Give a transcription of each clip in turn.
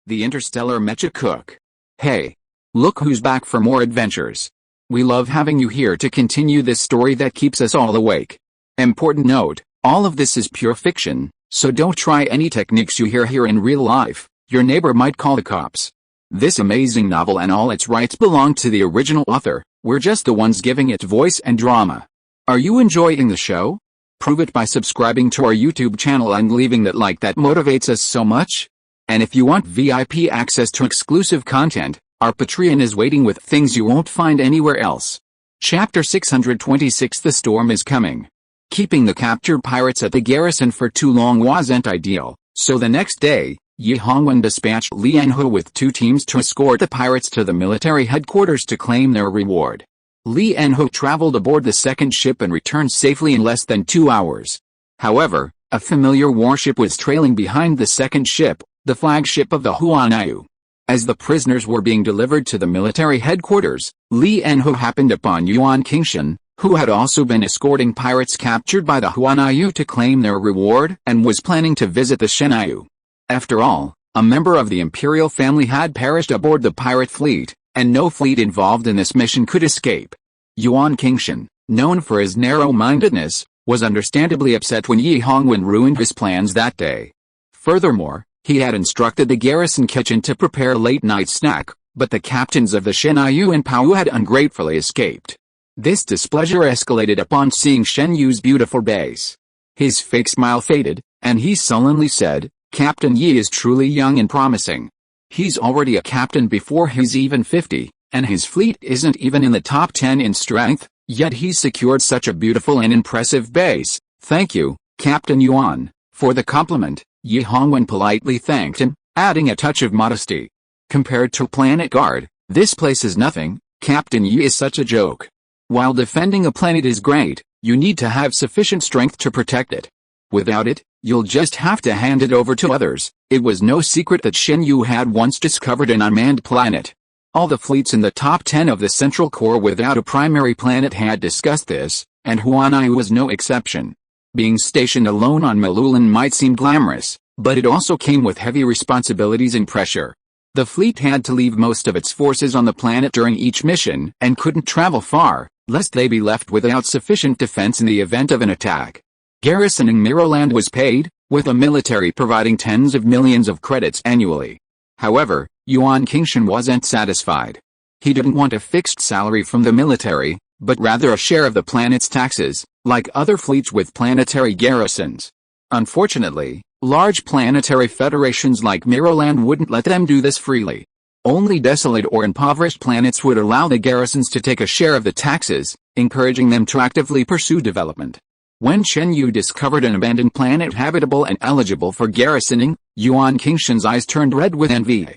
the Interstellar Mecha cook. Hey! Look who's back for more adventures. We love having you here to continue this story that keeps us all awake. Important note, all of this is pure fiction, so don't try any techniques you hear here in real life. Your neighbor might call the cops. This amazing novel and all its rights belong to the original author. We're just the ones giving it voice and drama. Are you enjoying the show? Prove it by subscribing to our YouTube channel and leaving that like that motivates us so much. And if you want VIP access to exclusive content, our Patreon is waiting with things you won't find anywhere else. Chapter 626 The Storm is Coming. Keeping the captured pirates at the garrison for too long wasn't ideal, so the next day, Yi Hongwen dispatched Lin Yin with 2 teams to escort the pirates to the military headquarters to claim their reward. Lin Yin traveled aboard the second ship and returned safely in less than 2 hours. However, a familiar warship was trailing behind the second ship, the flagship of the Huanayu. As the prisoners were being delivered to the military headquarters, Lin Yin happened upon Yuan Qingshan, who had also been escorting pirates captured by the Huanayu to claim their reward and was planning to visit the Shenayu. After all, a member of the imperial family had perished aboard the pirate fleet, and no fleet involved in this mission could escape. Yuan Qingshan, known for his narrow-mindedness, was understandably upset when Yi Hongwen ruined his plans that day. Furthermore, he had instructed the garrison kitchen to prepare a late-night snack, but the captains of the Shenayu and Pao had ungratefully escaped. This displeasure escalated upon seeing Shen Yu's beautiful base. His fake smile faded, and he sullenly said, "Captain Yi is truly young and promising. He's already a captain before he's even 50, and his fleet isn't even in the top 10 in strength, yet he's secured such a beautiful and impressive base. Thank you, Captain Yuan, for the compliment." Yi Hongwen politely thanked him, adding a touch of modesty. "Compared to Planet Guard, this place is nothing. Captain Yi is such a joke. While defending a planet is great, you need to have sufficient strength to protect it. Without it, you'll just have to hand it over to others." It was no secret that Shen Yu had once discovered an unmanned planet. All the fleets in the top 10 of the Central Core without a primary planet had discussed this, and Huanayu was no exception. Being stationed alone on Malulan might seem glamorous, but it also came with heavy responsibilities and pressure. The fleet had to leave most of its forces on the planet during each mission and couldn't travel far, lest they be left without sufficient defense in the event of an attack. Garrisoning Miroland was paid, with the military providing tens of millions of credits annually. However, Yuan Qingshan wasn't satisfied. He didn't want a fixed salary from the military, but rather a share of the planet's taxes, like other fleets with planetary garrisons. Unfortunately, large planetary federations like Miroland wouldn't let them do this freely. Only desolate or impoverished planets would allow the garrisons to take a share of the taxes, encouraging them to actively pursue development. When Shen Yu discovered an abandoned planet habitable and eligible for garrisoning, Yuan Qingshan's eyes turned red with envy.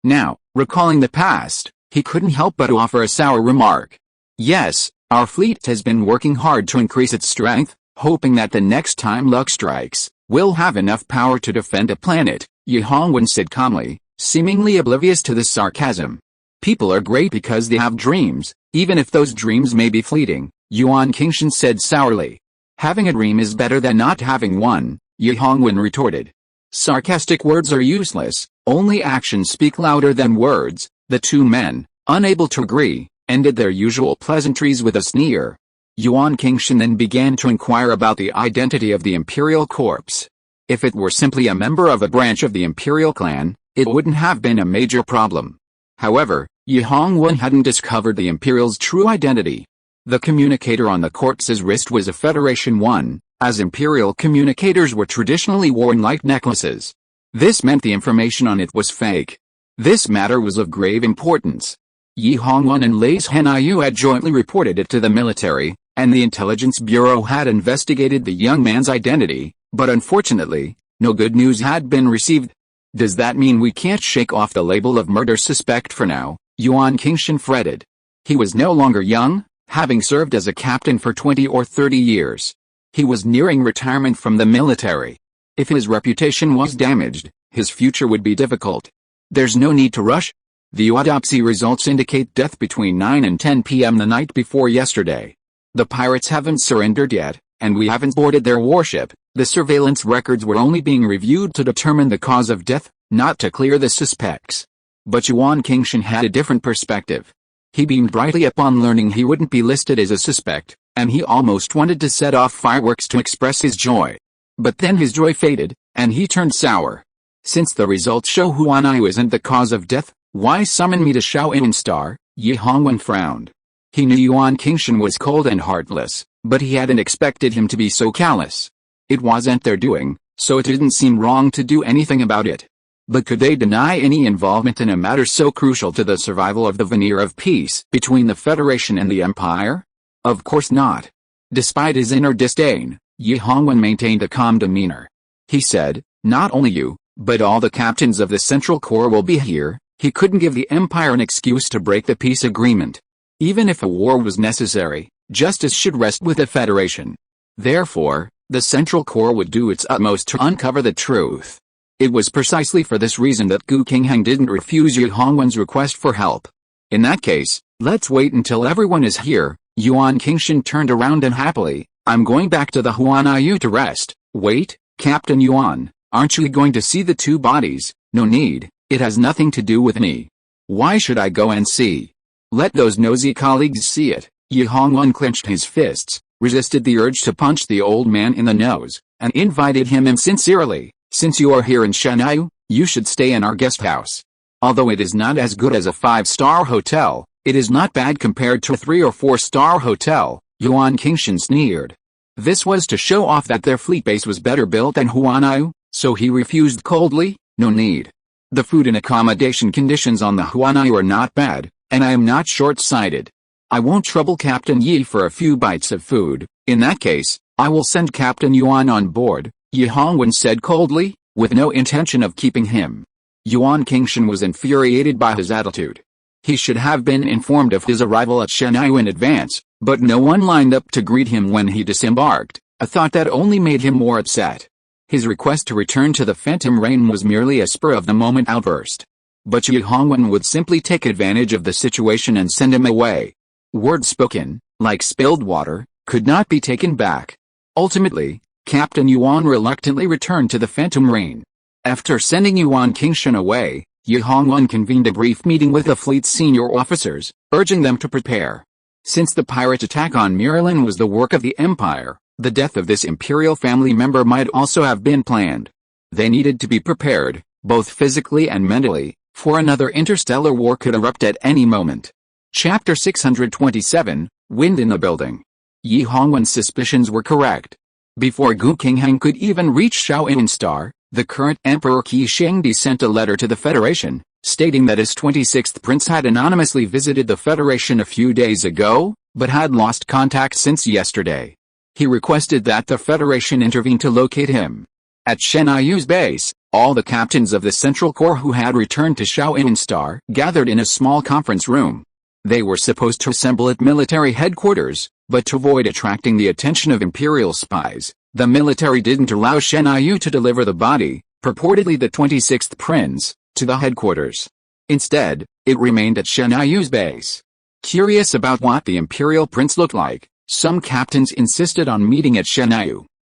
Now, recalling the past, he couldn't help but offer a sour remark. "Yes, our fleet has been working hard to increase its strength, hoping that the next time luck strikes, we'll have enough power to defend a planet," Yi Hongwen said calmly, seemingly oblivious to the sarcasm. "People are great because they have dreams, even if those dreams may be fleeting," Yuan Qingshan said sourly. "Having a dream is better than not having one," Yi Hongwen retorted. "Sarcastic words are useless, only actions speak louder than words." The two men, unable to agree, ended their usual pleasantries with a sneer. Yuan Qingshan then began to inquire about the identity of the Imperial Corps. If it were simply a member of a branch of the Imperial clan, it wouldn't have been a major problem. However, Yi Hongwen hadn't discovered the Imperial's true identity. The communicator on the corpse's wrist was a Federation 1, as Imperial communicators were traditionally worn like necklaces. This meant the information on it was fake. This matter was of grave importance. Yi Hongwen and Lei Henayu had jointly reported it to the military, and the Intelligence Bureau had investigated the young man's identity, but unfortunately, no good news had been received. "Does that mean we can't shake off the label of murder suspect for now?" Yuan Qingshan fretted. He was no longer young, having served as a captain for 20 or 30 years. He was nearing retirement from the military. If his reputation was damaged, his future would be difficult. "There's no need to rush. The autopsy results indicate death between 9 and 10 p.m. the night before yesterday. The pirates haven't surrendered yet, and we haven't boarded their warship. The surveillance records were only being reviewed to determine the cause of death," not to clear the suspects. But Yuan Qingshan had a different perspective. He beamed brightly upon learning he wouldn't be listed as a suspect, and he almost wanted to set off fireworks to express his joy. But then his joy faded, and he turned sour. Since the results show Huan Yu isn't the cause of death, why summon me to Shaolin Star? Yi Hongwen frowned. He knew Yuan Qingshan was cold and heartless, but he hadn't expected him to be so callous. It wasn't their doing, so it didn't seem wrong to do anything about it. But could they deny any involvement in a matter so crucial to the survival of the veneer of peace between the Federation and the Empire? Of course not. Despite his inner disdain, Yi Hongwen maintained a calm demeanor. He said, not only you, but all the captains of the Central Corps will be here. He couldn't give the Empire an excuse to break the peace agreement. Even if a war was necessary, justice should rest with the Federation. Therefore, the Central Corps would do its utmost to uncover the truth. It was precisely for this reason that Gu Qinghang didn't refuse Yi Hongwen's request for help. In that case, let's wait until everyone is here. Yuan Qingshan turned around unhappily. I'm going back to the Huan Yu to rest. Wait, Captain Yuan, aren't you going to see the two bodies? No need, it has nothing to do with me. Why should I go and see? Let those nosy colleagues see it. Yi Hongwen clenched his fists, resisted the urge to punch the old man in the nose, and invited him insincerely. Since you are here in Shanghai, you should stay in our guest house. Although it is not as good as a 5-star hotel, it is not bad compared to a 3 or 4-star hotel, Yuan Qingshan sneered. This was to show off that their fleet base was better built than Huan Yu, so he refused coldly, no need. The food and accommodation conditions on the Huan Yu are not bad, and I am not short-sighted. I won't trouble Captain Yi for a few bites of food. In that case, I will send Captain Yuan on board, Yi Hongwen said coldly, with no intention of keeping him. Yuan Qingshan was infuriated by his attitude. He should have been informed of his arrival at Shanghai in advance, but no one lined up to greet him when he disembarked, a thought that only made him more upset. His request to return to the Phantom Rain was merely a spur-of-the-moment outburst. But Yi Hongwen would simply take advantage of the situation and send him away. Words spoken, like spilled water, could not be taken back. Ultimately, Captain Yuan reluctantly returned to the Phantom Rain. After sending Yuan Qingshan away, Yi Hongwen convened a brief meeting with the fleet's senior officers, urging them to prepare. Since the pirate attack on Miralin was the work of the Empire, the death of this imperial family member might also have been planned. They needed to be prepared, both physically and mentally, for another interstellar war could erupt at any moment. Chapter 627, Wind in the Building. Yi Hongwen's suspicions were correct. Before Gu Qinghang could even reach Shaolin Star, the current Emperor Qi Shengdi sent a letter to the Federation, stating that his 26th prince had anonymously visited the Federation a few days ago, but had lost contact since yesterday. He requested that the Federation intervene to locate him. At Shanghai's base, all the captains of the Central Corps who had returned to Shaolin Star gathered in a small conference room. They were supposed to assemble at military headquarters, but to avoid attracting the attention of imperial spies, the military didn't allow Shanghai to deliver the body, purportedly the 26th prince, to the headquarters. Instead, it remained at Shanghai's base. Curious about what the imperial prince looked like, some captains insisted on meeting at Shanghai.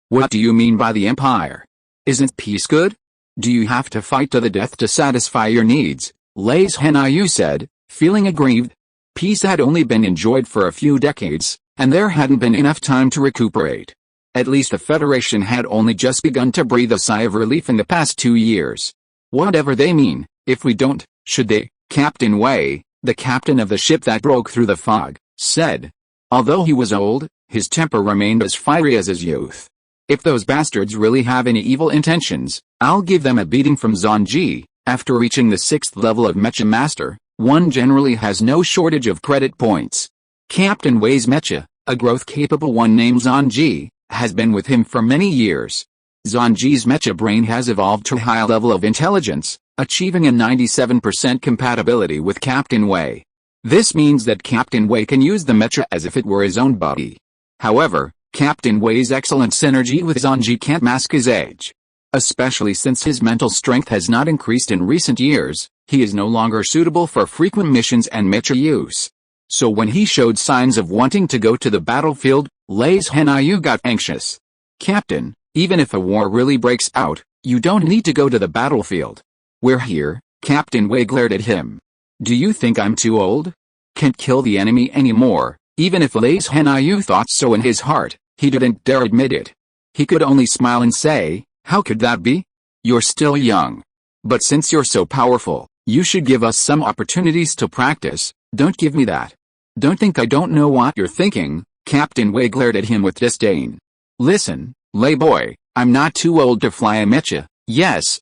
What do you mean by the empire? Isn't peace good? Do you have to fight to the death to satisfy your needs? Lei Zhenyu said, feeling aggrieved. Peace had only been enjoyed for a few decades, and there hadn't been enough time to recuperate. At least the Federation had only just begun to breathe a sigh of relief in the past 2 years. Whatever they mean, if we don't, should they? Captain Wei, the captain of the ship that broke through the fog, said. Although he was old, his temper remained as fiery as his youth. If those bastards really have any evil intentions, I'll give them a beating from Zhangji. After reaching the 6th level of Mecha Master, one generally has no shortage of credit points. Captain Wei's Mecha, a growth-capable one named Zhangji, has been with him for many years. Zhangji's Mecha brain has evolved to a high level of intelligence, achieving a 97% compatibility with Captain Wei. This means that Captain Wei can use the Mecha as if it were his own body. However, Captain Wei's excellent synergy with Zhangji can't mask his age. Especially since his mental strength has not increased in recent years, he is no longer suitable for frequent missions and Mecha use. So when he showed signs of wanting to go to the battlefield, Lei Zhenyu got anxious. Captain, even if a war really breaks out, you don't need to go to the battlefield. We're here, Captain Wei glared at him. Do you think I'm too old? Can't kill the enemy anymore. Even if Lin Miaomiao thought so in his heart, he didn't dare admit it. He could only smile and say, how could that be? You're still young. But since you're so powerful, you should give us some opportunities to practice. Don't give me that. Don't think I don't know what you're thinking. Captain Wei glared at him with disdain. Listen, Lei boy, I'm not too old to fly a mecha. Yes,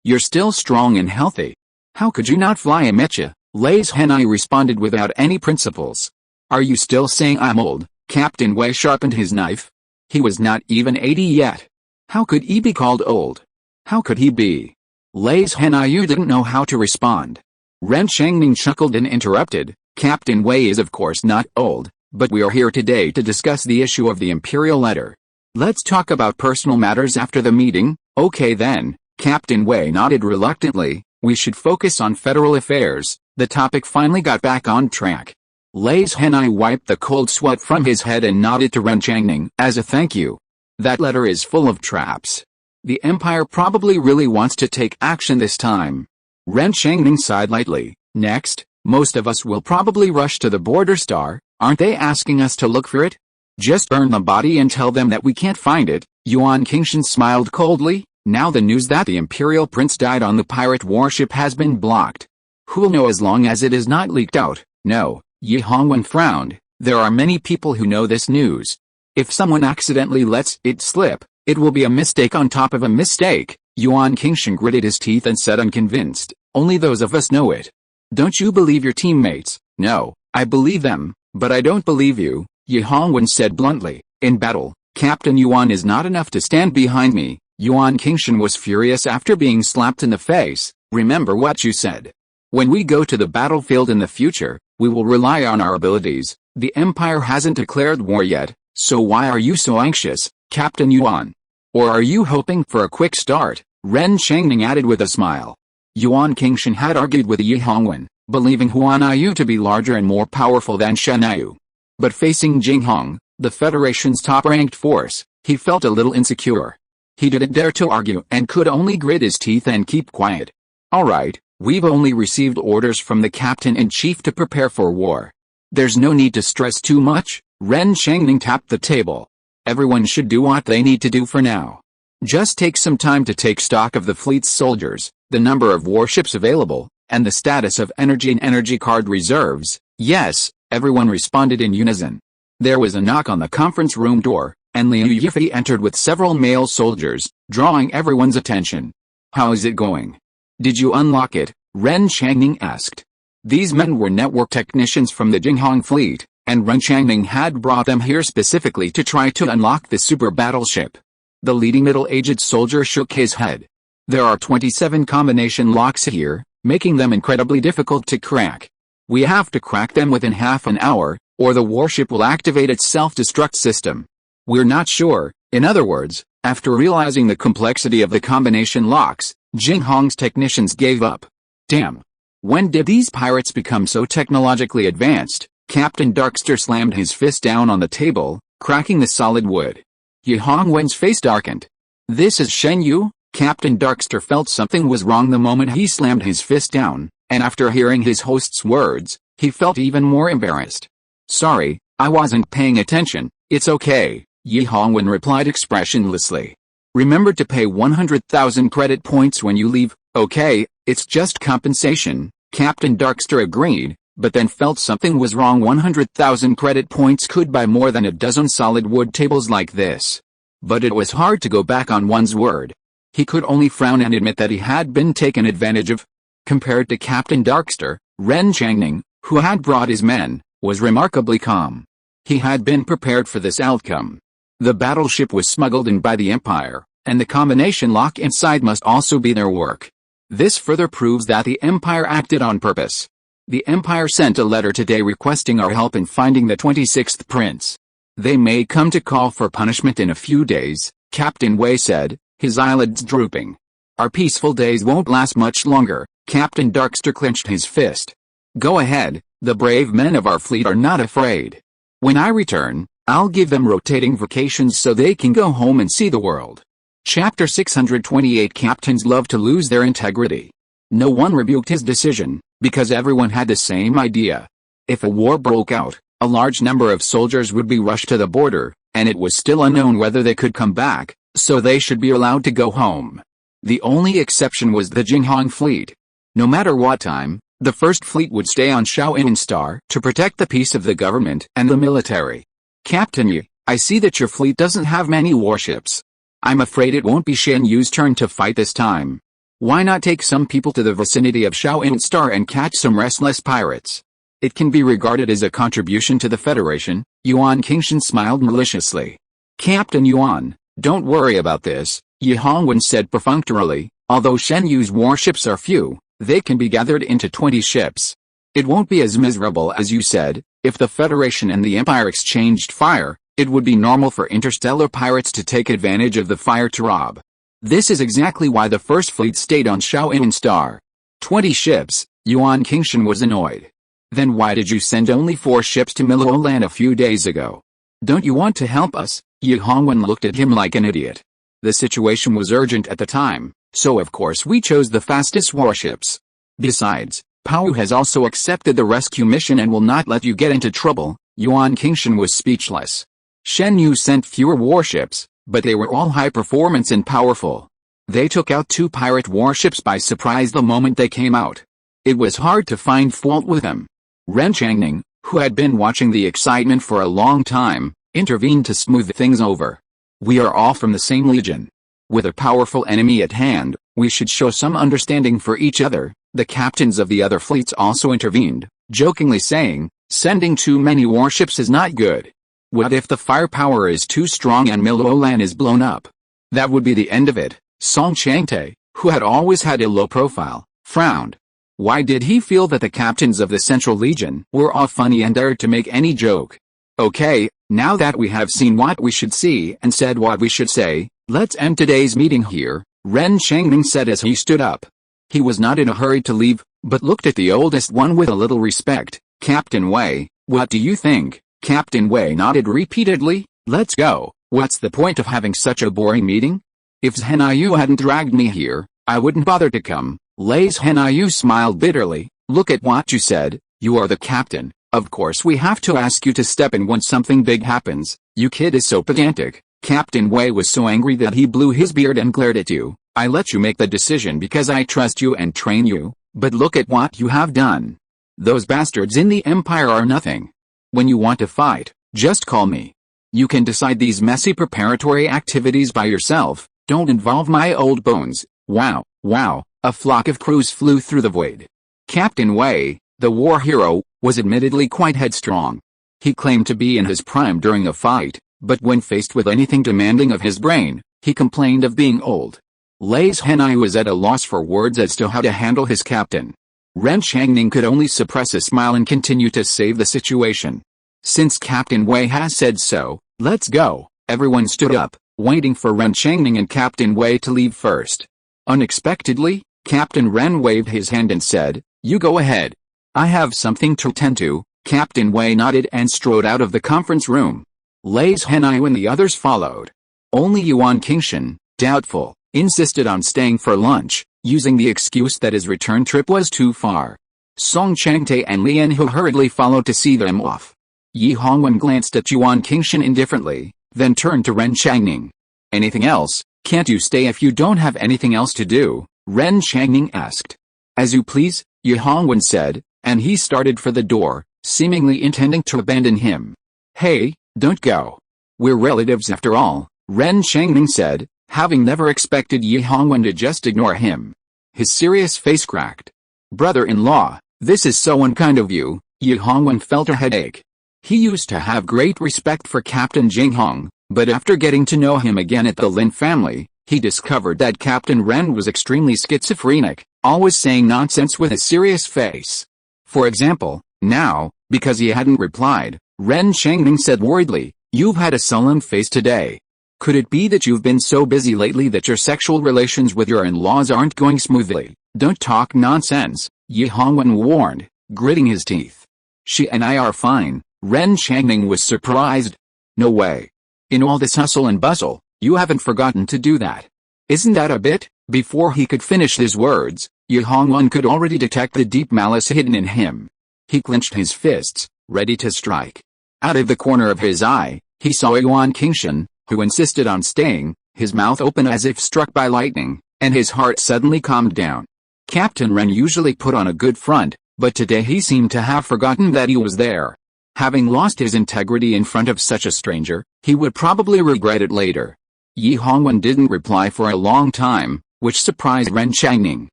you're still strong and healthy. How could you not fly a mecha? Lin Miaomiao responded without any principles. Are you still saying I'm old? Captain Wei sharpened his knife. He was not even 80 yet. How could he be called old? How could he be? Lin Miaomiao didn't know how to respond. Ren Changning chuckled and interrupted. Captain Wei is of course not old, but we are here today to discuss the issue of the imperial letter. Let's talk about personal matters after the meeting. Okay then, Captain Wei nodded reluctantly. We should focus on federal affairs. The topic finally got back on track. Lin Miaomiao wiped the cold sweat from his head and nodded to Ren Changning. As a thank you. That letter is full of traps. The Empire probably really wants to take action this time. Ren Changning sighed lightly. Next, most of us will probably rush to the border star. Aren't they asking us to look for it? Just burn the body and tell them that we can't find it. Yuan Qingshan smiled coldly. Now the news that the Imperial Prince died on the pirate warship has been blocked. Who'll know as long as it is not leaked out? No, Yi Hongwen frowned. There are many people who know this news. If someone accidentally lets it slip, it will be a mistake on top of a mistake. Yuan Qingshan gritted his teeth and said unconvinced, only those of us know it. Don't you believe your teammates? No, I believe them, but I don't believe you, Yi Hongwen said bluntly. In battle, Captain Yuan is not enough to stand behind me. Yuan Qingshan was furious after being slapped in the face. Remember what you said. When we go to the battlefield in the future, we will rely on our abilities. The Empire hasn't declared war yet, so why are you so anxious, Captain Yuan? Or are you hoping for a quick start? Ren Changning added with a smile. Yuan Qingshan had argued with Yi Hongwen, believing Huan Yu to be larger and more powerful than Shen Yu. But facing Jing Hong, the Federation's top-ranked force, he felt a little insecure. He didn't dare to argue and could only grit his teeth and keep quiet. Alright, we've only received orders from the Captain-in-Chief to prepare for war. There's no need to stress too much. Ren Changning tapped the table. Everyone should do what they need to do for now. Just take some time to take stock of the fleet's soldiers, the number of warships available, and the status of energy and energy card reserves. Yes, everyone responded in unison. There was a knock on the conference room door, and Liu Yifei entered with several male soldiers, drawing everyone's attention. How is it going? Did you unlock it? Ren Changning asked. These men were network technicians from the Jinghong fleet, and Ren Changning had brought them here specifically to try to unlock the super battleship. The leading middle-aged soldier shook his head. There are 27 combination locks here, making them incredibly difficult to crack. We have to crack them within half an hour, or the warship will activate its self-destruct system. We're not sure. In other words, after realizing the complexity of the combination locks, Jinghong's technicians gave up. Damn. When did these pirates become so technologically advanced? Captain Darkster slammed his fist down on the table, cracking the solid wood. Yi Hongwen's face darkened. This is Shen Yu? Captain Darkster felt something was wrong the moment he slammed his fist down, and after hearing his host's words, he felt even more embarrassed. Sorry, I wasn't paying attention. It's okay, Yi Hongwen replied expressionlessly. Remember to pay 100,000 credit points when you leave. Okay, it's just compensation. Captain Darkster agreed, but then felt something was wrong. 100,000 credit points could buy more than a dozen solid wood tables like this. But it was hard to go back on one's word. He could only frown and admit that he had been taken advantage of. Compared to Captain Darkster, Ren Changning, who had brought his men, was remarkably calm. He had been prepared for this outcome. The battleship was smuggled in by the Empire, and the combination lock inside must also be their work. This further proves that the Empire acted on purpose. The Empire sent a letter today requesting our help in finding the 26th prince. They may come to call for punishment in a few days, Captain Wei said, his eyelids drooping. Our peaceful days won't last much longer. Captain Darkster clenched his fist. Go ahead, the brave men of our fleet are not afraid. When I return, I'll give them rotating vacations so they can go home and see the world. Chapter 628. Captains love to lose their integrity. No one rebuked his decision, because everyone had the same idea. If a war broke out, a large number of soldiers would be rushed to the border, and it was still unknown whether they could come back, so they should be allowed to go home. The only exception was the Jinghong fleet. No matter what time, the First Fleet would stay on Shaoyin Star to protect the peace of the government and the military. Captain Yi, I see that your fleet doesn't have many warships. I'm afraid it won't be Shen Yu's turn to fight this time. Why not take some people to the vicinity of Shaoyin Star and catch some restless pirates? It can be regarded as a contribution to the Federation. Yuan Qingshan smiled maliciously. Captain Yuan, don't worry about this, Yi Hongwen said perfunctorily. Although Shen Yu's warships are few, they can be gathered into 20 ships. It won't be as miserable as you said. If the Federation and the Empire exchanged fire, it would be normal for interstellar pirates to take advantage of the fire to rob. This is exactly why the First Fleet stayed on Shaoyin Star. 20 ships, Yuan Qingshan was annoyed. Then why did you send only 4 ships to Miloland a few days ago? Don't you want to help us? Yi Hongwen looked at him like an idiot. The situation was urgent at the time, so of course we chose the fastest warships. Besides, Pao has also accepted the rescue mission and will not let you get into trouble. Yuan Qingshan was speechless. Shen Yu sent fewer warships, but they were all high performance and powerful. They took out 2 pirate warships by surprise the moment they came out. It was hard to find fault with them. Ren Changning, who had been watching the excitement for a long time, intervened to smooth things over. We are all from the same legion. With a powerful enemy at hand, we should show some understanding for each other. The captains of the other fleets also intervened, jokingly saying, sending too many warships is not good. What if the firepower is too strong and Miloland is blown up? That would be the end of it. Song Changte, who had always had a low profile, frowned. Why did he feel that the captains of the Central Legion were all funny and dared to make any joke? Okay, now that we have seen what we should see and said what we should say, let's end today's meeting here, Ren Changming said as he stood up. He was not in a hurry to leave, but looked at the oldest one with a little respect. Captain Wei, what do you think? Captain Wei nodded repeatedly. Let's go. What's the point of having such a boring meeting? If Zhenyu hadn't dragged me here, I wouldn't bother to come. Lei Zhenyu smiled bitterly. Look at what you said. You are the captain. Of course we have to ask you to step in when something big happens. You kid is so pedantic. Captain Wei was so angry that he blew his beard and glared at you. I let you make the decision because I trust you and train you, but look at what you have done. Those bastards in the Empire are nothing. When you want to fight, just call me. You can decide these messy preparatory activities by yourself. Don't involve my old bones. Wow, wow, a flock of crows flew through the void. Captain Wei, the war hero, was admittedly quite headstrong. He claimed to be in his prime during a fight, but when faced with anything demanding of his brain, he complained of being old. Lei Zhenyu was at a loss for words as to how to handle his captain. Ren Changning could only suppress a smile and continue to save the situation. Since Captain Wei has said so, let's go. Everyone stood up, waiting for Ren Changning and Captain Wei to leave first. Unexpectedly, Captain Ren waved his hand and said, you go ahead. I have something to attend to. Captain Wei nodded and strode out of the conference room. Lei Zhenyu and the others followed. Only Yuan Qingshan, doubtful, insisted on staying for lunch, using the excuse that his return trip was too far. Song Changte and Lin Yin hurriedly followed to see them off. Yi Hongwen glanced at Yuan Qingshan indifferently, then turned to Ren Changning. Anything else? Can't you stay if you don't have anything else to do? Ren Changning asked. As you please, Yi Hongwen said, and he started for the door, seemingly intending to abandon him. Hey, don't go. We're relatives after all, Ren Changning said, having never expected Yi Hongwen to just ignore him. His serious face cracked. Brother-in-law, this is so unkind of you. Yi Hongwen felt a headache. He used to have great respect for Captain Jinghong, but after getting to know him again at the Lin family, he discovered that Captain Ren was extremely schizophrenic, always saying nonsense with a serious face. For example, now, because he hadn't replied, Ren Changning said worriedly, you've had a sullen face today. Could it be that you've been so busy lately that your sexual relations with your in-laws aren't going smoothly? Don't talk nonsense, Yi Hongwen warned, gritting his teeth. She and I are fine. Ren Changning was surprised. No way. In all this hustle and bustle, you haven't forgotten to do that. Isn't that a bit? Before he could finish his words, Ye Hongwen could already detect the deep malice hidden in him. He clenched his fists, ready to strike. Out of the corner of his eye, he saw Yuan Qingshan, who insisted on staying, his mouth open as if struck by lightning, and his heart suddenly calmed down. Captain Ren usually put on a good front, but today he seemed to have forgotten that he was there. Having lost his integrity in front of such a stranger, he would probably regret it later. Ye Hongwen didn't reply for a long time, which surprised Ren Changning.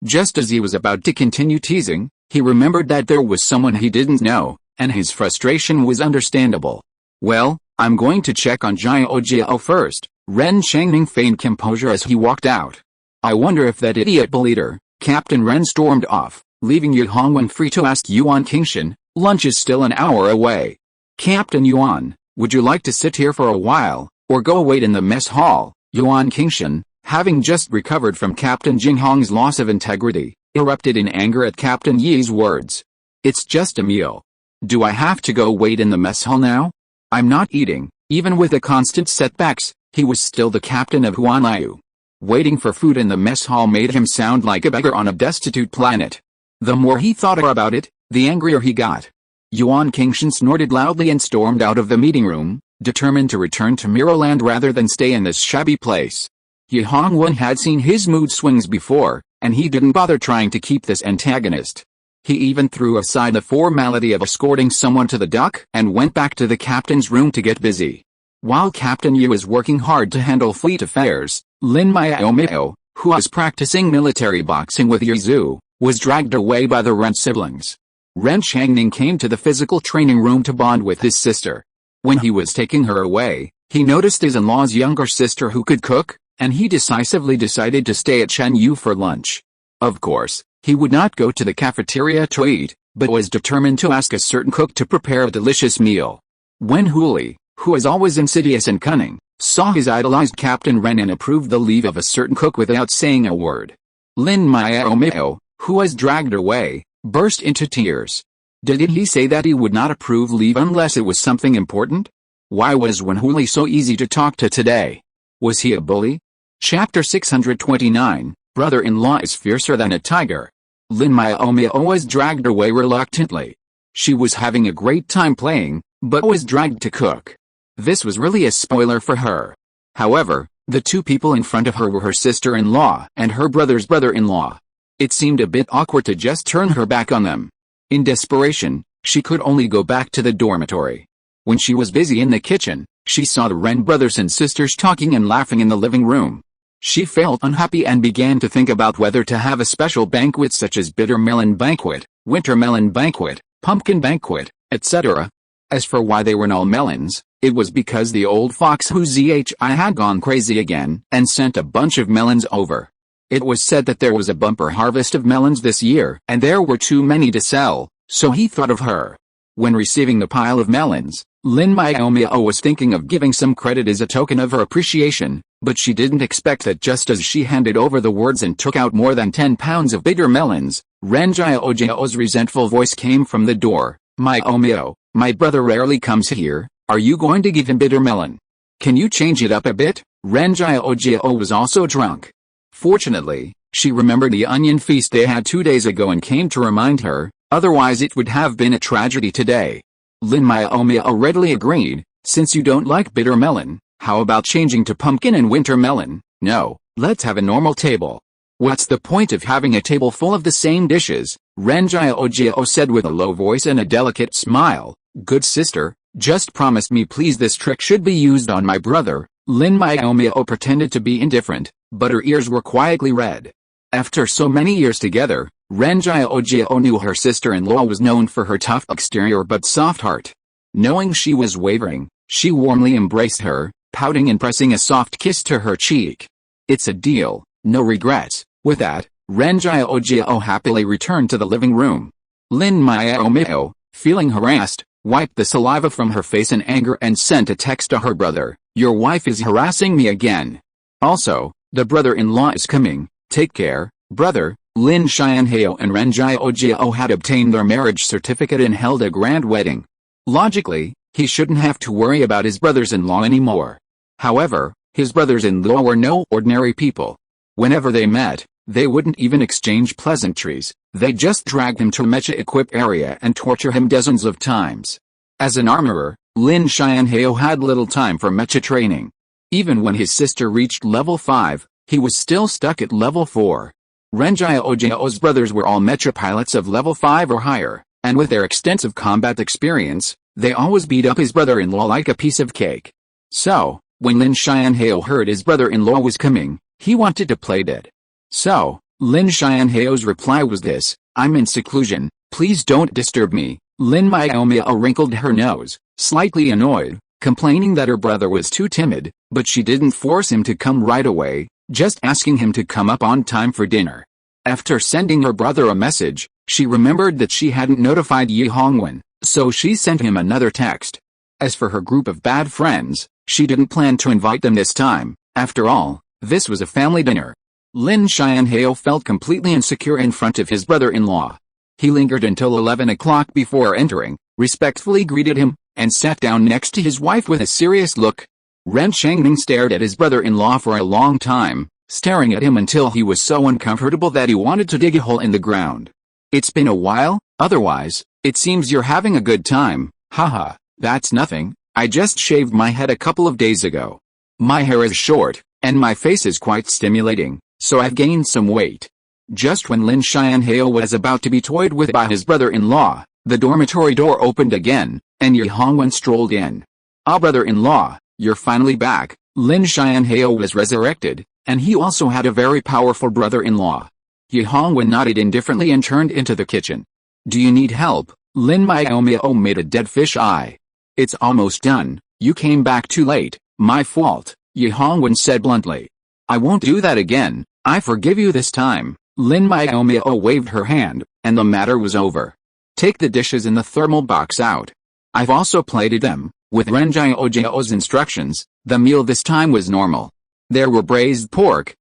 Just as he was about to continue teasing, he remembered that there was someone he didn't know, and his frustration was understandable. Well, I'm going to check on Jiao Jiao first, Ren Changning feigned composure as he walked out. I wonder if that idiot bleeder. Captain Ren stormed off, leaving Ye Hongwen free to ask Yuan Qingshan, lunch is still an hour away. Captain Yuan, would you like to sit here for a while, or go wait in the mess hall? Yuan Qingshan, having just recovered from Captain Jinghong's loss of integrity, erupted in anger at Captain Yi's words. It's just a meal. Do I have to go wait in the mess hall now? I'm not eating. Even with the constant setbacks, he was still the captain of Huanliu. Waiting for food in the mess hall made him sound like a beggar on a destitute planet. The more he thought about it, the angrier he got. Yuan Qingshan snorted loudly and stormed out of the meeting room, determined to return to Mirrorland rather than stay in this shabby place. Ye Hongwen had seen his mood swings before, and he didn't bother trying to keep this antagonist. He even threw aside the formality of escorting someone to the dock and went back to the captain's room to get busy. While Captain Yi was working hard to handle fleet affairs, Lin Miaomiao, who was practicing military boxing with Ye Zhu, was dragged away by the Ren siblings. Ren Changning came to the physical training room to bond with his sister. When he was taking her away, he noticed his in-law's younger sister who could cook, and he decisively decided to stay at Chen Yu for lunch. Of course, he would not go to the cafeteria to eat, but was determined to ask a certain cook to prepare a delicious meal. When Huli, who is always insidious and cunning, saw his idolized Captain Ren and approved the leave of a certain cook without saying a word, Lin Miaomiao, who was dragged away, burst into tears. Did he say that he would not approve leave unless it was something important? Why was Wenhuli so easy to talk to today? Was he a bully? Chapter 629, Brother-in-law is fiercer than a tiger. Lin Miaomiao was dragged away reluctantly. She was having a great time playing, but was dragged to cook. This was really a spoiler for her. However, the two people in front of her were her sister-in-law and her brother's brother-in-law. It seemed a bit awkward to just turn her back on them. In desperation, she could only go back to the dormitory. When she was busy in the kitchen, she saw the Ren brothers and sisters talking and laughing in the living room. She felt unhappy and began to think about whether to have a special banquet such as bitter melon banquet, winter melon banquet, pumpkin banquet, etc. As for why they were all melons, it was because the old fox who Zhi had gone crazy again and sent a bunch of melons over. It was said that there was a bumper harvest of melons this year and there were too many to sell, so he thought of her. When receiving the pile of melons, Lin Miaomiao was thinking of giving some credit as a token of her appreciation, but she didn't expect that just as she handed over the words and took out more than 10 pounds of bitter melons, Ren Jiaojiao's resentful voice came from the door. Miaomiao, my brother rarely comes here, are you going to give him bitter melon? Can you change it up a bit? Ren Jiaojiao was also drunk. Fortunately, she remembered the onion feast they had 2 days ago and came to remind her, otherwise it would have been a tragedy today. Lin Miaomiao readily agreed, since you don't like bitter melon, how about changing to pumpkin and winter melon? No, let's have a normal table. What's the point of having a table full of the same dishes? Ren Jiaojiao said with a low voice and a delicate smile. Good sister, just promise me please this trick should be used on my brother. Lin Miaomiao pretended to be indifferent, but her ears were quietly red. After so many years together, Ren Jiaojiao knew her sister-in-law was known for her tough exterior but soft heart. Knowing she was wavering, she warmly embraced her, pouting and pressing a soft kiss to her cheek. It's a deal, no regrets. With that, Ren Jiaojiao happily returned to the living room. Lin Miaomiao, feeling harassed, wiped the saliva from her face in anger and sent a text to her brother. Your wife is harassing me again. Also, the brother-in-law is coming, take care, brother. Lin Xianhao and Ren Jiaojiao had obtained their marriage certificate and held a grand wedding. Logically, he shouldn't have to worry about his brothers-in-law anymore. However, His brothers-in-law were no ordinary people. Whenever they met, they wouldn't even exchange pleasantries, they'd just drag him to mecha-equipped area and torture him dozens of times. As an armorer, Lin Miaomiao had little time for mecha training. Even when his sister reached level 5, he was still stuck at level 4. Ren Jiaojiao's brothers were all mecha pilots of level 5 or higher, and with their extensive combat experience, they always beat up his brother-in-law like a piece of cake. So, when Lin Miaomiao heard his brother-in-law was coming, he wanted to play dead. So, Lin Miaomiao's reply was this: "I'm in seclusion, please don't disturb me." Lin Miaomiao wrinkled her nose, slightly annoyed, complaining that her brother was too timid, but she didn't force him to come right away, just asking him to come up on time for dinner. After sending her brother a message, she remembered that she hadn't notified Yi Hongwen, so she sent him another text. As for her group of bad friends, she didn't plan to invite them this time. After all, this was a family dinner. Lin Miaomiao felt completely insecure in front of his brother-in-law. He lingered until 11 o'clock before entering, respectfully greeted him, and sat down next to his wife with a serious look. Ren Changming stared at his brother-in-law for a long time, staring at him until he was so uncomfortable that he wanted to dig a hole in the ground. "It's been a while, otherwise, it seems you're having a good time." "Haha, that's nothing, I just shaved my head a couple of days ago. My hair is short, and my face is quite stimulating, so I've gained some weight." Just when Lin Miaomiao was about to be toyed with by his brother-in-law, the dormitory door opened again, and Yi Hongwen strolled in. "Ah, brother-in-law, you're finally back." Lin Miaomiao was resurrected, and he also had a very powerful brother-in-law. Yi Hongwen nodded indifferently and turned into the kitchen. "Do you need help?" Lin Miaomiao made a dead fish eye. "It's almost done, you came back too late, my fault," Yi Hongwen said bluntly. "I won't do that again, I forgive you this time." Lin Miaomiao waved her hand, and the matter was over. "Take the dishes in the thermal box out. I've also plated them." With Ren Jiaojiao's instructions, the meal this time was normal. There were braised pork,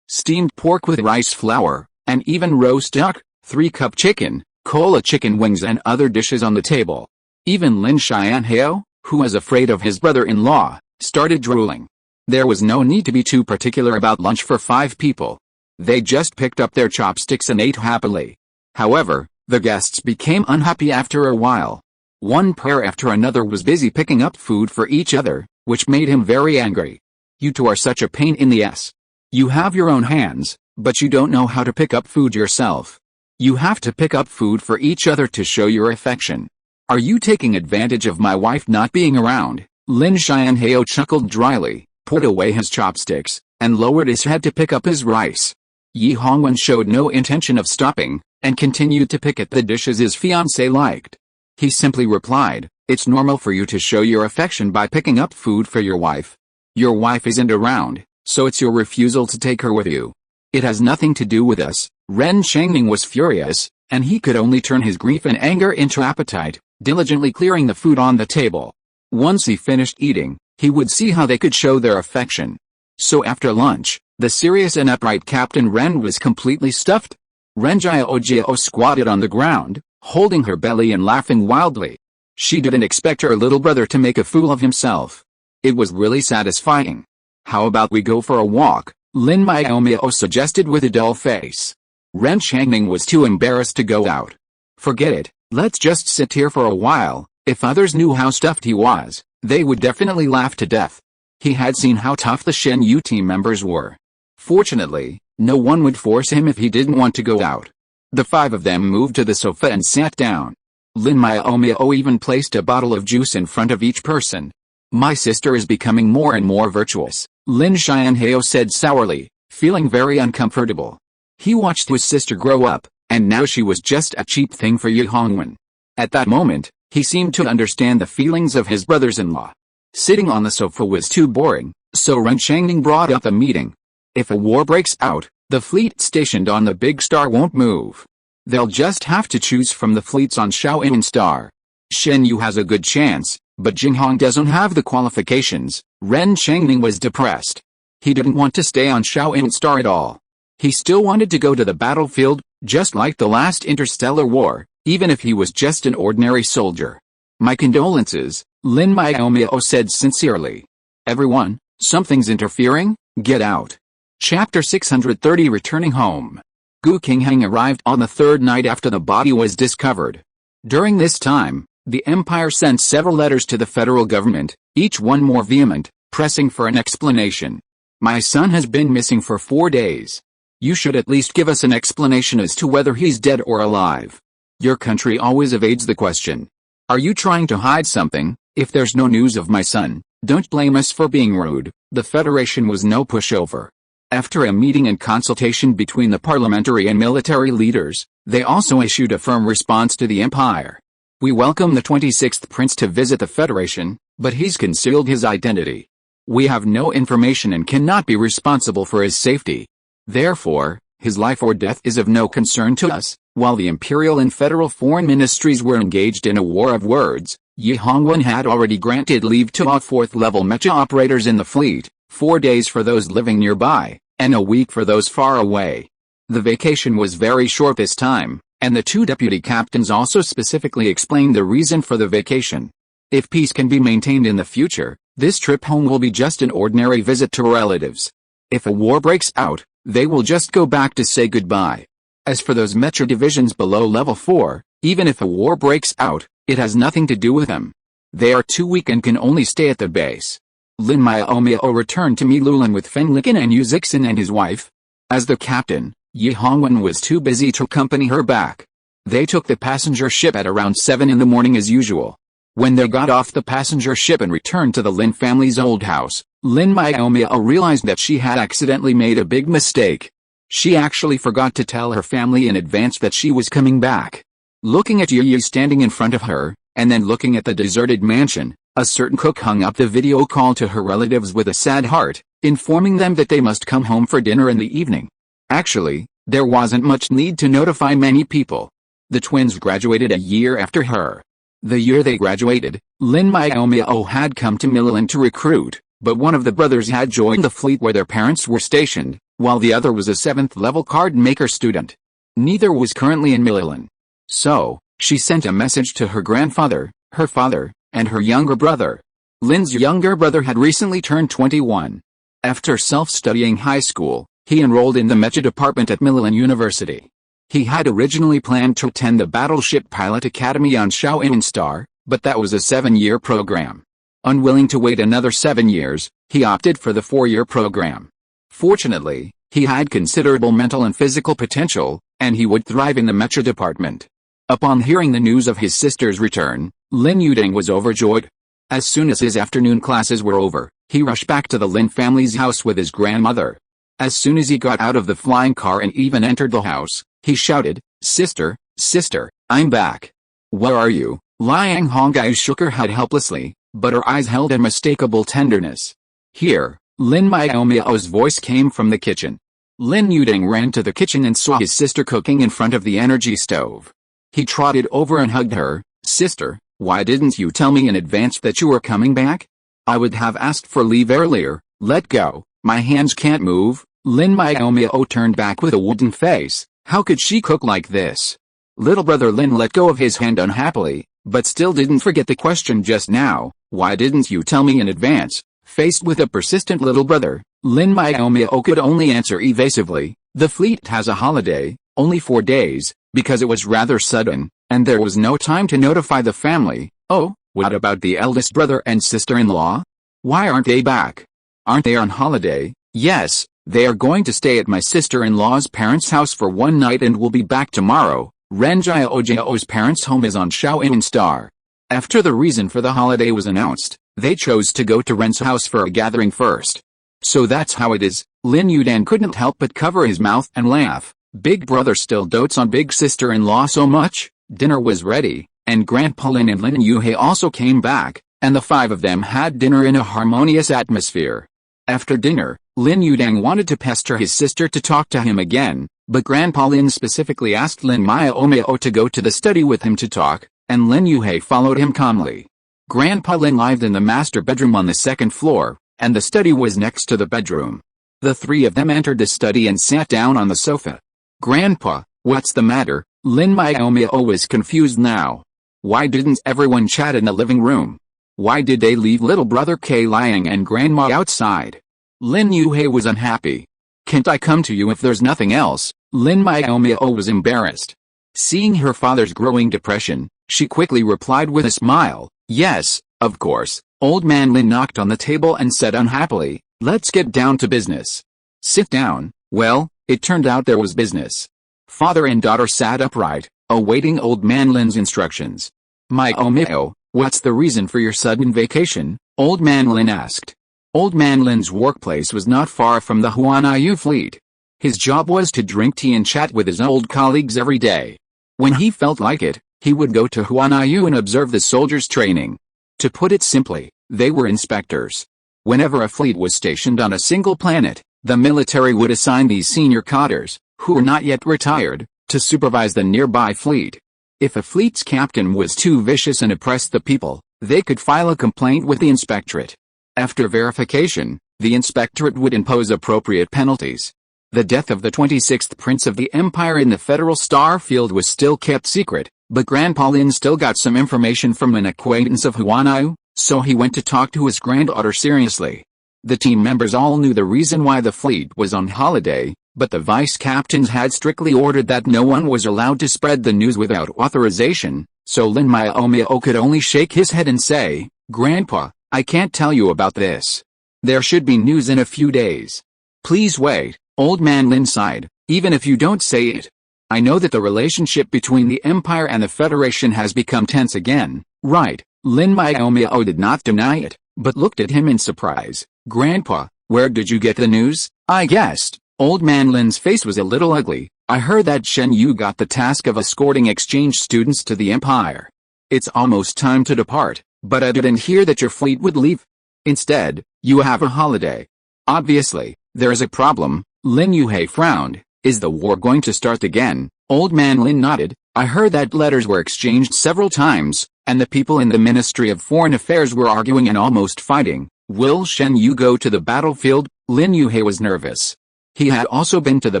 steamed pork with rice flour, and even roast duck, 3-cup chicken, cola chicken wings and other dishes on the table. Even Lin Miaomiao, who was afraid of his brother-in-law, started drooling. There was no need to be too particular about lunch for 5 people. They just picked up their chopsticks and ate happily. However, the guests became unhappy after a while. One pair after another was busy picking up food for each other, which made him very angry. "You two are such a pain in the ass. You have your own hands, but you don't know how to pick up food yourself. You have to pick up food for each other to show your affection. Are you taking advantage of my wife not being around?" Lin Miaomiao chuckled dryly, put away his chopsticks, and lowered his head to pick up his rice. Yi Hongwen showed no intention of stopping, and continued to pick at the dishes his fiancée liked. He simply replied, "It's normal for you to show your affection by picking up food for your wife. Your wife isn't around, so it's your refusal to take her with you. It has nothing to do with us." Ren Changming was furious, and he could only turn his grief and anger into appetite, diligently clearing the food on the table. Once he finished eating, he would see how they could show their affection. So after lunch, the serious and upright Captain Ren was completely stuffed. Ren Jiaojiao squatted on the ground, holding her belly and laughing wildly. She didn't expect her little brother to make a fool of himself. It was really satisfying. "How about we go for a walk?" Lin Miaomiao suggested with a dull face. Ren Changming was too embarrassed to go out. "Forget it, let's just sit here for a while." If others knew how stuffed he was, they would definitely laugh to death. He had seen how tough the Shen Yu team members were. Fortunately, no one would force him if he didn't want to go out. The 5 of them moved to the sofa and sat down. Lin Miaomiao even placed a bottle of juice in front of each person. "My sister is becoming more and more virtuous," Lin Miaomiao said sourly, feeling very uncomfortable. He watched his sister grow up, and now she was just a cheap thing for Yi Hongwen. At that moment, he seemed to understand the feelings of his brothers-in-law. Sitting on the sofa was too boring, so Ren Changming brought up a meeting. If a war breaks out, the fleet stationed on the Big Star won't move. They'll just have to choose from the fleets on Shaoyin Star. Shen Yu has a good chance, but Jinghong doesn't have the qualifications. Ren Changming was depressed. He didn't want to stay on Shaoyin Star at all. He still wanted to go to the battlefield, just like the last interstellar war, even if he was just an ordinary soldier. "My condolences," Lin Miaomiao said sincerely. "Everyone, Something's interfering, get out. Chapter 630 Returning Home. Gu Qinghang arrived on the third night after the body was discovered. During this time, the empire sent several letters to the federal government, each one more vehement, pressing for an explanation. My son has been missing for 4 days. You should at least give us an explanation as to whether he's dead or alive. Your country always evades the question. Are you trying to hide something? If there's no news of my son, don't blame us for being rude. The Federation was no pushover. After a meeting and consultation between the parliamentary and military leaders, they also issued a firm response to the empire. We welcome the 26th prince to visit the Federation, but he's concealed his identity. We have no information and cannot be responsible for his safety. Therefore, his life or death is of no concern to us. While the imperial and federal foreign ministries were engaged in a war of words, Yi Hongwen had already granted leave to all 4th-level mecha operators in the fleet, 4 days for those living nearby, and a week for those far away. The vacation was very short this time, and the 2 deputy captains also specifically explained the reason for the vacation. If peace can be maintained in the future, this trip home will be just an ordinary visit to relatives. If a war breaks out, they will just go back to say goodbye. As for those mecha divisions below level 4, even if a war breaks out, it has nothing to do with them. They are too weak and can only stay at the base. Lin Miaomiao returned to Milulin with Feng Liqin and Yu Zixin and his wife. As the captain, Yi Hongwen was too busy to accompany her back. They took the passenger ship at around 7 in the morning as usual. When they got off the passenger ship and returned to the Lin family's old house, Lin Miaomiao realized that she had accidentally made a big mistake. She actually forgot to tell her family in advance that she was coming back. Looking at Yu standing in front of her, and then looking at the deserted mansion, a certain cook hung up the video call to her relatives with a sad heart, informing them that they must come home for dinner in the evening. Actually, there wasn't much need to notify many people. The twins graduated a year after her. The year they graduated, Lin Miaomiao had come to Milulin to recruit, but one of the brothers had joined the fleet where their parents were stationed, while the other was a 7th-level card maker student. Neither was currently in Milulin. So, she sent a message to her grandfather, her father, and her younger brother. Lin's younger brother had recently turned 21. After self-studying high school, he enrolled in the mecha department at Milulin University. He had originally planned to attend the Battleship Pilot Academy on Shaoyin Star, but that was a 7-year program. Unwilling to wait another 7 years, he opted for the 4-year program. Fortunately, he had considerable mental and physical potential, and he would thrive in the mecha department. Upon hearing the news of his sister's return, Lin Yuding was overjoyed. As soon as his afternoon classes were over, he rushed back to the Lin family's house with his grandmother. As soon as he got out of the flying car and even entered the house, he shouted, "Sister, sister, I'm back." "Where are you?" Liang Honggai shook her head helplessly, but her eyes held unmistakable tenderness. "Here." Lin Miaomiao's voice came from the kitchen. Lin Yuding ran to the kitchen and saw his sister cooking in front of the energy stove. He trotted over and hugged her. "Sister, why didn't you tell me in advance that you were coming back? I would have asked for leave earlier." "Let go, my hands can't move." Lin Miaomiao turned back with a wooden face. How could she cook like this? Little brother Lin let go of his hand unhappily, but still didn't forget the question just now. "Why didn't you tell me in advance?" Faced with a persistent little brother, Lin Miaomiao could only answer evasively, "The fleet has a holiday, only 4 days, because it was rather sudden, and there was no time to notify the family." "Oh, what about the eldest brother and sister-in-law? Why aren't they back?" "Aren't they on holiday?" "Yes, they are going to stay at my sister-in-law's parents' house for 1 night and will be back tomorrow." Ren Jiaojiao's parents' home is on Shaoyin Star. After the reason for the holiday was announced, they chose to go to Ren's house for a gathering first. "So that's how it is." Lin Yudan couldn't help but cover his mouth and laugh. Big brother still dotes on big sister-in-law so much. Dinner was ready, and Grandpa Lin and Lin Yuhei also came back, and the 5 of them had dinner in a harmonious atmosphere. After dinner, Lin Yudang wanted to pester his sister to talk to him again, but Grandpa Lin specifically asked Lin Miaomiao to go to the study with him to talk, and Lin Yuhei followed him calmly. Grandpa Lin lived in the master bedroom on the 2nd floor, and the study was next to the bedroom. The 3 of them entered the study and sat down on the sofa. "Grandpa, what's the matter?" Lin Miaomiao was confused now. "Why didn't everyone chat in the living room?" Why did they leave little brother K lying and grandma outside? Lin Yuhei was unhappy. Can't I come to you if there's nothing else? Lin Miaomiao was embarrassed. Seeing her father's growing depression, she quickly replied with a smile, yes, of course. Old man Lin knocked on the table and said unhappily, let's get down to business. Sit down. Well, it turned out there was business. Father and daughter sat upright, awaiting old man Lin's instructions. Miaomiao, what's the reason for your sudden vacation? Old man Lin asked. Old man Lin's workplace was not far from the Huanayu fleet. His job was to drink tea and chat with his old colleagues every day. When he felt like it, he would go to Huanayu and observe the soldiers' training. To put it simply, they were inspectors. Whenever a fleet was stationed on a single planet, the military would assign these senior cadres, who were not yet retired, to supervise the nearby fleet. If a fleet's captain was too vicious and oppressed the people, they could file a complaint with the inspectorate. After verification, the inspectorate would impose appropriate penalties. The death of the 26th Prince of the Empire in the Federal Star Field was still kept secret, but Grandpa Lin still got some information from an acquaintance of Huanayu, so he went to talk to his granddaughter seriously. The team members all knew the reason why the fleet was on holiday, but the vice captains had strictly ordered that no one was allowed to spread the news without authorization, so Lin Miaomiao could only shake his head and say, Grandpa, I can't tell you about this. There should be news in a few days. Please wait, old man Lin sighed, even if you don't say it. I know that the relationship between the Empire and the Federation has become tense again, right? Lin Miaomiao did not deny it, but looked at him in surprise. Grandpa, where did you get the news? I guessed. Old man Lin's face was a little ugly. I heard that Shen Yu got the task of escorting exchange students to the Empire. It's almost time to depart, but I didn't hear that your fleet would leave. Instead, you have a holiday. Obviously, there is a problem. Lin Yuhei frowned. Is the war going to start again? Old man Lin nodded. I heard that letters were exchanged several times, and the people in the Ministry of Foreign Affairs were arguing and almost fighting. Will Shen Yu go to the battlefield? Lin Yuhei was nervous. He had also been to the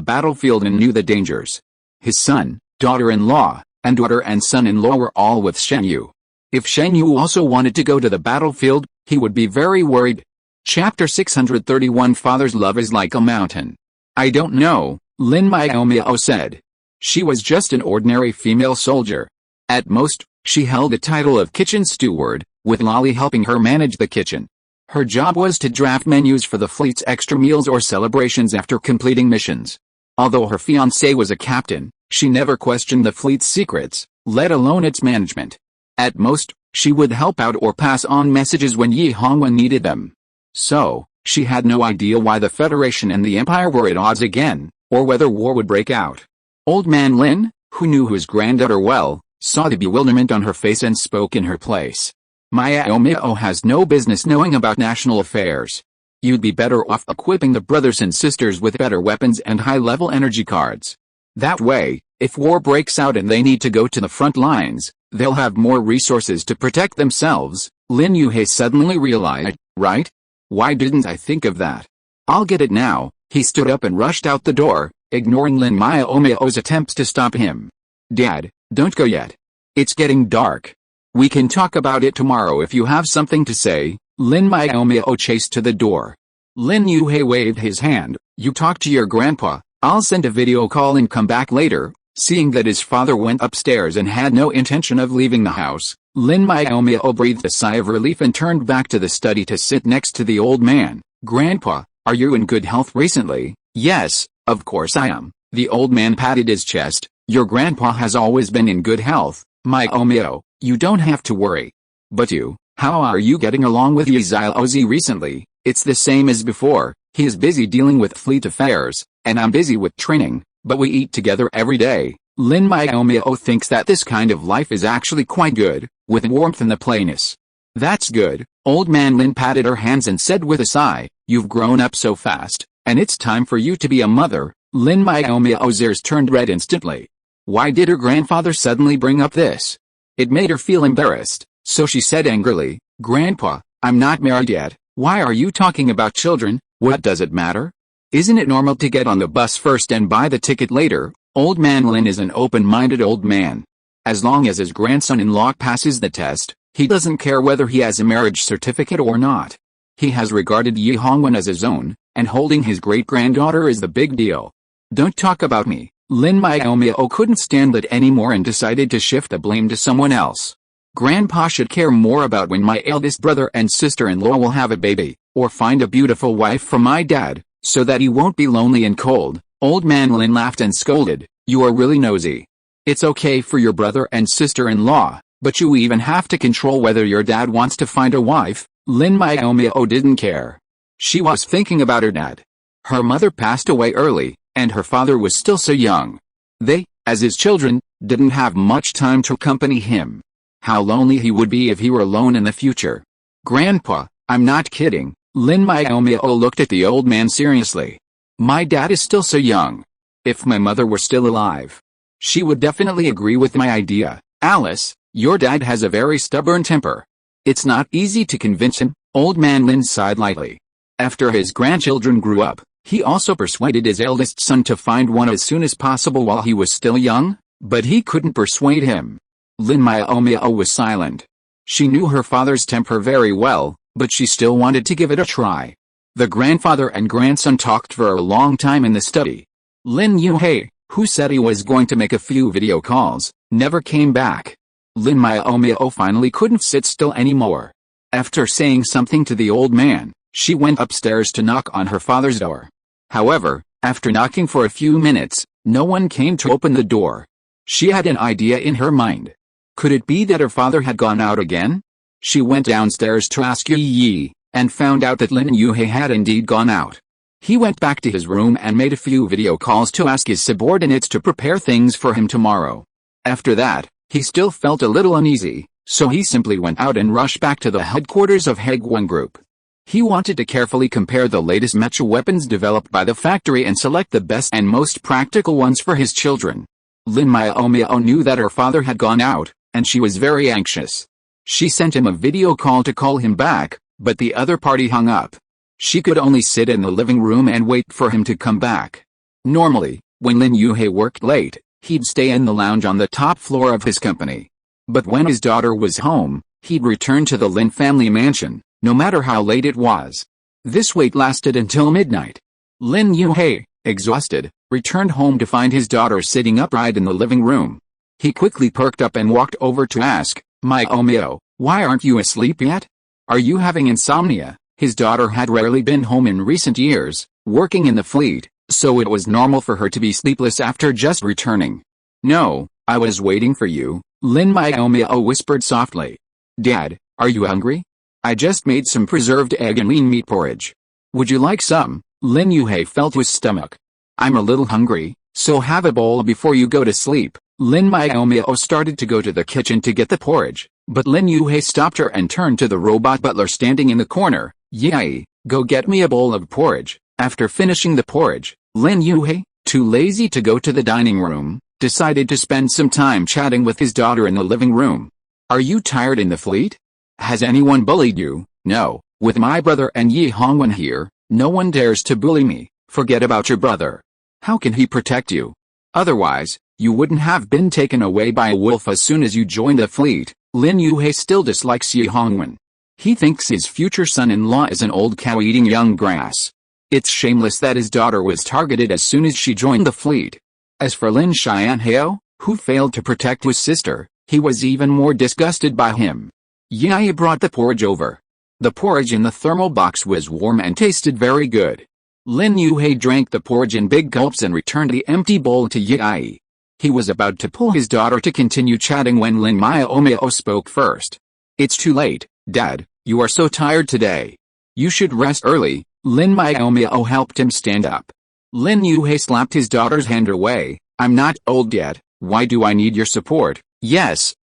battlefield and knew the dangers. His son, daughter-in-law, and daughter and son-in-law were all with Shen Yu. If Shen Yu also wanted to go to the battlefield, he would be very worried. Chapter 631 Father's love is like a mountain. I don't know, Lin Miaomiao said. She was just an ordinary female soldier. At most, she held the title of kitchen steward, with Lolly helping her manage the kitchen. Her job was to draft menus for the fleet's extra meals or celebrations after completing missions. Although her fiancé was a captain, she never questioned the fleet's secrets, let alone its management. At most, she would help out or pass on messages when Yi Hongwen needed them. So, she had no idea why the Federation and the Empire were at odds again, or whether war would break out. Old man Lin, who knew his granddaughter well, saw the bewilderment on her face and spoke in her place. Miaomiao has no business knowing about national affairs. You'd be better off equipping the brothers and sisters with better weapons and high-level energy cards. That way, if war breaks out and they need to go to the front lines, they'll have more resources to protect themselves. Lin Yuhei suddenly realized, right? Why didn't I think of that? I'll get it now. He stood up and rushed out the door, ignoring Lin Miaomiao's attempts to stop him. Dad, don't go yet. It's getting dark. We can talk about it tomorrow if you have something to say. Lin Miaomiao chased to the door. Lin Yuhei waved his hand. You talk to your grandpa. I'll send a video call and come back later. Seeing that his father went upstairs and had no intention of leaving the house, Lin Miaomiao breathed a sigh of relief and turned back to the study to sit next to the old man. Grandpa, are you in good health recently? Yes, of course I am. The old man patted his chest. Your grandpa has always been in good health, Miaomiao. You don't have to worry. But you, how are you getting along with Yi Zhaozi recently? It's the same as before. He is busy dealing with fleet affairs, and I'm busy with training, but we eat together every day. Lin Miaomiao thinks that this kind of life is actually quite good, with warmth and the plainness. That's good. Old man Lin patted her hands and said with a sigh, you've grown up so fast, and it's time for you to be a mother. Lin Miaomiao's ears turned red instantly. Why did her grandfather suddenly bring up this? It made her feel embarrassed, so she said angrily, Grandpa, I'm not married yet. Why are you talking about children? What does it matter? Isn't it normal to get on the bus first and buy the ticket later? Old man Lin is an open-minded old man. As long as his grandson-in-law passes the test, he doesn't care whether he has a marriage certificate or not. He has regarded Yi Hongwen as his own, and holding his great-granddaughter is the big deal. Don't talk about me. Lin Miaomiao couldn't stand it anymore and decided to shift the blame to someone else. Grandpa should care more about when my eldest brother and sister-in-law will have a baby, or find a beautiful wife for my dad, so that he won't be lonely and cold. Old man Lin laughed and scolded, "You are really nosy. It's okay for your brother and sister-in-law, but you even have to control whether your dad wants to find a wife." Lin Miaomiao didn't care. She was thinking about her dad. Her mother passed away early, and her father was still so young. They, as his children, didn't have much time to accompany him. How lonely he would be if he were alone in the future. "Grandpa, I'm not kidding." Lin Miaomiao looked at the old man seriously. "My dad is still so young. If my mother were still alive, she would definitely agree with my idea." "Alice, your dad has a very stubborn temper. It's not easy to convince him." Old man Lin sighed lightly. After his grandchildren grew up, he also persuaded his eldest son to find one as soon as possible while he was still young, but he couldn't persuade him. Lin Miaomiao was silent. She knew her father's temper very well, but she still wanted to give it a try. The grandfather and grandson talked for a long time in the study. Lin Yin, who said he was going to make a few video calls, never came back. Lin Miaomiao finally couldn't sit still anymore. After saying something to the old man, she went upstairs to knock on her father's door. However, after knocking for a few minutes, no one came to open the door. She had an idea in her mind. Could it be that her father had gone out again? She went downstairs to ask Yi, and found out that Lin Yin had indeed gone out. He went back to his room and made a few video calls to ask his subordinates to prepare things for him tomorrow. After that, he still felt a little uneasy, so he simply went out and rushed back to the headquarters of Heguan Group. He wanted to carefully compare the latest mecha weapons developed by the factory and select the best and most practical ones for his children. Lin Miaomiao knew that her father had gone out, and she was very anxious. She sent him a video call to call him back, but the other party hung up. She could only sit in the living room and wait for him to come back. Normally, when Lin Yin worked late, he'd stay in the lounge on the top floor of his company. But when his daughter was home, he'd return to the Lin family mansion, no matter how late it was. This wait lasted until midnight. Lin Yin, exhausted, returned home to find his daughter sitting upright in the living room. He quickly perked up and walked over to ask, "Miaomiao, why aren't you asleep yet? Are you having insomnia?" His daughter had rarely been home in recent years, working in the fleet, so it was normal for her to be sleepless after just returning. "No, I was waiting for you," Lin Miaomiao whispered softly. "Dad, are you hungry? I just made some preserved egg and lean meat porridge. Would you like some?" Lin Yin felt his stomach. "I'm a little hungry, so have a bowl before you go to sleep." Lin Miaomiao started to go to the kitchen to get the porridge, but Lin Yin stopped her and turned to the robot butler standing in the corner. "Yi, go get me a bowl of porridge." After finishing the porridge, Lin Yin, too lazy to go to the dining room, decided to spend some time chatting with his daughter in the living room. "Are you tired in the fleet? Has anyone bullied you?" "No, with my brother and Yi Hongwen here, no one dares to bully me." "Forget about your brother. How can he protect you? Otherwise, you wouldn't have been taken away by a wolf as soon as you joined the fleet." Lin Yin still dislikes Yi Hongwen. He thinks his future son-in-law is an old cow eating young grass. It's shameless that his daughter was targeted as soon as she joined the fleet. As for Lin Xianhao, who failed to protect his sister, he was even more disgusted by him. Yi brought the porridge over. The porridge in the thermal box was warm and tasted very good. Lin Yin drank the porridge in big gulps and returned the empty bowl to Yi. He was about to pull his daughter to continue chatting when Lin Miaomiao spoke first. "It's too late, Dad, you are so tired today. You should rest early." Lin Miaomiao helped him stand up. Lin Yin slapped his daughter's hand away. "I'm not old yet, why do I need your support?" Yes,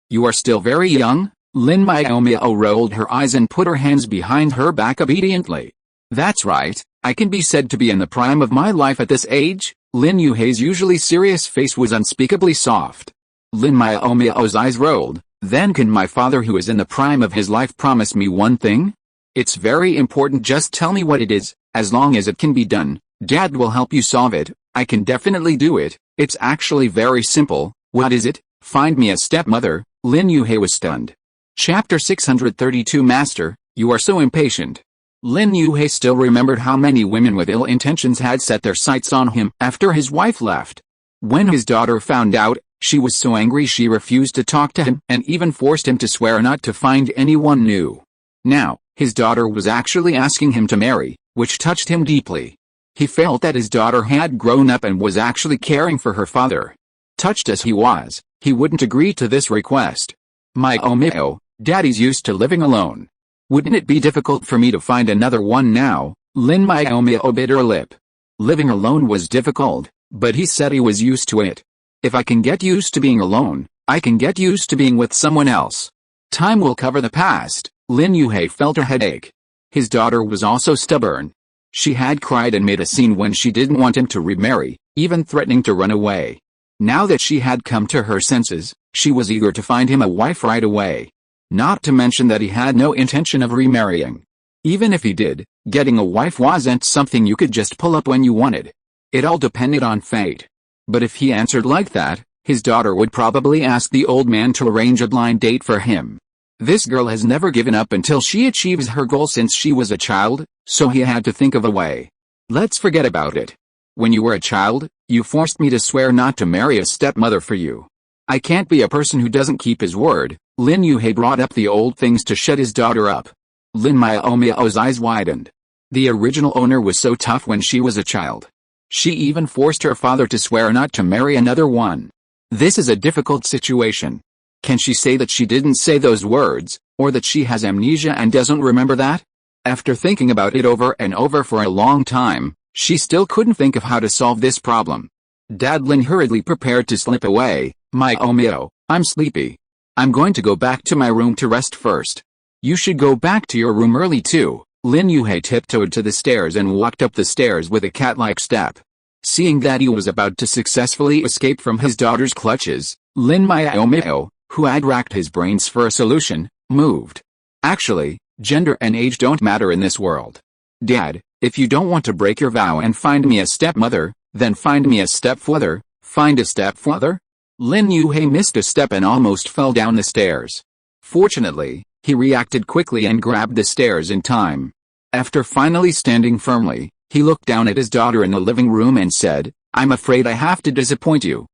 you are still very young." Lin Miaomiao rolled her eyes and put her hands behind her back obediently. "That's right, I can be said to be in the prime of my life at this age." Lin Yin's usually serious face was unspeakably soft. Lin Miaomiao's eyes rolled. "Then can my father who is in the prime of his life promise me one thing?" "It's very important, just tell me what it is, as long as it can be done. Dad will help you solve it." "I can definitely do it, it's actually very simple." "What is it?" Find me a stepmother. Lin Yuhei was stunned. Chapter 632 Master, you are so impatient. Lin Yuhei still remembered how many women with ill intentions had set their sights on him after his wife left. When his daughter found out, she was so angry she refused to talk to him and even forced him to swear not to find anyone new. Now, his daughter was actually asking him to marry, which touched him deeply. He felt that his daughter had grown up and was actually caring for her father. Touched as he was, he wouldn't agree to this request. Miaomiao, Daddy's used to living alone. Wouldn't it be difficult for me to find another one now? Lin Miaomiao bit her lip. Living alone was difficult, but he said he was used to it. If I can get used to being alone, I can get used to being with someone else. Time will cover the past. Lin Yuhei felt her headache. His daughter was also stubborn. She had cried and made a scene when she didn't want him to remarry, even threatening to run away. Now that she had come to her senses, she was eager to find him a wife right away. Not to mention that he had no intention of remarrying. Even if he did, getting a wife wasn't something you could just pull up when you wanted. It all depended on fate. But if he answered like that, his daughter would probably ask the old man to arrange a blind date for him. This girl has never given up until she achieves her goal since she was a child, so he had to think of a way. Let's forget about it. When you were a child, you forced me to swear not to marry a stepmother for you. I can't be a person who doesn't keep his word. Lin Yuhei brought up the old things to shut his daughter up. Lin Miaomiao's eyes widened. The original owner was so tough when she was a child. She even forced her father to swear not to marry another one. This is a difficult situation. Can she say that she didn't say those words, or that she has amnesia and doesn't remember that? After thinking about it over and over for a long time, she still couldn't think of how to solve this problem. Dad Lin hurriedly prepared to slip away. Miaomiao, I'm sleepy. I'm going to go back to my room to rest first. You should go back to your room early too. Lin Yuhei tiptoed to the stairs and walked up the stairs with a cat-like step. Seeing that he was about to successfully escape from his daughter's clutches, Lin Miaomiao, who had racked his brains for a solution, moved. Actually, gender and age don't matter in this world. Dad, if you don't want to break your vow and find me a stepmother, then find me a stepfather. Find a stepfather? Lin Yuhei missed a step and almost fell down the stairs. Fortunately, he reacted quickly and grabbed the stairs in time. After finally standing firmly, he looked down at his daughter in the living room and said, I'm afraid I have to disappoint you.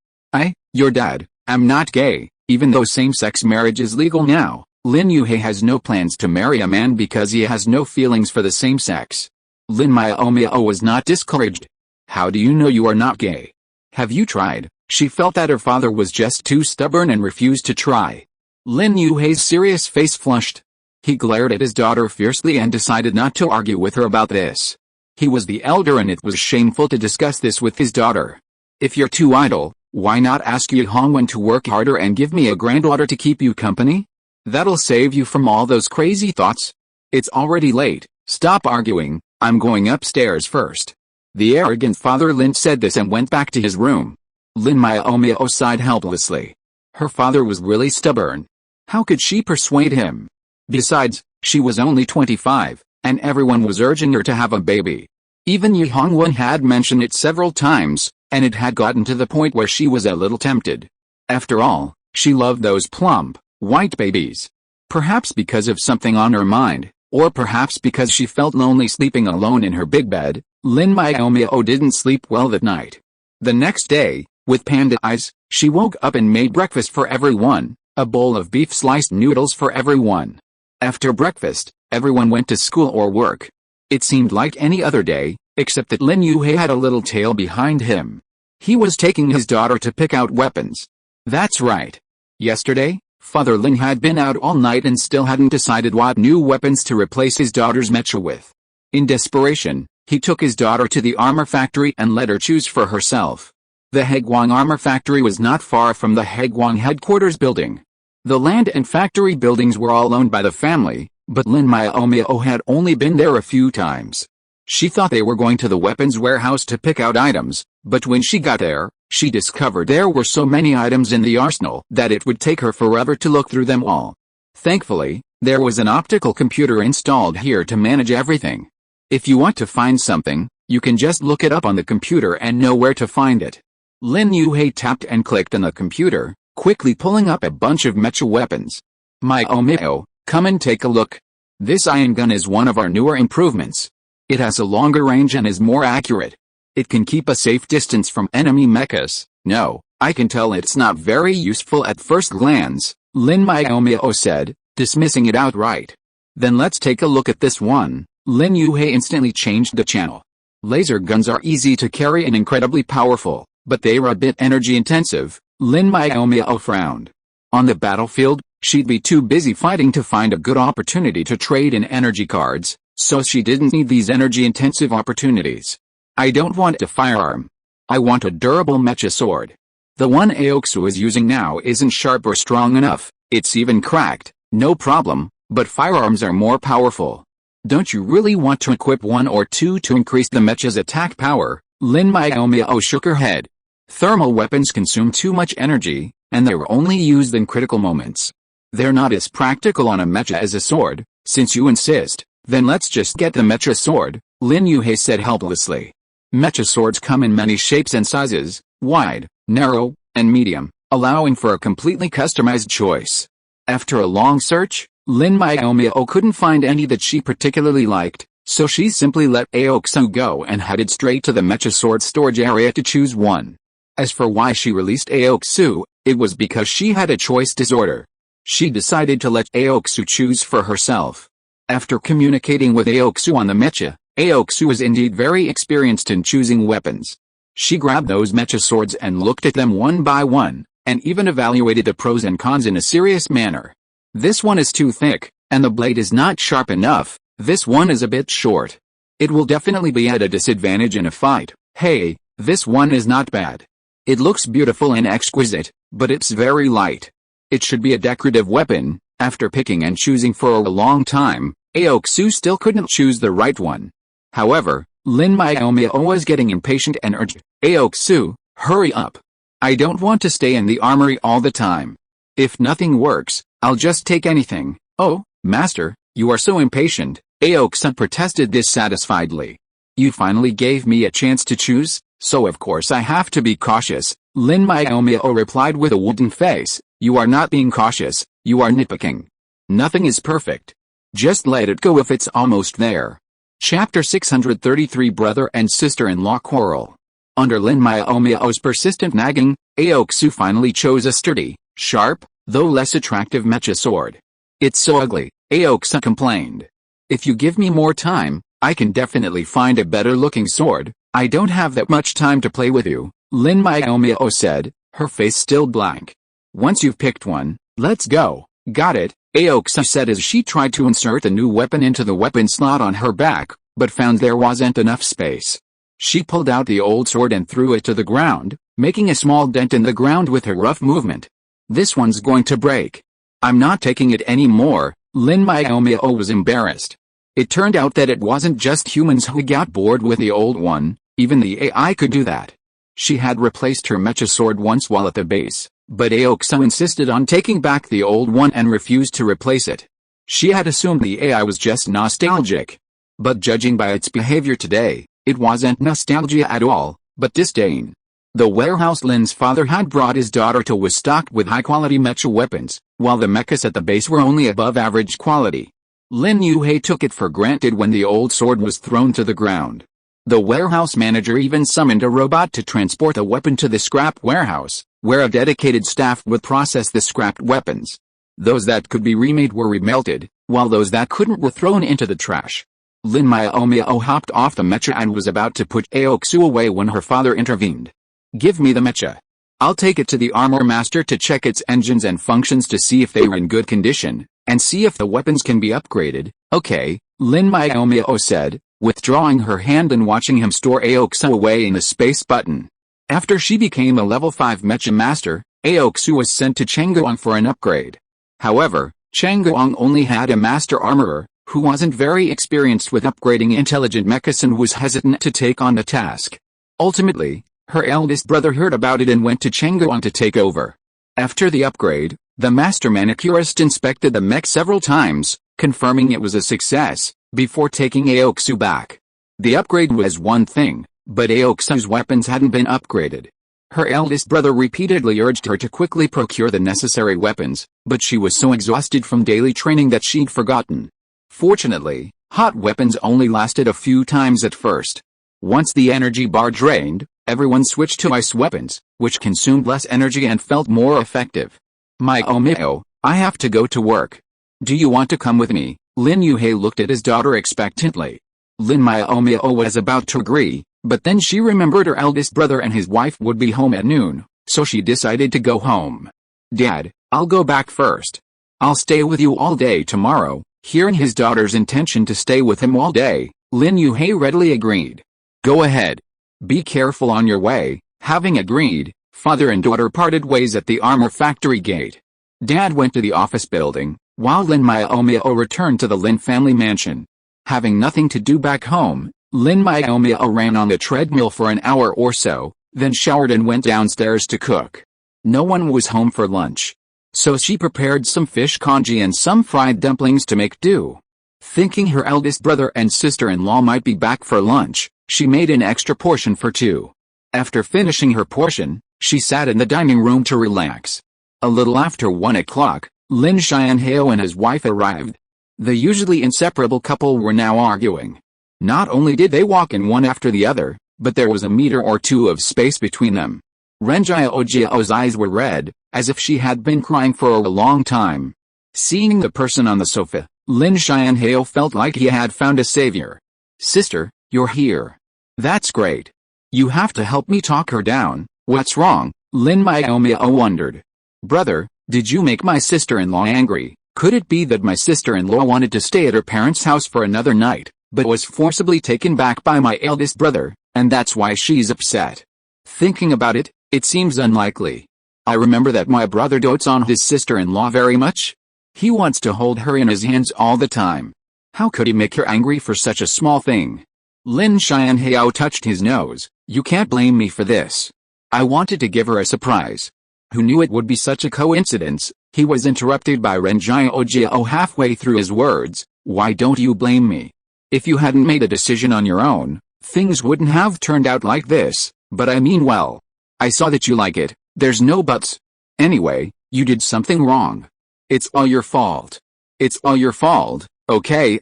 Your dad, I'm not gay, even though same-sex marriage is legal now. Lin Yuhei has no plans to marry a man because he has no feelings for the same sex. Lin Miaomiao was not discouraged. How do you know you are not gay? Have you tried? She felt that her father was just too stubborn and refused to try. Lin Yuhei's serious face flushed. He glared at his daughter fiercely and decided not to argue with her about this. He was the elder and it was shameful to discuss this with his daughter. If you're too idle, why not ask Yi Hongwen to work harder and give me a granddaughter to keep you company? That'll save you from all those crazy thoughts. It's already late, stop arguing, I'm going upstairs first. The arrogant father Lin said this and went back to his room. Lin Miaomiao sighed helplessly. Her father was really stubborn. How could she persuade him? Besides, she was only 25, and everyone was urging her to have a baby. Even Yi Hongwen had mentioned it several times, and it had gotten to the point where she was a little tempted. After all, she loved those plump, white babies. Perhaps because of something on her mind, or perhaps because she felt lonely sleeping alone in her big bed, Lin Miaomiao didn't sleep well that night. The next day, with panda eyes, she woke up and made breakfast for everyone, a bowl of beef sliced noodles for everyone. After breakfast, everyone went to school or work. It seemed like any other day, except that Lin Yuhei had a little tail behind him. He was taking his daughter to pick out weapons. That's right. Yesterday, Father Lin had been out all night and still hadn't decided what new weapons to replace his daughter's mecha with. In desperation, he took his daughter to the armor factory and let her choose for herself. The Heguang armor factory was not far from the Heguang headquarters building. The land and factory buildings were all owned by the family, but Lin Miaomiao had only been there a few times. She thought they were going to the weapons warehouse to pick out items, but when she got there, she discovered there were so many items in the arsenal that it would take her forever to look through them all. Thankfully, there was an optical computer installed here to manage everything. If you want to find something, you can just look it up on the computer and know where to find it. Lin Yuhei tapped and clicked on the computer, quickly pulling up a bunch of mecha weapons. Miaomiao, come and take a look. This ion gun is one of our newer improvements. It has a longer range and is more accurate. It can keep a safe distance from enemy mechas. No, I can tell it's not very useful at first glance, Lin Miaomiao said, dismissing it outright. Then let's take a look at this one. Lin Yuhei instantly changed the channel. Laser guns are easy to carry and incredibly powerful, but they are a bit energy intensive. Lin Miaomiao frowned. On the battlefield, she'd be too busy fighting to find a good opportunity to trade in energy cards, so she didn't need these energy-intensive opportunities. I don't want a firearm. I want a durable mecha sword. The one Aoksu is using now isn't sharp or strong enough, it's even cracked, no problem, but firearms are more powerful. Don't you really want to equip one or two to increase the mecha's attack power? Lin Miaomiao shook her head. Thermal weapons consume too much energy, and they're only used in critical moments. They're not as practical on a mecha as a sword. Since you insist, then let's just get the mecha sword, Lin Yuhei said helplessly. Mecha swords come in many shapes and sizes, wide, narrow, and medium, allowing for a completely customized choice. After a long search, Lin Miaomiao couldn't find any that she particularly liked, so she simply let Aoksu go and headed straight to the mecha sword storage area to choose one. As for why she released Aoksu, it was because she had a choice disorder. She decided to let Aoksu choose for herself. After communicating with Aoksu on the mecha, Aoksu was indeed very experienced in choosing weapons. She grabbed those mecha swords and looked at them one by one, and even evaluated the pros and cons in a serious manner. This one is too thick, and the blade is not sharp enough. This one is a bit short. It will definitely be at a disadvantage in a fight. Hey, this one is not bad. It looks beautiful and exquisite, but it's very light. It should be a decorative weapon. After picking and choosing for a long time, Aoksu still couldn't choose the right one. However, Lin Miaomiao was getting impatient and urged, Aoksu, hurry up. I don't want to stay in the armory all the time. If nothing works, I'll just take anything. Oh, master, you are so impatient, Aoksu protested dissatisfiedly. You finally gave me a chance to choose, so of course I have to be cautious, Lin Miaomiao replied with a wooden face. You are not being cautious, you are nitpicking. Nothing is perfect. Just let it go if it's almost there. Chapter 633 Brother and Sister-in-Law Quarrel. Under Lin Miaomiao's persistent nagging, Aoksu finally chose a sturdy, sharp, though less attractive mecha sword. It's so ugly, Aoksu complained. If you give me more time, I can definitely find a better-looking sword. I don't have that much time to play with you, Lin Miaomiao said, her face still blank. Once you've picked one, let's go. Got it, Aoksu said as she tried to insert a new weapon into the weapon slot on her back, but found there wasn't enough space. She pulled out the old sword and threw it to the ground, making a small dent in the ground with her rough movement. This one's going to break. I'm not taking it anymore, Lin Miaomiao was embarrassed. It turned out that it wasn't just humans who got bored with the old one, even the AI could do that. She had replaced her mecha sword once while at the base, but Aoksu insisted on taking back the old one and refused to replace it. She had assumed the AI was just nostalgic. But judging by its behavior today, it wasn't nostalgia at all, but disdain. The warehouse Lin's father had brought his daughter to was stocked with high-quality mecha weapons, while the mechas at the base were only above-average quality. Lin Yuhei took it for granted when the old sword was thrown to the ground. The warehouse manager even summoned a robot to transport the weapon to the scrap warehouse, where a dedicated staff would process the scrapped weapons. Those that could be remade were remelted, while those that couldn't were thrown into the trash. Lin Miaomiao hopped off the mecha and was about to put Aoksu away when her father intervened. Give me the mecha. I'll take it to the armor master to check its engines and functions to see if they are in good condition, and see if the weapons can be upgraded. Okay, Lin Miaomiao said, withdrawing her hand and watching him store Aoksu away in the space button. After she became a level 5 mecha master, Aoksu was sent to Changguang for an upgrade. However, Changguang only had a master armorer, who wasn't very experienced with upgrading intelligent mechas and was hesitant to take on the task. Ultimately, her eldest brother heard about it and went to Changguang to take over. After the upgrade, the master manicurist inspected the mech several times, confirming it was a success, before taking Aoksu back. The upgrade was one thing, but Aoksu's weapons hadn't been upgraded. Her eldest brother repeatedly urged her to quickly procure the necessary weapons, but she was so exhausted from daily training that she'd forgotten. Fortunately, hot weapons only lasted a few times at first. Once the energy bar drained, everyone switched to ice weapons, which consumed less energy and felt more effective. Miaomiao, I have to go to work. Do you want to come with me? Lin Yin looked at his daughter expectantly. Lin Miaomiao was about to agree, but then she remembered her eldest brother and his wife would be home at noon, so she decided to go home. Dad, I'll go back first. I'll stay with you all day tomorrow. Hearing his daughter's intention to stay with him all day, Lin Yin readily agreed. Go ahead. Be careful on your way. Having agreed, father and daughter parted ways at the armor factory gate. Dad went to the office building, while Lin Miaomiao returned to the Lin family mansion. Having nothing to do back home, Lin Miaomiao ran on the treadmill for an hour or so, then showered and went downstairs to cook. No one was home for lunch, so she prepared some fish congee and some fried dumplings to make do. Thinking her eldest brother and sister-in-law might be back for lunch, she made an extra portion for two. After finishing her portion, she sat in the dining room to relax. A little after 1 o'clock, Lin Xianhao and his wife arrived. The usually inseparable couple were now arguing. Not only did they walk in one after the other, but there was a meter or two of space between them. Ren Jiaojiao's eyes were red, as if she had been crying for a long time. Seeing the person on the sofa, Lin Xianhao felt like he had found a savior. Sister, you're here. That's great. You have to help me talk her down. What's wrong? Lin Miaomiao wondered. Brother, did you make my sister-in-law angry? Could it be that my sister-in-law wanted to stay at her parents' house for another night, but was forcibly taken back by my eldest brother, and that's why she's upset? Thinking about it, it seems unlikely. I remember that my brother dotes on his sister-in-law very much. He wants to hold her in his hands all the time. How could he make her angry for such a small thing? Lin Xianhao touched his nose. You can't blame me for this. I wanted to give her a surprise. Who knew it would be such a coincidence? He was interrupted by Ren Jiaojiao halfway through his words. Why don't you blame me? If you hadn't made a decision on your own, things wouldn't have turned out like this, but I mean well. I saw that you like it, there's no buts. Anyway, you did something wrong. It's all your fault. It's all your fault, okay,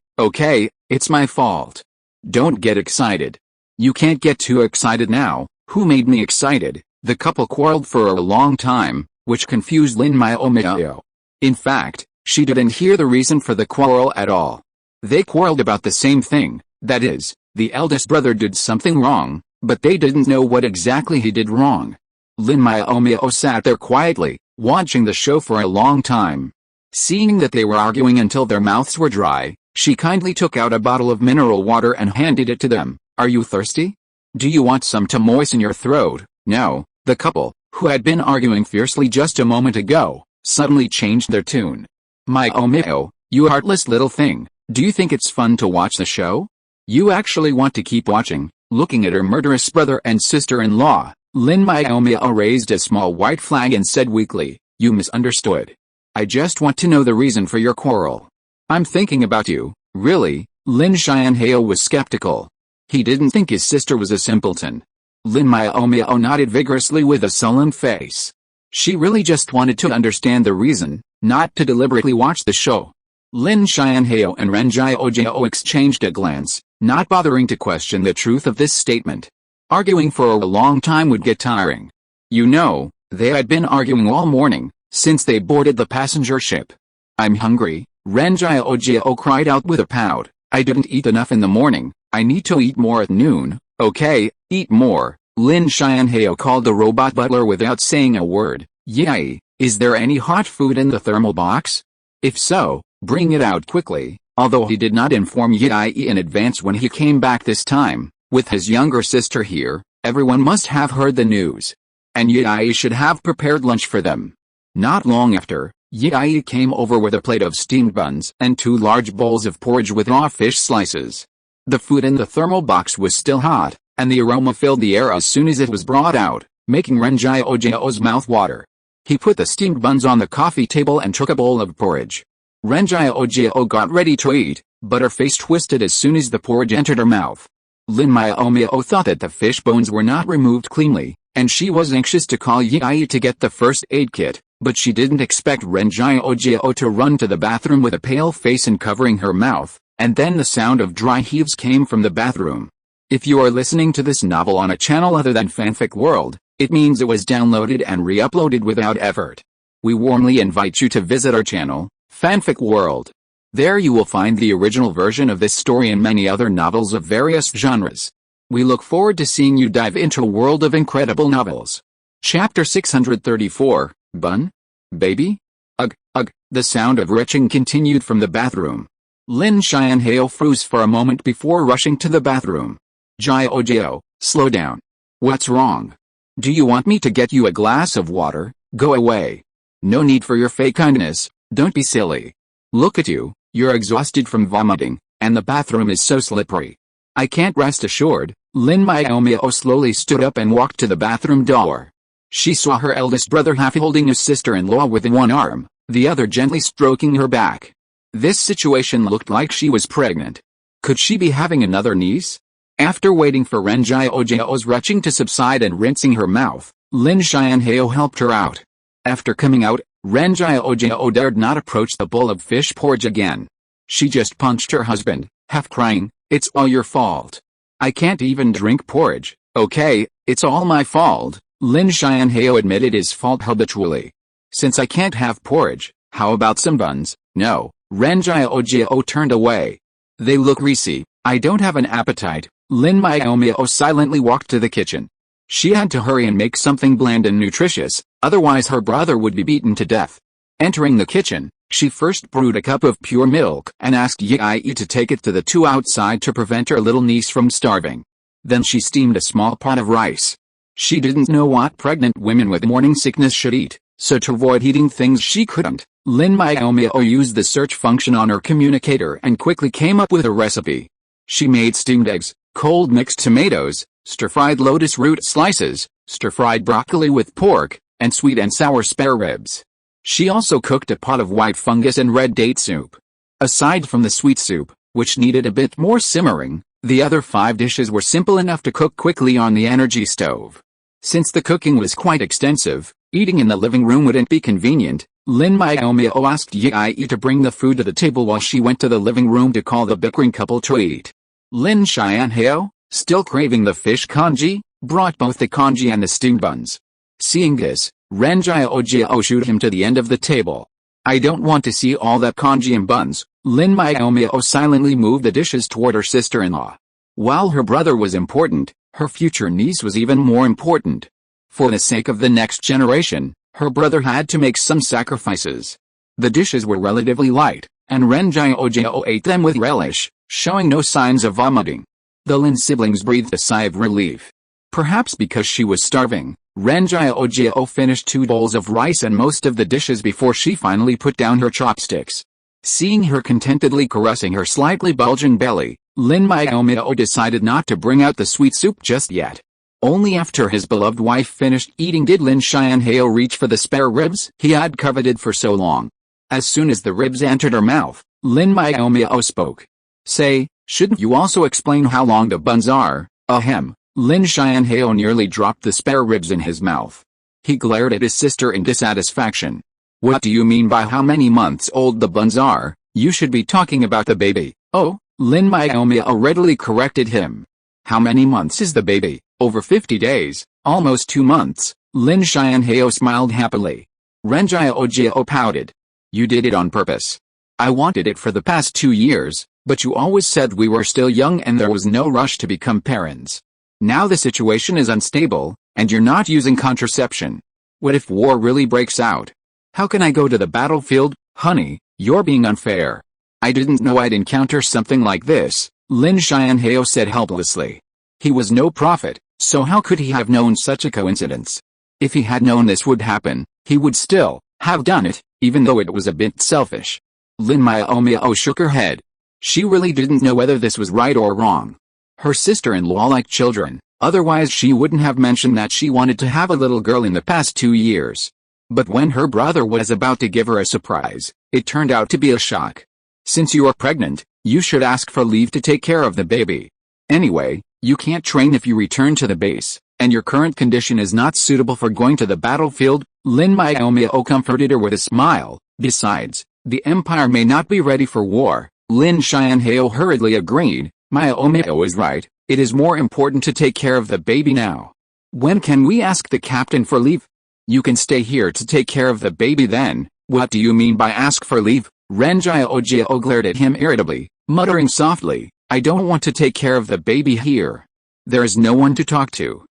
it's my fault. Don't get excited. You can't get too excited now. Who made me excited? The couple quarreled for a long time, which confused Lin Miaomiao. In fact, she didn't hear the reason for the quarrel at all. They quarreled about the same thing, that is, the eldest brother did something wrong, but they didn't know what exactly he did wrong. Lin Miaomiao sat there quietly, watching the show for a long time. Seeing that they were arguing until their mouths were dry, she kindly took out a bottle of mineral water and handed it to them. Are you thirsty? Do you want some to moisten your throat? No. The couple, who had been arguing fiercely just a moment ago, suddenly changed their tune. Miaomiao, you heartless little thing, do you think it's fun to watch the show? You actually want to keep watching? Looking at her murderous brother and sister-in-law, Lin Miaomiao raised a small white flag and said weakly, you misunderstood. I just want to know the reason for your quarrel. I'm thinking about you, really. Lin Xianhao was skeptical. He didn't think his sister was a simpleton. Lin Miaomiao nodded vigorously with a sullen face. She really just wanted to understand the reason, not to deliberately watch the show. Lin Xianhao and Ren Jiaojiao exchanged a glance, not bothering to question the truth of this statement. Arguing for a long time would get tiring. You know, they had been arguing all morning, since they boarded the passenger ship. I'm hungry, Ren Jiaojiao cried out with a pout. I didn't eat enough in the morning, I need to eat more at noon. Okay, eat more. Lin Xianhao called the robot butler without saying a word. Yay, is there any hot food in the thermal box? If so, bring it out quickly. Although he did not inform Yi in advance when he came back this time, with his younger sister here, everyone must have heard the news. And Yi should have prepared lunch for them. Not long after, Yi came over with a plate of steamed buns and 2 large bowls of porridge with raw fish slices. The food in the thermal box was still hot, and the aroma filled the air as soon as it was brought out, making Ren Jiaojiao's mouth water. He put the steamed buns on the coffee table and took a bowl of porridge. Ren Jiaojiao got ready to eat, but her face twisted as soon as the porridge entered her mouth. Lin Miaomiao thought that the fish bones were not removed cleanly, and she was anxious to call Yi to get the first aid kit, but she didn't expect Ren Jiao to run to the bathroom with a pale face and covering her mouth, and then the sound of dry heaves came from the bathroom. If you are listening to this novel on a channel other than Fanfic World, it means it was downloaded and re-uploaded without effort. We warmly invite you to visit our channel, Fanfic World. There you will find the original version of this story and many other novels of various genres. We look forward to seeing you dive into a world of incredible novels. Chapter 634, Bun? Baby? Ugh, ugh, the sound of retching continued from the bathroom. Lin Xianhao froze for a moment before rushing to the bathroom. Jiao, slow down. What's wrong? Do you want me to get you a glass of water? Go away. No need for your fake kindness, don't be silly. Look at you, you're exhausted from vomiting, and the bathroom is so slippery. I can't rest assured. Lin Miaomiao slowly stood up and walked to the bathroom door. She saw her eldest brother half holding his sister-in-law with one arm, the other gently stroking her back. This situation looked like she was pregnant. Could she be having another niece? After waiting for Ren Jiao's retching to subside and rinsing her mouth, Lin Xianhao helped her out. After coming out, Ren Jiao dared not approach the bowl of fish porridge again. She just punched her husband, half crying, "It's all your fault. I can't even drink porridge, okay, it's all my fault." Lin Xianhao admitted his fault habitually. "Since I can't have porridge, how about some buns?" "No." Ren Jiao turned away. "They look greasy, I don't have an appetite." Lin Miaomiao silently walked to the kitchen. She had to hurry and make something bland and nutritious, otherwise her brother would be beaten to death. Entering the kitchen, she first brewed a cup of pure milk and asked Yi to take it to the two outside to prevent her little niece from starving. Then she steamed a small pot of rice. She didn't know what pregnant women with morning sickness should eat, so to avoid eating things she couldn't, Lin Miaomiao used the search function on her communicator and quickly came up with a recipe. She made steamed eggs, cold mixed tomatoes, stir-fried lotus root slices, stir-fried broccoli with pork, and sweet and sour spare ribs. She also cooked a pot of white fungus and red date soup. Aside from the sweet soup, which needed a bit more simmering, the other 5 dishes were simple enough to cook quickly on the energy stove. Since the cooking was quite extensive, eating in the living room wouldn't be convenient. Lin Miaomiao asked Yi to bring the food to the table while she went to the living room to call the bickering couple to eat. Lin Xianhao, still craving the fish congee, brought both the congee and the steamed buns. Seeing this, Ren Jiao shooed him to the end of the table. "I don't want to see all that congee and buns." Lin Miaomiao silently moved the dishes toward her sister-in-law. While her brother was important, her future niece was even more important. For the sake of the next generation, her brother had to make some sacrifices. The dishes were relatively light, and Ren Jiao ate them with relish, showing no signs of vomiting. The Lin siblings breathed a sigh of relief. Perhaps because she was starving, Ren Jiao finished 2 bowls of rice and most of the dishes before she finally put down her chopsticks. Seeing her contentedly caressing her slightly bulging belly, Lin Miaomiao decided not to bring out the sweet soup just yet. Only after his beloved wife finished eating did Lin Xianhao reach for the spare ribs he had coveted for so long. As soon as the ribs entered her mouth, Lin Miaomiao spoke. "Say, shouldn't you also explain how long the buns are?" Ahem. Lin Xianhao nearly dropped the spare ribs in his mouth. He glared at his sister in dissatisfaction. "What do you mean by how many months old the buns are? You should be talking about the baby." "Oh," Lin Miaomiao readily corrected him. "How many months is the baby?" "Over 50 days, almost 2 months." Lin Xianhao smiled happily. Ren Jiao pouted. "You did it on purpose. I wanted it for the past 2 years, but you always said we were still young and there was no rush to become parents. Now the situation is unstable, and you're not using contraception. What if war really breaks out? How can I go to the battlefield?" "Honey, you're being unfair. I didn't know I'd encounter something like this," Lin Xianhao said helplessly. He was no prophet, so how could he have known such a coincidence? If he had known this would happen, he would still have done it, even though it was a bit selfish. Lin Miaomiao shook her head. She really didn't know whether this was right or wrong. Her sister-in-law liked children, otherwise she wouldn't have mentioned that she wanted to have a little girl in the past 2 years. But when her brother was about to give her a surprise, it turned out to be a shock. "Since you are pregnant, you should ask for leave to take care of the baby. Anyway, you can't train if you return to the base. and your current condition is not suitable for going to the battlefield. Lin Miaomiao comforted her with a smile. Besides, the empire may not be ready for war. Lin Xianhao hurriedly agreed. Miaomiao is right. It is more important to take care of the baby now. When can we ask the captain for leave? You can stay here to take care of the baby then. What do you mean by ask for leave? Ren Jiaojiao glared at him irritably, muttering softly, I don't want to take care of the baby here. There is no one to talk to.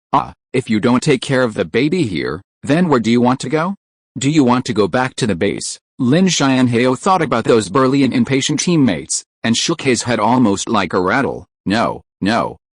If you don't take care of the baby here, then where do you want to go? Do you want to go back to the base? Lin Xianhao thought about those burly and impatient teammates, and shook his head almost like a rattle. No,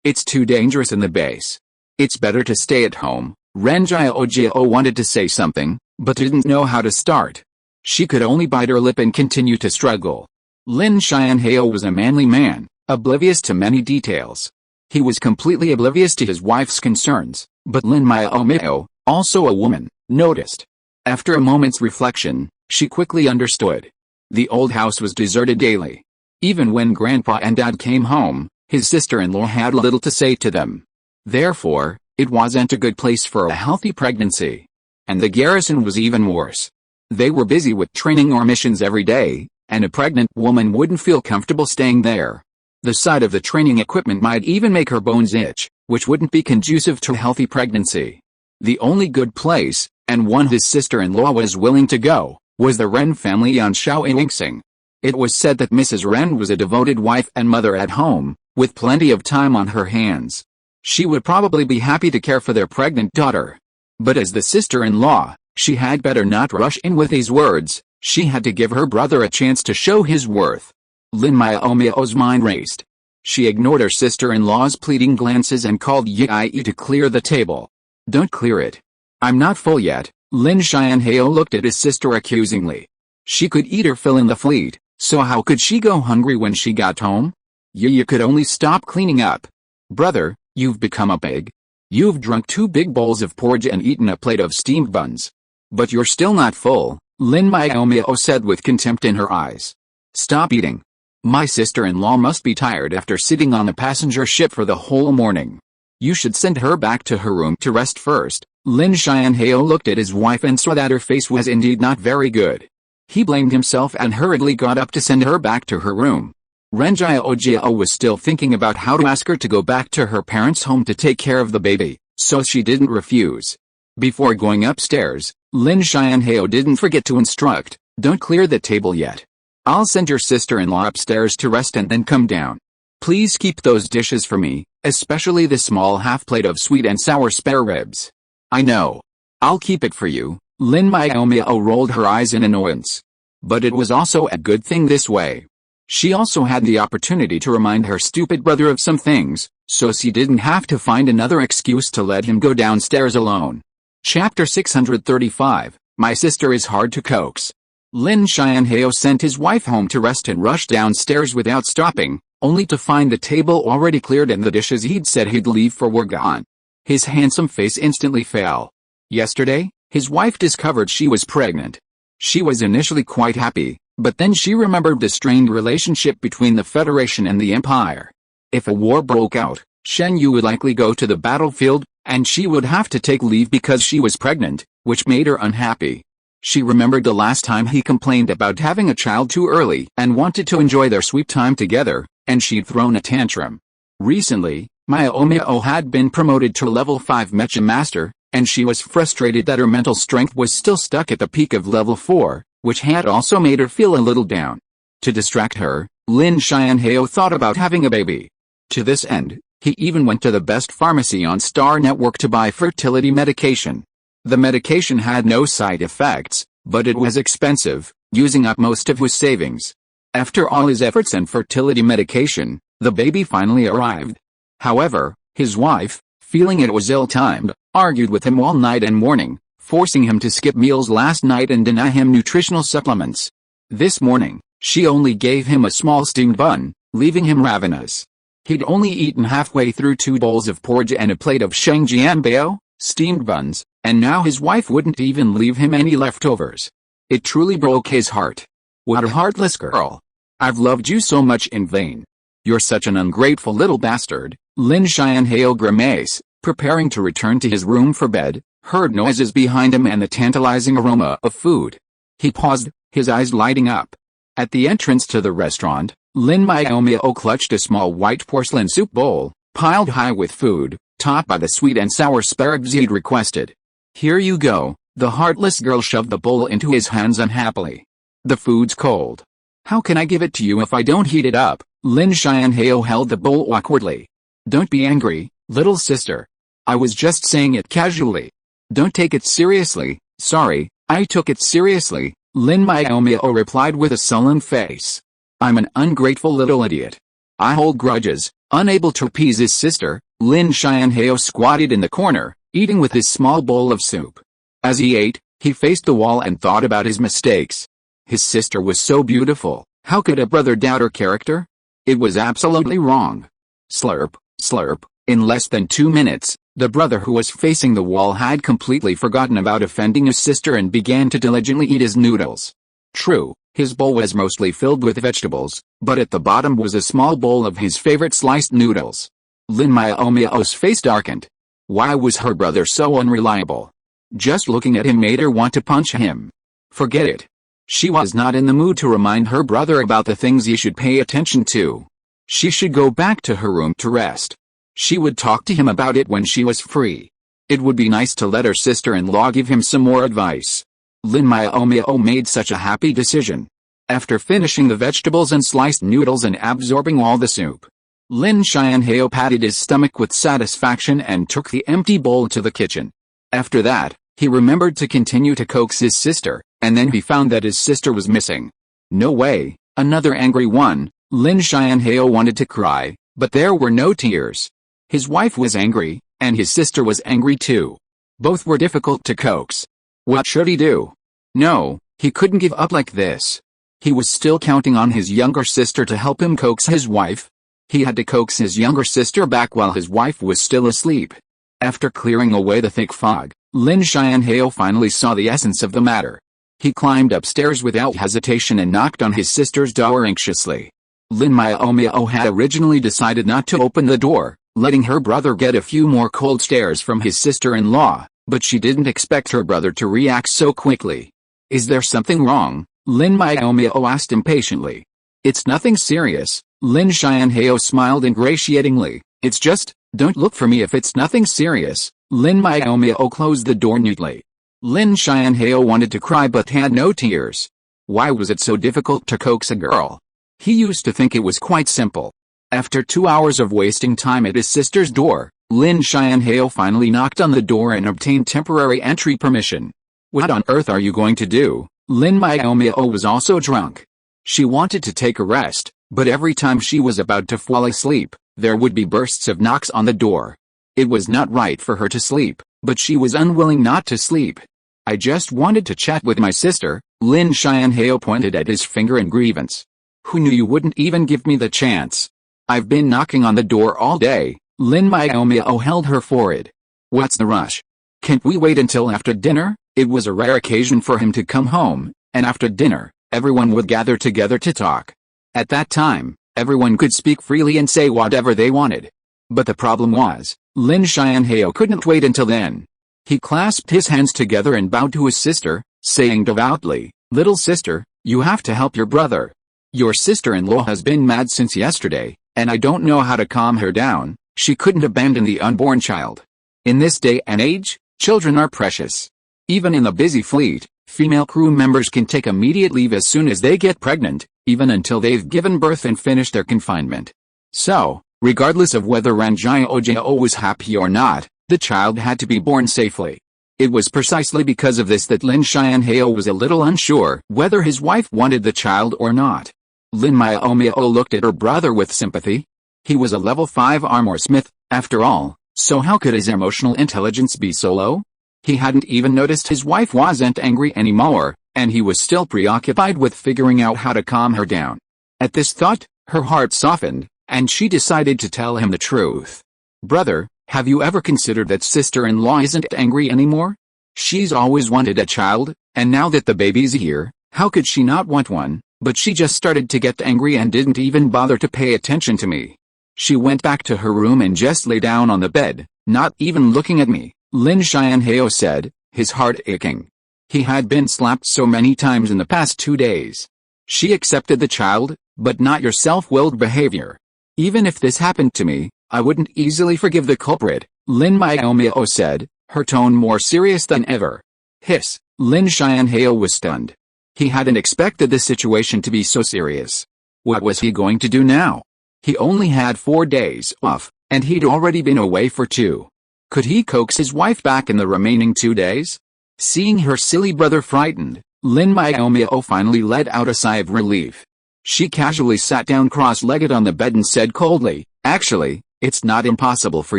it's too dangerous in the base. It's better to stay at home. Ren Jiaojiao wanted to say something, but didn't know how to start. She could only bite her lip and continue to struggle. Lin Xianhao was a manly man, oblivious to many details. He was completely oblivious to his wife's concerns, but Lin Miaomiao, also a woman, noticed. After a moment's reflection, she quickly understood. The old house was deserted daily. Even when Grandpa and Dad came home, his sister-in-law had little to say to them. Therefore, it wasn't a good place for a healthy pregnancy. And the garrison was even worse. They were busy with training or missions every day, and a pregnant woman wouldn't feel comfortable staying there. The sight of the training equipment might even make her bones itch, which wouldn't be conducive to a healthy pregnancy. The only good place, and one his sister-in-law was willing to go, was the Ren family on Shaoxing. It was said that Mrs. Ren was a devoted wife and mother at home, with plenty of time on her hands. She would probably be happy to care for their pregnant daughter. But as the sister-in-law, she had better not rush in with these words. She had to give her brother a chance to show his worth. Lin Miaomiao's mind raced. She ignored her sister-in-law's pleading glances and called Yi to clear the table. Don't clear it. I'm not full yet. Lin Xianhao looked at his sister accusingly. She could eat her fill in the fleet, so how could she go hungry when she got home? Yi could only stop cleaning up. Brother, you've become a pig. You've drunk 2 big bowls of porridge and eaten a plate of steamed buns. But you're still not full, Lin Miaomiao said with contempt in her eyes. Stop eating. My sister-in-law must be tired after sitting on the passenger ship for the whole morning. You should send her back to her room to rest first. Lin Xianhao looked at his wife and saw that her face was indeed not very good. He blamed himself and hurriedly got up to send her back to her room. Ren Jiaojiao was still thinking about how to ask her to go back to her parents' home to take care of the baby, so she didn't refuse. Before going upstairs, Lin Xianhao didn't forget to instruct, don't clear the table yet. I'll send your sister-in-law upstairs to rest and then come down. Please keep those dishes for me, especially the small half plate of sweet and sour spare ribs. I know. I'll keep it for you. Lin Miaomiao rolled her eyes in annoyance. But it was also a good thing this way. She also had the opportunity to remind her stupid brother of some things, so she didn't have to find another excuse to let him go downstairs alone. Chapter 635, My Sister is Hard to Coax. Lin Xianhao sent his wife home to rest and rushed downstairs without stopping, only to find the table already cleared and the dishes he'd said he'd leave for were gone. His handsome face instantly fell. Yesterday, his wife discovered she was pregnant. She was initially quite happy, but then she remembered the strained relationship between the Federation and the Empire. If a war broke out, Shen Yu would likely go to the battlefield, and she would have to take leave because she was pregnant, which made her unhappy. She remembered the last time he complained about having a child too early and wanted to enjoy their sweet time together, and she'd thrown a tantrum. Recently, Miaomiao had been promoted to level 5 Mecha Master, and she was frustrated that her mental strength was still stuck at the peak of level 4, which had also made her feel a little down. To distract her, Lin Xianhao thought about having a baby. To this end, he even went to the best pharmacy on Star Network to buy fertility medication. The medication had no side effects, but it was expensive, using up most of his savings. After all his efforts and fertility medication, the baby finally arrived. However, his wife, feeling it was ill-timed, argued with him all night and morning, forcing him to skip meals last night and deny him nutritional supplements. This morning, she only gave him a small steamed bun, leaving him ravenous. He'd only eaten halfway through 2 bowls of porridge and a plate of shengjianbao, steamed buns, and now his wife wouldn't even leave him any leftovers. It truly broke his heart. What a heartless girl. I've loved you so much in vain. You're such an ungrateful little bastard. Lin Xianhao grimaced, preparing to return to his room for bed, heard noises behind him and the tantalizing aroma of food. He paused, his eyes lighting up. At the entrance to the restaurant, Lin Miaomiao clutched a small white porcelain soup bowl, piled high with food, topped by the sweet and sour sparrows he'd requested. "Here you go," the heartless girl shoved the bowl into his hands unhappily. "The food's cold. How can I give it to you if I don't heat it up?" Lin Xianhao held the bowl awkwardly. "Don't be angry, little sister. I was just saying it casually. Don't take it seriously." "Sorry, I took it seriously," Lin Miaomiao replied with a sullen face. "I'm an ungrateful little idiot. I hold grudges." Unable to appease his sister, Lin Xianhao squatted in the corner, eating with his small bowl of soup. As he ate, he faced the wall and thought about his mistakes. His sister was so beautiful, how could a brother doubt her character? It was absolutely wrong. Slurp, slurp. In less than 2 minutes, the brother who was facing the wall had completely forgotten about offending his sister and began to diligently eat his noodles. True, his bowl was mostly filled with vegetables, but at the bottom was a small bowl of his favorite sliced noodles. Lin Miaomiao's face darkened. Why was her brother so unreliable? Just looking at him made her want to punch him. Forget it. She was not in the mood to remind her brother about the things he should pay attention to. She should go back to her room to rest. She would talk to him about it when she was free. It would be nice to let her sister-in-law give him some more advice. Lin Miaomiao made such a happy decision. After finishing the vegetables and sliced noodles and absorbing all the soup, Lin Xianhao patted his stomach with satisfaction and took the empty bowl to the kitchen. After that, he remembered to continue to coax his sister, and then he found that his sister was missing. No way, another angry one. Lin Xianhao wanted to cry, but there were no tears. His wife was angry, and his sister was angry too. Both were difficult to coax. What should he do? No, he couldn't give up like this. He was still counting on his younger sister to help him coax his wife. He had to coax his younger sister back while his wife was still asleep. After clearing away the thick fog, Lin Xianhao finally saw the essence of the matter. He climbed upstairs without hesitation and knocked on his sister's door anxiously. Lin Miaomiao had originally decided not to open the door, letting her brother get a few more cold stares from his sister-in-law, but she didn't expect her brother to react so quickly. "Is there something wrong?" Lin Miaomiao asked impatiently. "It's nothing serious," Lin Xianhao smiled ingratiatingly. "It's just, don't look for me if it's nothing serious." Lin Miaomiao closed the door neatly. Lin Xianhao wanted to cry but had no tears. Why was it so difficult to coax a girl? He used to think it was quite simple. After 2 hours of wasting time at his sister's door, Lin Xianhao finally knocked on the door and obtained temporary entry permission. "What on earth are you going to do?" Lin Miaomiao was also drunk. She wanted to take a rest, but every time she was about to fall asleep, there would be bursts of knocks on the door. It was not right for her to sleep, but she was unwilling not to sleep. "I just wanted to chat with my sister," Lin Xianhao pointed at his finger in grievance. "Who knew you wouldn't even give me the chance? I've been knocking on the door all day." Lin Miaomiao held her forehead. "What's the rush? Can't we wait until after dinner?" It was a rare occasion for him to come home, and after dinner, everyone would gather together to talk. At that time, everyone could speak freely and say whatever they wanted. But the problem was, Lin Xianhao couldn't wait until then. He clasped his hands together and bowed to his sister, saying devoutly, "Little sister, you have to help your brother. Your sister-in-law has been mad since yesterday, and I don't know how to calm her down. She couldn't abandon the unborn child. In this day and age, children are precious. Even in the busy fleet, female crew members can take immediate leave as soon as they get pregnant, even until they've given birth and finished their confinement. So, regardless of whether Ranjiao was happy or not, the child had to be born safely." It was precisely because of this that Lin Xianhao was a little unsure whether his wife wanted the child or not. Lin Miaomiao looked at her brother with sympathy. He was a level 5 armor smith, after all, so how could his emotional intelligence be so low? He hadn't even noticed his wife wasn't angry anymore, and he was still preoccupied with figuring out how to calm her down. At this thought, her heart softened, and she decided to tell him the truth. "Brother, have you ever considered that sister-in-law isn't angry anymore? She's always wanted a child, and now that the baby's here, how could she not want one? But she just started to get angry and didn't even bother to pay attention to me. She went back to her room and just lay down on the bed, Not even looking at me, Lin Miaomiao said, his heart aching. He had been slapped so many times in the past 2 days. She accepted the child, but not your self-willed behavior. Even if this happened to me, I wouldn't easily forgive the culprit, Lin Miaomiao said, her tone more serious than ever. Hiss, Lin Miaomiao was stunned. He hadn't expected the situation to be so serious. What was he going to do now? He only had 4 days off, and he'd already been away for 2. Could he coax his wife back in the remaining 2 days? Seeing her silly brother frightened, Lin Miaomiao finally let out a sigh of relief. She casually sat down cross-legged on the bed and said coldly, "Actually, it's not impossible for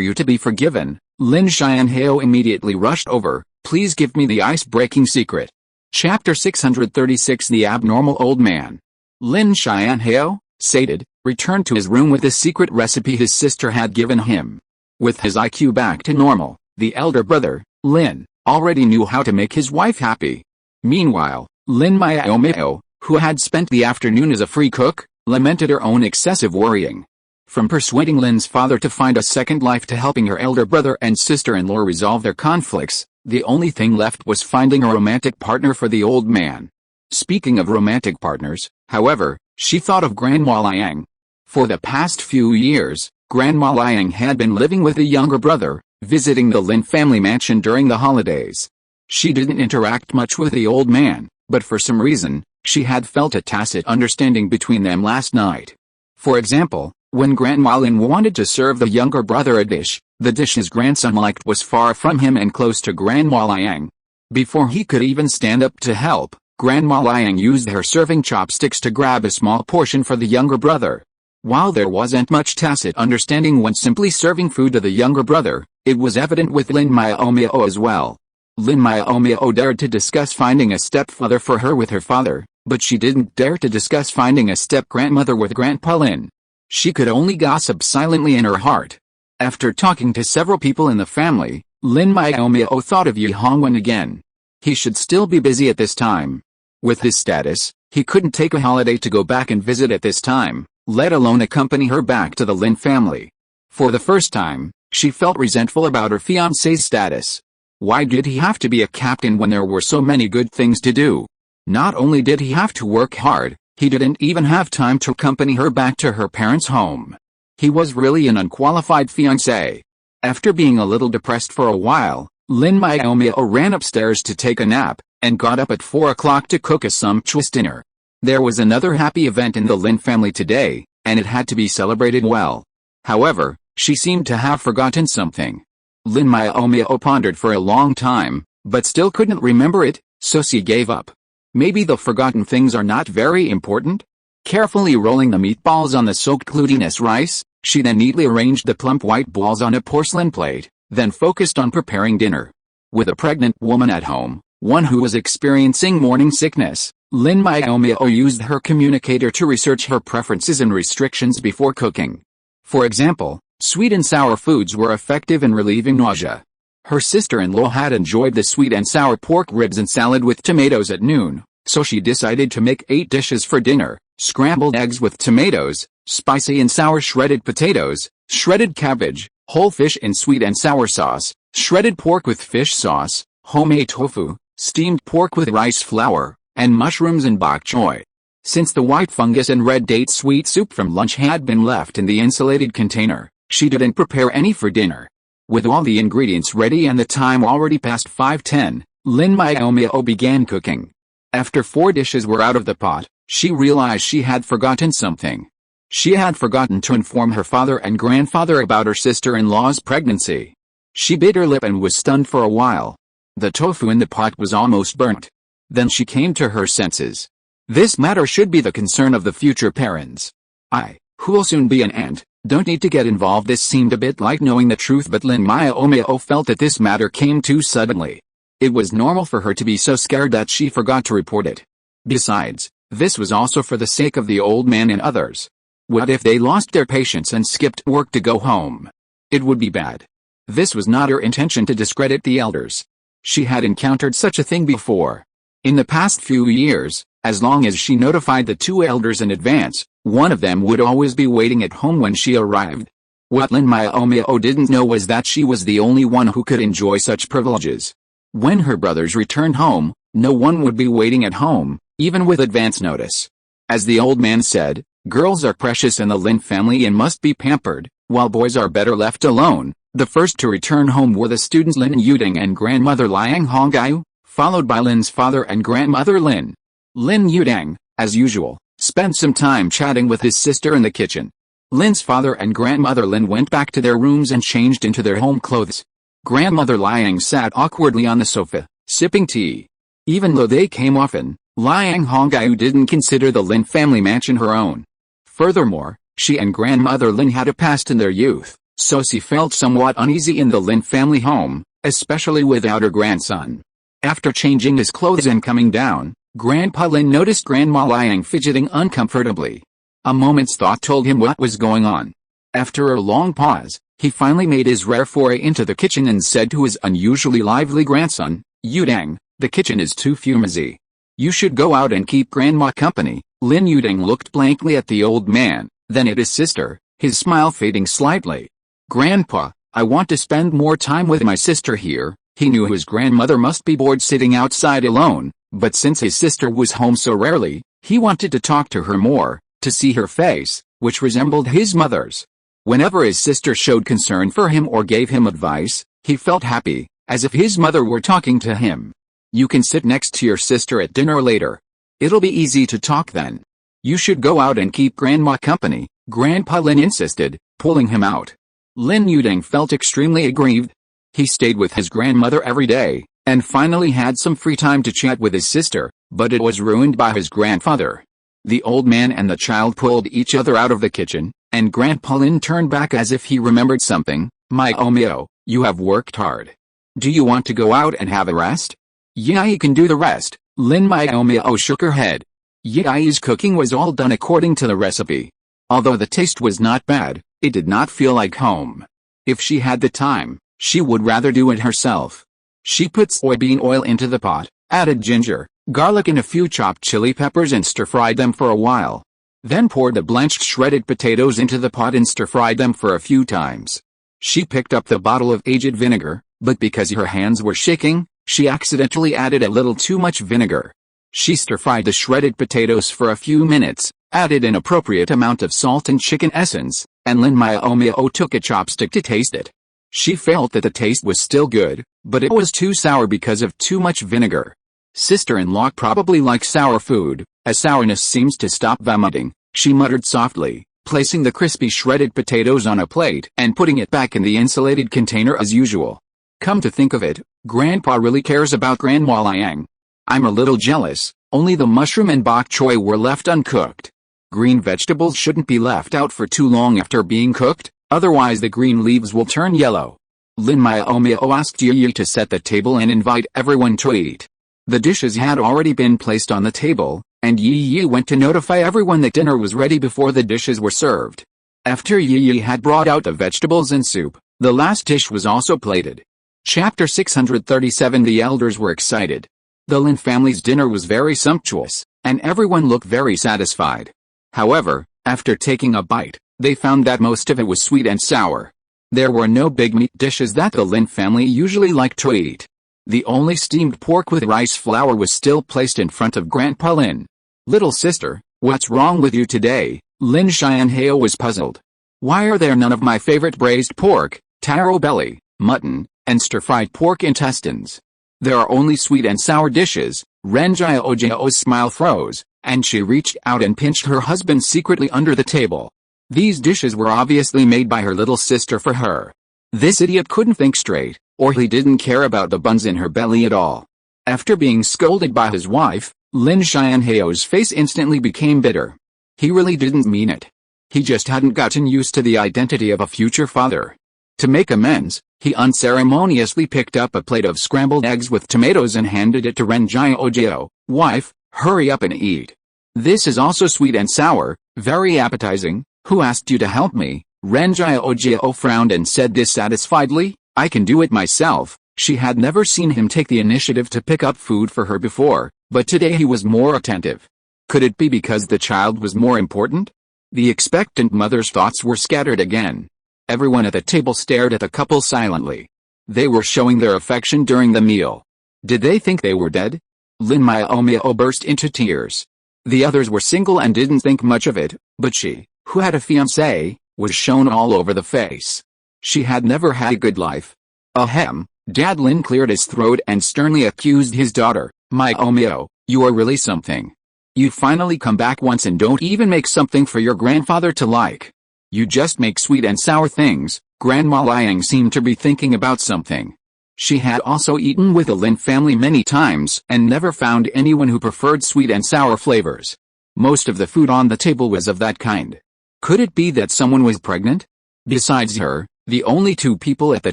you to be forgiven." Lin Miaomiao immediately rushed over, "Please give me the ice-breaking secret." Chapter 636 The Abnormal Old Man. Lin Miaomiao, sated, returned to his room with the secret recipe his sister had given him. With his IQ back to normal, the elder brother, Lin, already knew how to make his wife happy. Meanwhile, Lin Miaomiao, who had spent the afternoon as a free cook, lamented her own excessive worrying. From persuading Lin's father to find a second life to helping her elder brother and sister-in-law resolve their conflicts, the only thing left was finding a romantic partner for the old man. Speaking of romantic partners, however, she thought of Grandma Liang. For the past few years, Grandma Liang had been living with the younger brother, visiting the Lin family mansion during the holidays. She didn't interact much with the old man, but for some reason, she had felt a tacit understanding between them last night. For example, when Grandma Lin wanted to serve the younger brother a dish, the dish his grandson liked was far from him and close to Grandma Liang. Before he could even stand up to help, Grandma Liang used her serving chopsticks to grab a small portion for the younger brother. While there wasn't much tacit understanding when simply serving food to the younger brother, it was evident with Lin Miaomiao as well. Lin Miaomiao dared to discuss finding a stepfather for her with her father, but she didn't dare to discuss finding a step-grandmother with Grandpa Lin. She could only gossip silently in her heart. After talking to several people in the family, Lin Miaomiao thought of Yi Hongwen again. He should still be busy at this time. With his status, he couldn't take a holiday to go back and visit at this time, let alone accompany her back to the Lin family. For the first time, she felt resentful about her fiancé's status. Why did he have to be a captain when there were so many good things to do? Not only did he have to work hard, he didn't even have time to accompany her back to her parents' home. He was really an unqualified fiancé. After being a little depressed for a while, Lin Miaomiao ran upstairs to take a nap, and got up at 4 o'clock to cook a sumptuous dinner. There was another happy event in the Lin family today, and it had to be celebrated well. However, she seemed to have forgotten something. Lin Miaomiao pondered for a long time, but still couldn't remember it, so she gave up. Maybe the forgotten things are not very important? Carefully rolling the meatballs on the soaked glutinous rice, she then neatly arranged the plump white balls on a porcelain plate, then focused on preparing dinner. With a pregnant woman at home, one who was experiencing morning sickness, Lin Miaomiao used her communicator to research her preferences and restrictions before cooking. For example, sweet and sour foods were effective in relieving nausea. Her sister-in-law had enjoyed the sweet and sour pork ribs and salad with tomatoes at noon, so she decided to make 8 dishes for dinner: scrambled eggs with tomatoes, spicy and sour shredded potatoes, shredded cabbage, whole fish in sweet and sour sauce, shredded pork with fish sauce, homemade tofu, steamed pork with rice flour, and mushrooms and bok choy. Since the white fungus and red date sweet soup from lunch had been left in the insulated container, she didn't prepare any for dinner. With all the ingredients ready and the time already past 5:10, Lin Miaomiao began cooking. After 4 dishes were out of the pot, she realized she had forgotten something. She had forgotten to inform her father and grandfather about her sister-in-law's pregnancy. She bit her lip and was stunned for a while. The tofu in the pot was almost burnt. Then she came to her senses. This matter should be the concern of the future parents. I, who'll soon be an aunt, don't need to get involved. This seemed a bit like knowing the truth, but Lin Miaomiao felt that this matter came too suddenly. It was normal for her to be so scared that she forgot to report it. Besides, this was also for the sake of the old man and others. What if they lost their patience and skipped work to go home? It would be bad. This was not her intention to discredit the elders. She had encountered such a thing before. In the past few years, as long as she notified the 2 elders in advance, one of them would always be waiting at home when she arrived. What Lin Miaomiao didn't know was that she was the only one who could enjoy such privileges. When her brothers returned home, no one would be waiting at home, even with advance notice. As the old man said, girls are precious in the Lin family and must be pampered, while boys are better left alone. The first to return home were the students Lin Yin and grandmother Liang Hongyu, followed by Lin's father and grandmother Lin. Lin Yin, as usual, spent some time chatting with his sister in the kitchen. Lin's father and grandmother Lin went back to their rooms and changed into their home clothes. Grandmother Liang sat awkwardly on the sofa, sipping tea. Even though they came often, Liang Hongyu didn't consider the Lin family mansion her own. Furthermore, she and grandmother Lin had a past in their youth, so she felt somewhat uneasy in the Lin family home, especially without her grandson. After changing his clothes and coming down, Grandpa Lin noticed Grandma Liang fidgeting uncomfortably. A moment's thought told him what was going on. After a long pause, he finally made his rare foray into the kitchen and said to his unusually lively grandson, "Yudang, the kitchen is too fumazy. You should go out and keep Grandma company." Lin Yudang looked blankly at the old man, then at his sister, his smile fading slightly. "Grandpa, I want to spend more time with my sister here." He knew his grandmother must be bored sitting outside alone, but since his sister was home so rarely, he wanted to talk to her more, to see her face, which resembled his mother's. Whenever his sister showed concern for him or gave him advice, he felt happy, as if his mother were talking to him. "You can sit next to your sister at dinner later. It'll be easy to talk then. You should go out and keep Grandma company," Grandpa Lin insisted, pulling him out. Lin Yudang felt extremely aggrieved. He stayed with his grandmother every day, and finally had some free time to chat with his sister, but it was ruined by his grandfather. The old man and the child pulled each other out of the kitchen, and Grandpa Lin turned back as if he remembered something. "Miaomiao, you have worked hard. Do you want to go out and have a rest?" "Yeah, I can do the rest." Lin Miaomiao shook her head. Yi's cooking was all done according to the recipe. Although the taste was not bad, it did not feel like home. If she had the time, she would rather do it herself. She put soybean oil into the pot, added ginger, garlic and a few chopped chili peppers and stir-fried them for a while. Then poured the blanched shredded potatoes into the pot and stir-fried them for a few times. She picked up the bottle of aged vinegar, but because her hands were shaking, she accidentally added a little too much vinegar. She stir-fried the shredded potatoes for a few minutes, added an appropriate amount of salt and chicken essence, and Lin Miaomiao took a chopstick to taste it. She felt that the taste was still good, but it was too sour because of too much vinegar. Sister-in-law probably likes sour food, as sourness seems to stop vomiting, she muttered softly, placing the crispy shredded potatoes on a plate and putting it back in the insulated container as usual. "Come to think of it, Grandpa really cares about Grandma Liang. I'm a little jealous, only the mushroom and bok choy were left uncooked. Green vegetables shouldn't be left out for too long after being cooked, otherwise the green leaves will turn yellow." Lin Miaomiao asked Yi to set the table and invite everyone to eat. The dishes had already been placed on the table, and Yi went to notify everyone that dinner was ready before the dishes were served. After Yi had brought out the vegetables and soup, the last dish was also plated. Chapter 637. The elders were excited. The Lin family's dinner was very sumptuous, and everyone looked very satisfied. However, after taking a bite, they found that most of it was sweet and sour. There were no big meat dishes that the Lin family usually liked to eat. The only steamed pork with rice flour was still placed in front of Grandpa Lin. "Little sister, what's wrong with you today?" Lin Xianhao was puzzled. "Why are there none of my favorite braised pork, taro belly, mutton, and stir-fried pork intestines? There are only sweet and sour dishes." Ren Jiaojiao's smile froze, and she reached out and pinched her husband secretly under the table. These dishes were obviously made by her little sister for her. This idiot couldn't think straight, or he didn't care about the buns in her belly at all. After being scolded by his wife, Lin Xianhao's face instantly became bitter. He really didn't mean it. He just hadn't gotten used to the identity of a future father. To make amends, he unceremoniously picked up a plate of scrambled eggs with tomatoes and handed it to Ren Jiaojiao. "Wife, hurry up and eat. This is also sweet and sour, very appetizing." "Who asked you to help me?" Ren Jiaojiao frowned and said dissatisfiedly. "I can do it myself." She had never seen him take the initiative to pick up food for her before, but today he was more attentive. Could it be because the child was more important? The expectant mother's thoughts were scattered again. Everyone at the table stared at the couple silently. They were showing their affection during the meal. Did they think they were dead? Lin Miaomiao burst into tears. The others were single and didn't think much of it, but she, who had a fiancé, was shown all over the face. She had never had a good life. Ahem, Dad Lin cleared his throat and sternly accused his daughter, Miaomiao, you are really something. You finally come back once and don't even make something for your grandfather to like. You just make sweet and sour things. Grandma Liang seemed to be thinking about something. She had also eaten with the Lin family many times and never found anyone who preferred sweet and sour flavors. Most of the food on the table was of that kind. Could it be that someone was pregnant? Besides her, the only two people at the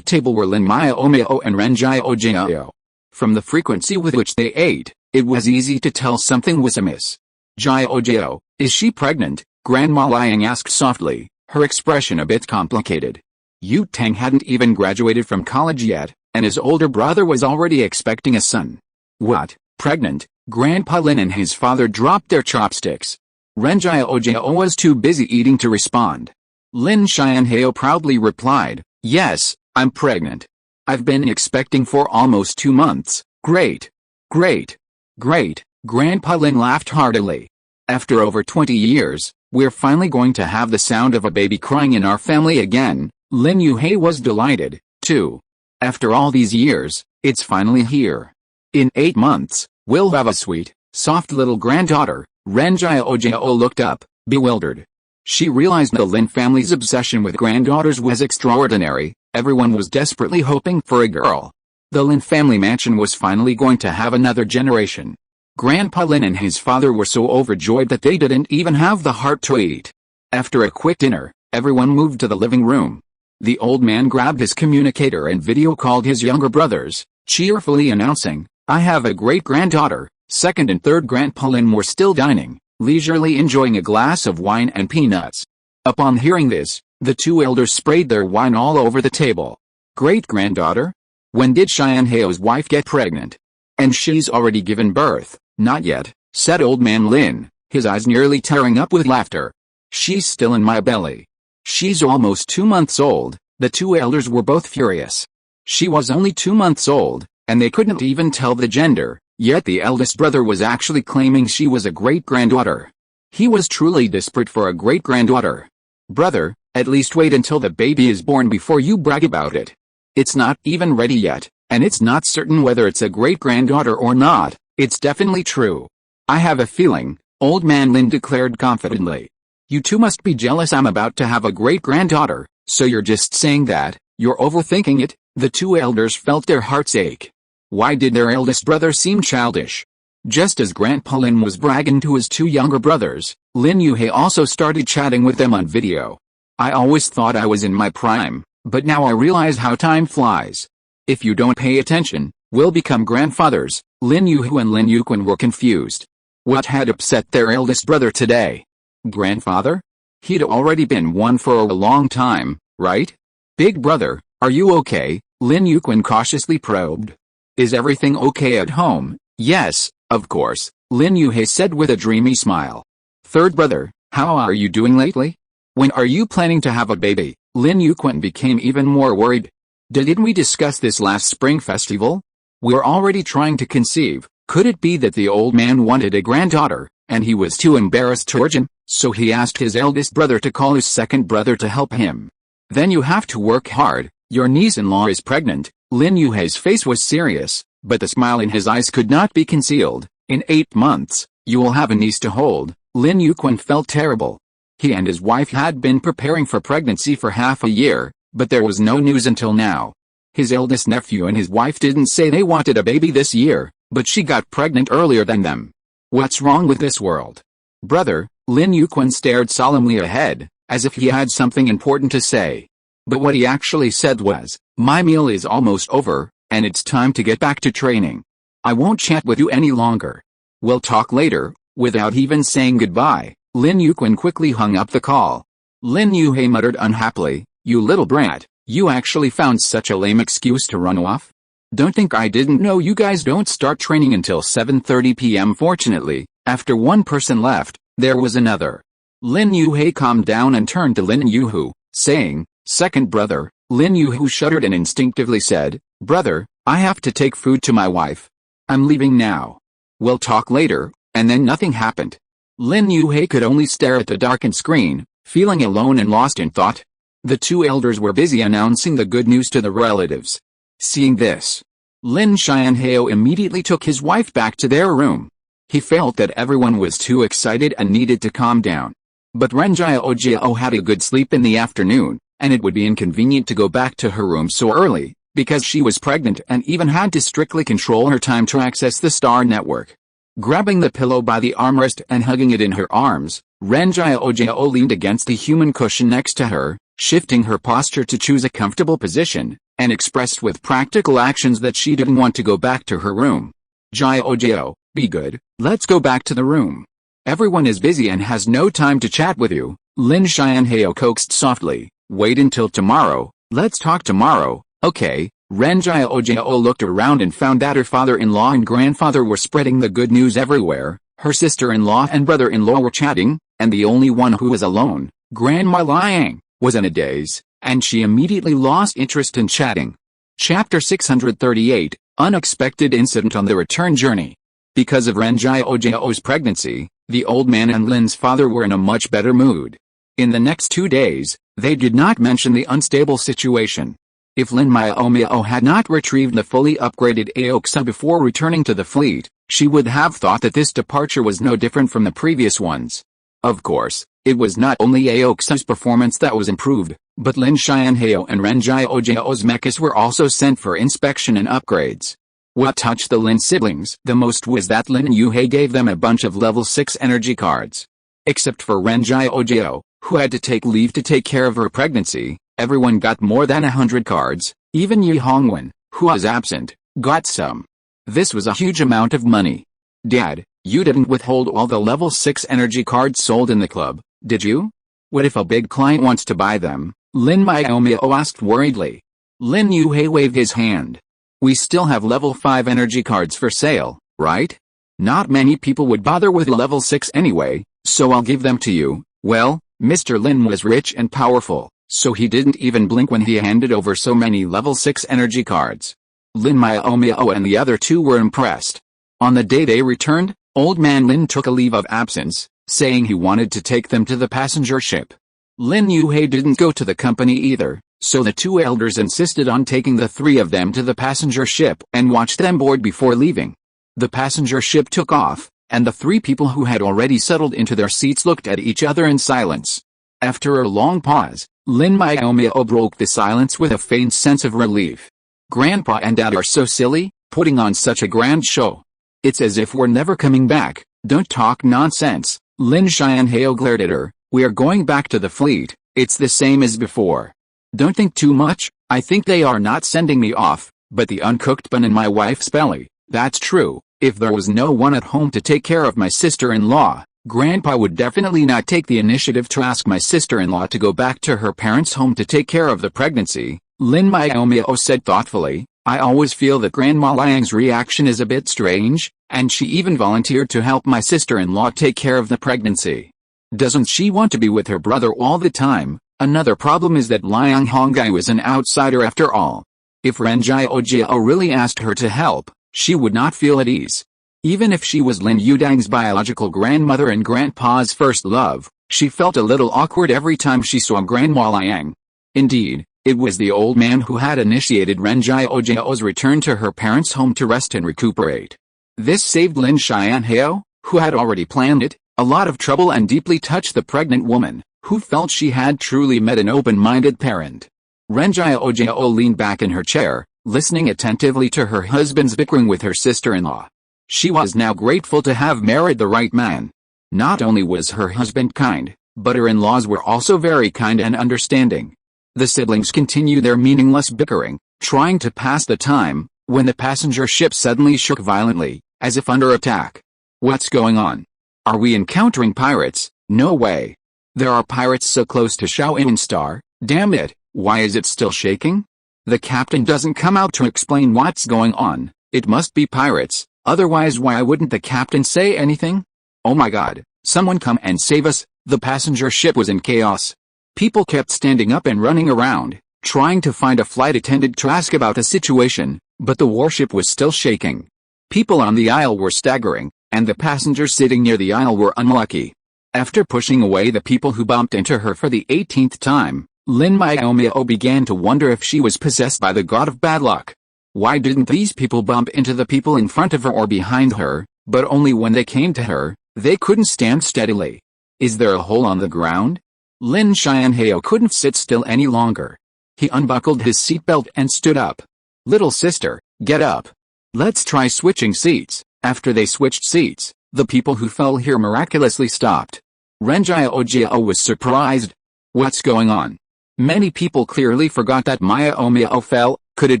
table were Lin Miaomiao and Ren Jiao. From the frequency with which they ate, it was easy to tell something was amiss. Jiao, is she pregnant? Grandma Liang asked softly, her expression a bit complicated. Yu Tang hadn't even graduated from college yet, and his older brother was already expecting a son. What, pregnant? Grandpa Lin and his father dropped their chopsticks. Ren Jiao was too busy eating to respond. Lin Xianhao proudly replied, yes, I'm pregnant. I've been expecting for almost 2 months. Great. Great. Great. Grandpa Lin laughed heartily. After over 20 years, we're finally going to have the sound of a baby crying in our family again. Lin Yuhei was delighted, too. After all these years, it's finally here. In 8 months, we'll have a sweet, soft little granddaughter. Ren Jiao looked up, bewildered. She realized the Lin family's obsession with granddaughters was extraordinary. Everyone was desperately hoping for a girl. The Lin family mansion was finally going to have another generation. Grandpa Lin and his father were so overjoyed that they didn't even have the heart to eat. After a quick dinner, everyone moved to the living room. The old man grabbed his communicator and video called his younger brothers, cheerfully announcing, I have a great-granddaughter. Second and third Grandpa Lin were still dining, leisurely enjoying a glass of wine and peanuts. Upon hearing this, the two elders sprayed their wine all over the table. Great-granddaughter? When did Xianhao's wife get pregnant? And she's already given birth. Not yet, said old man Lin, his eyes nearly tearing up with laughter. She's still in my belly. She's almost 2 months old. The two elders were both furious. She was only 2 months old, and they couldn't even tell the gender, yet the eldest brother was actually claiming she was a great-granddaughter. He was truly desperate for a great-granddaughter. Brother, at least wait until the baby is born before you brag about it. It's not even ready yet, and it's not certain whether it's a great-granddaughter or not. It's definitely true. I have a feeling, old man Lin declared confidently. You two must be jealous I'm about to have a great-granddaughter, so you're just saying that. You're overthinking it. The two elders felt their hearts ache. Why did their eldest brother seem childish? Just as Grandpa Lin was bragging to his two younger brothers, Lin Yuhei also started chatting with them on video. I always thought I was in my prime, but now I realize how time flies. If you don't pay attention, we'll become grandfathers. Lin Yuhu and Lin Yuquan were confused. What had upset their eldest brother today? Grandfather? He'd already been one for a long time, right? Big brother, are you okay? Lin Yuquan cautiously probed. Is everything okay at home? Yes, of course, Lin Yuhei said with a dreamy smile. Third brother, how are you doing lately? When are you planning to have a baby? Lin Yuquan became even more worried. Didn't we discuss this last spring festival? We're already trying to conceive. Could it be that the old man wanted a granddaughter, and he was too embarrassed to urge him, so he asked his eldest brother to call his second brother to help him? Then you have to work hard. Your niece-in-law is pregnant. Lin Yuhei's face was serious, but the smile in his eyes could not be concealed. In 8 months, you will have a niece to hold. Lin Yuquan felt terrible. He and his wife had been preparing for pregnancy for half a year, but there was no news until now. His eldest nephew and his wife didn't say they wanted a baby this year, but she got pregnant earlier than them. What's wrong with this world? Brother, Lin Yuquan stared solemnly ahead, as if he had something important to say. But what he actually said was, my meal is almost over, and it's time to get back to training. I won't chat with you any longer. We'll talk later. Without even saying goodbye, Lin Yuquan quickly hung up the call. Lin Yuhei muttered unhappily, you little brat, you actually found such a lame excuse to run off? Don't think I didn't know you guys don't start training until 7:30 p.m. Fortunately, after one person left, there was another. Lin Yuhei calmed down and turned to Lin Yuhu, saying, second brother, Lin Yu, who shuddered and instinctively said, "Brother, I have to take food to my wife. I'm leaving now. We'll talk later," and then nothing happened. Lin Yu could only stare at the darkened screen, feeling alone and lost in thought. The two elders were busy announcing the good news to the relatives. Seeing this, Lin Xianhao immediately took his wife back to their room. He felt that everyone was too excited and needed to calm down. But Ren Jiao had a good sleep in the afternoon, and it would be inconvenient to go back to her room so early, because she was pregnant and even had to strictly control her time to access the Star Network. Grabbing the pillow by the armrest and hugging it in her arms, Ren Jiao leaned against the human cushion next to her, shifting her posture to choose a comfortable position, and expressed with practical actions that she didn't want to go back to her room. Jiao, be good, let's go back to the room. Everyone is busy and has no time to chat with you, Lin Xianhao coaxed softly. Wait until tomorrow, let's talk tomorrow, okay? Ren Jiao looked around and found that her father-in-law and grandfather were spreading the good news everywhere, her sister-in-law and brother-in-law were chatting, and the only one who was alone, Grandma Liang, was in a daze, and she immediately lost interest in chatting. Chapter 638, Unexpected Incident on the Return Journey. Because of Ren Jiao's pregnancy, the old man and Lin's father were in a much better mood. In the next 2 days, they did not mention the unstable situation. If Lin Miaomiao had not retrieved the fully upgraded Aoxa before returning to the fleet, she would have thought that this departure was no different from the previous ones. Of course, it was not only Aoxa's performance that was improved, but Lin Xianhao and Ren Jiao's mechas were also sent for inspection and upgrades. What touched the Lin siblings the most was that Lin Yu gave them a bunch of level 6 energy cards. Except for Ren Jiao, who had to take leave to take care of her pregnancy, everyone got more than 100 cards, even Yi Hongwen, who was absent, got some. This was a huge amount of money. Dad, you didn't withhold all the level 6 energy cards sold in the club, did you? What if a big client wants to buy them? Lin Miaomiao asked worriedly. Lin Yu waved his hand. We still have level 5 energy cards for sale, right? Not many people would bother with level 6 anyway, so I'll give them to you. Well, Mr. Lin was rich and powerful, so he didn't even blink when he handed over so many level 6 energy cards. Lin Miaomiao and the other two were impressed. On the day they returned, Old Man Lin took a leave of absence, saying he wanted to take them to the passenger ship. Lin Yu didn't go to the company either, so the two elders insisted on taking the three of them to the passenger ship and watched them board before leaving. The passenger ship took off, and the three people who had already settled into their seats looked at each other in silence. After a long pause, Lin Miaomiao broke the silence with a faint sense of relief. Grandpa and Dad are so silly, putting on such a grand show. It's as if we're never coming back. Don't talk nonsense, Lin Xianhao glared at her. We are going back to the fleet, it's the same as before. Don't think too much, I think they are not sending me off, but the uncooked bun in my wife's belly, that's true. If there was no one at home to take care of my sister-in-law, Grandpa would definitely not take the initiative to ask my sister-in-law to go back to her parents' home to take care of the pregnancy, Lin Miaomiao said thoughtfully. I always feel that Grandma Liang's reaction is a bit strange, and she even volunteered to help my sister-in-law take care of the pregnancy. Doesn't she want to be with her brother all the time? Another problem is that Liang Honggai was an outsider after all. If Ren Jiao really asked her to help, she would not feel at ease. Even if she was Lin Yudang's biological grandmother and Grandpa's first love, she felt a little awkward every time she saw Grandma Liang. Indeed, it was the old man who had initiated Ren Jiao's return to her parents' home to rest and recuperate. This saved Lin Xianhao, who had already planned it, a lot of trouble and deeply touched the pregnant woman, who felt she had truly met an open-minded parent. Ren Jiao leaned back in her chair, listening attentively to her husband's bickering with her sister-in-law. She was now grateful to have married the right man. Not only was her husband kind, but her in-laws were also very kind and understanding. The siblings continued their meaningless bickering, trying to pass the time, when the passenger ship suddenly shook violently, as if under attack. What's going on? Are we encountering pirates? No way. There are pirates so close to Shaoyin Star, damn it, why is it still shaking? The captain doesn't come out to explain what's going on. It must be pirates, otherwise why wouldn't the captain say anything? Oh my god, someone come and save us, the passenger ship was in chaos. People kept standing up and running around, trying to find a flight attendant to ask about the situation, but the warship was still shaking. People on the aisle were staggering, and the passengers sitting near the aisle were unlucky. After pushing away the people who bumped into her for the 18th time, Lin Miaomiao began to wonder if she was possessed by the god of bad luck. Why didn't these people bump into the people in front of her or behind her, but only when they came to her? They couldn't stand steadily. Is there a hole on the ground? Lin Xianhao couldn't sit still any longer. He unbuckled his seatbelt and stood up. Little sister, get up. Let's try switching seats. After they switched seats, the people who fell here miraculously stopped. Renjiao was surprised. What's going on? Many people clearly forgot that Miaomiao fell. Could it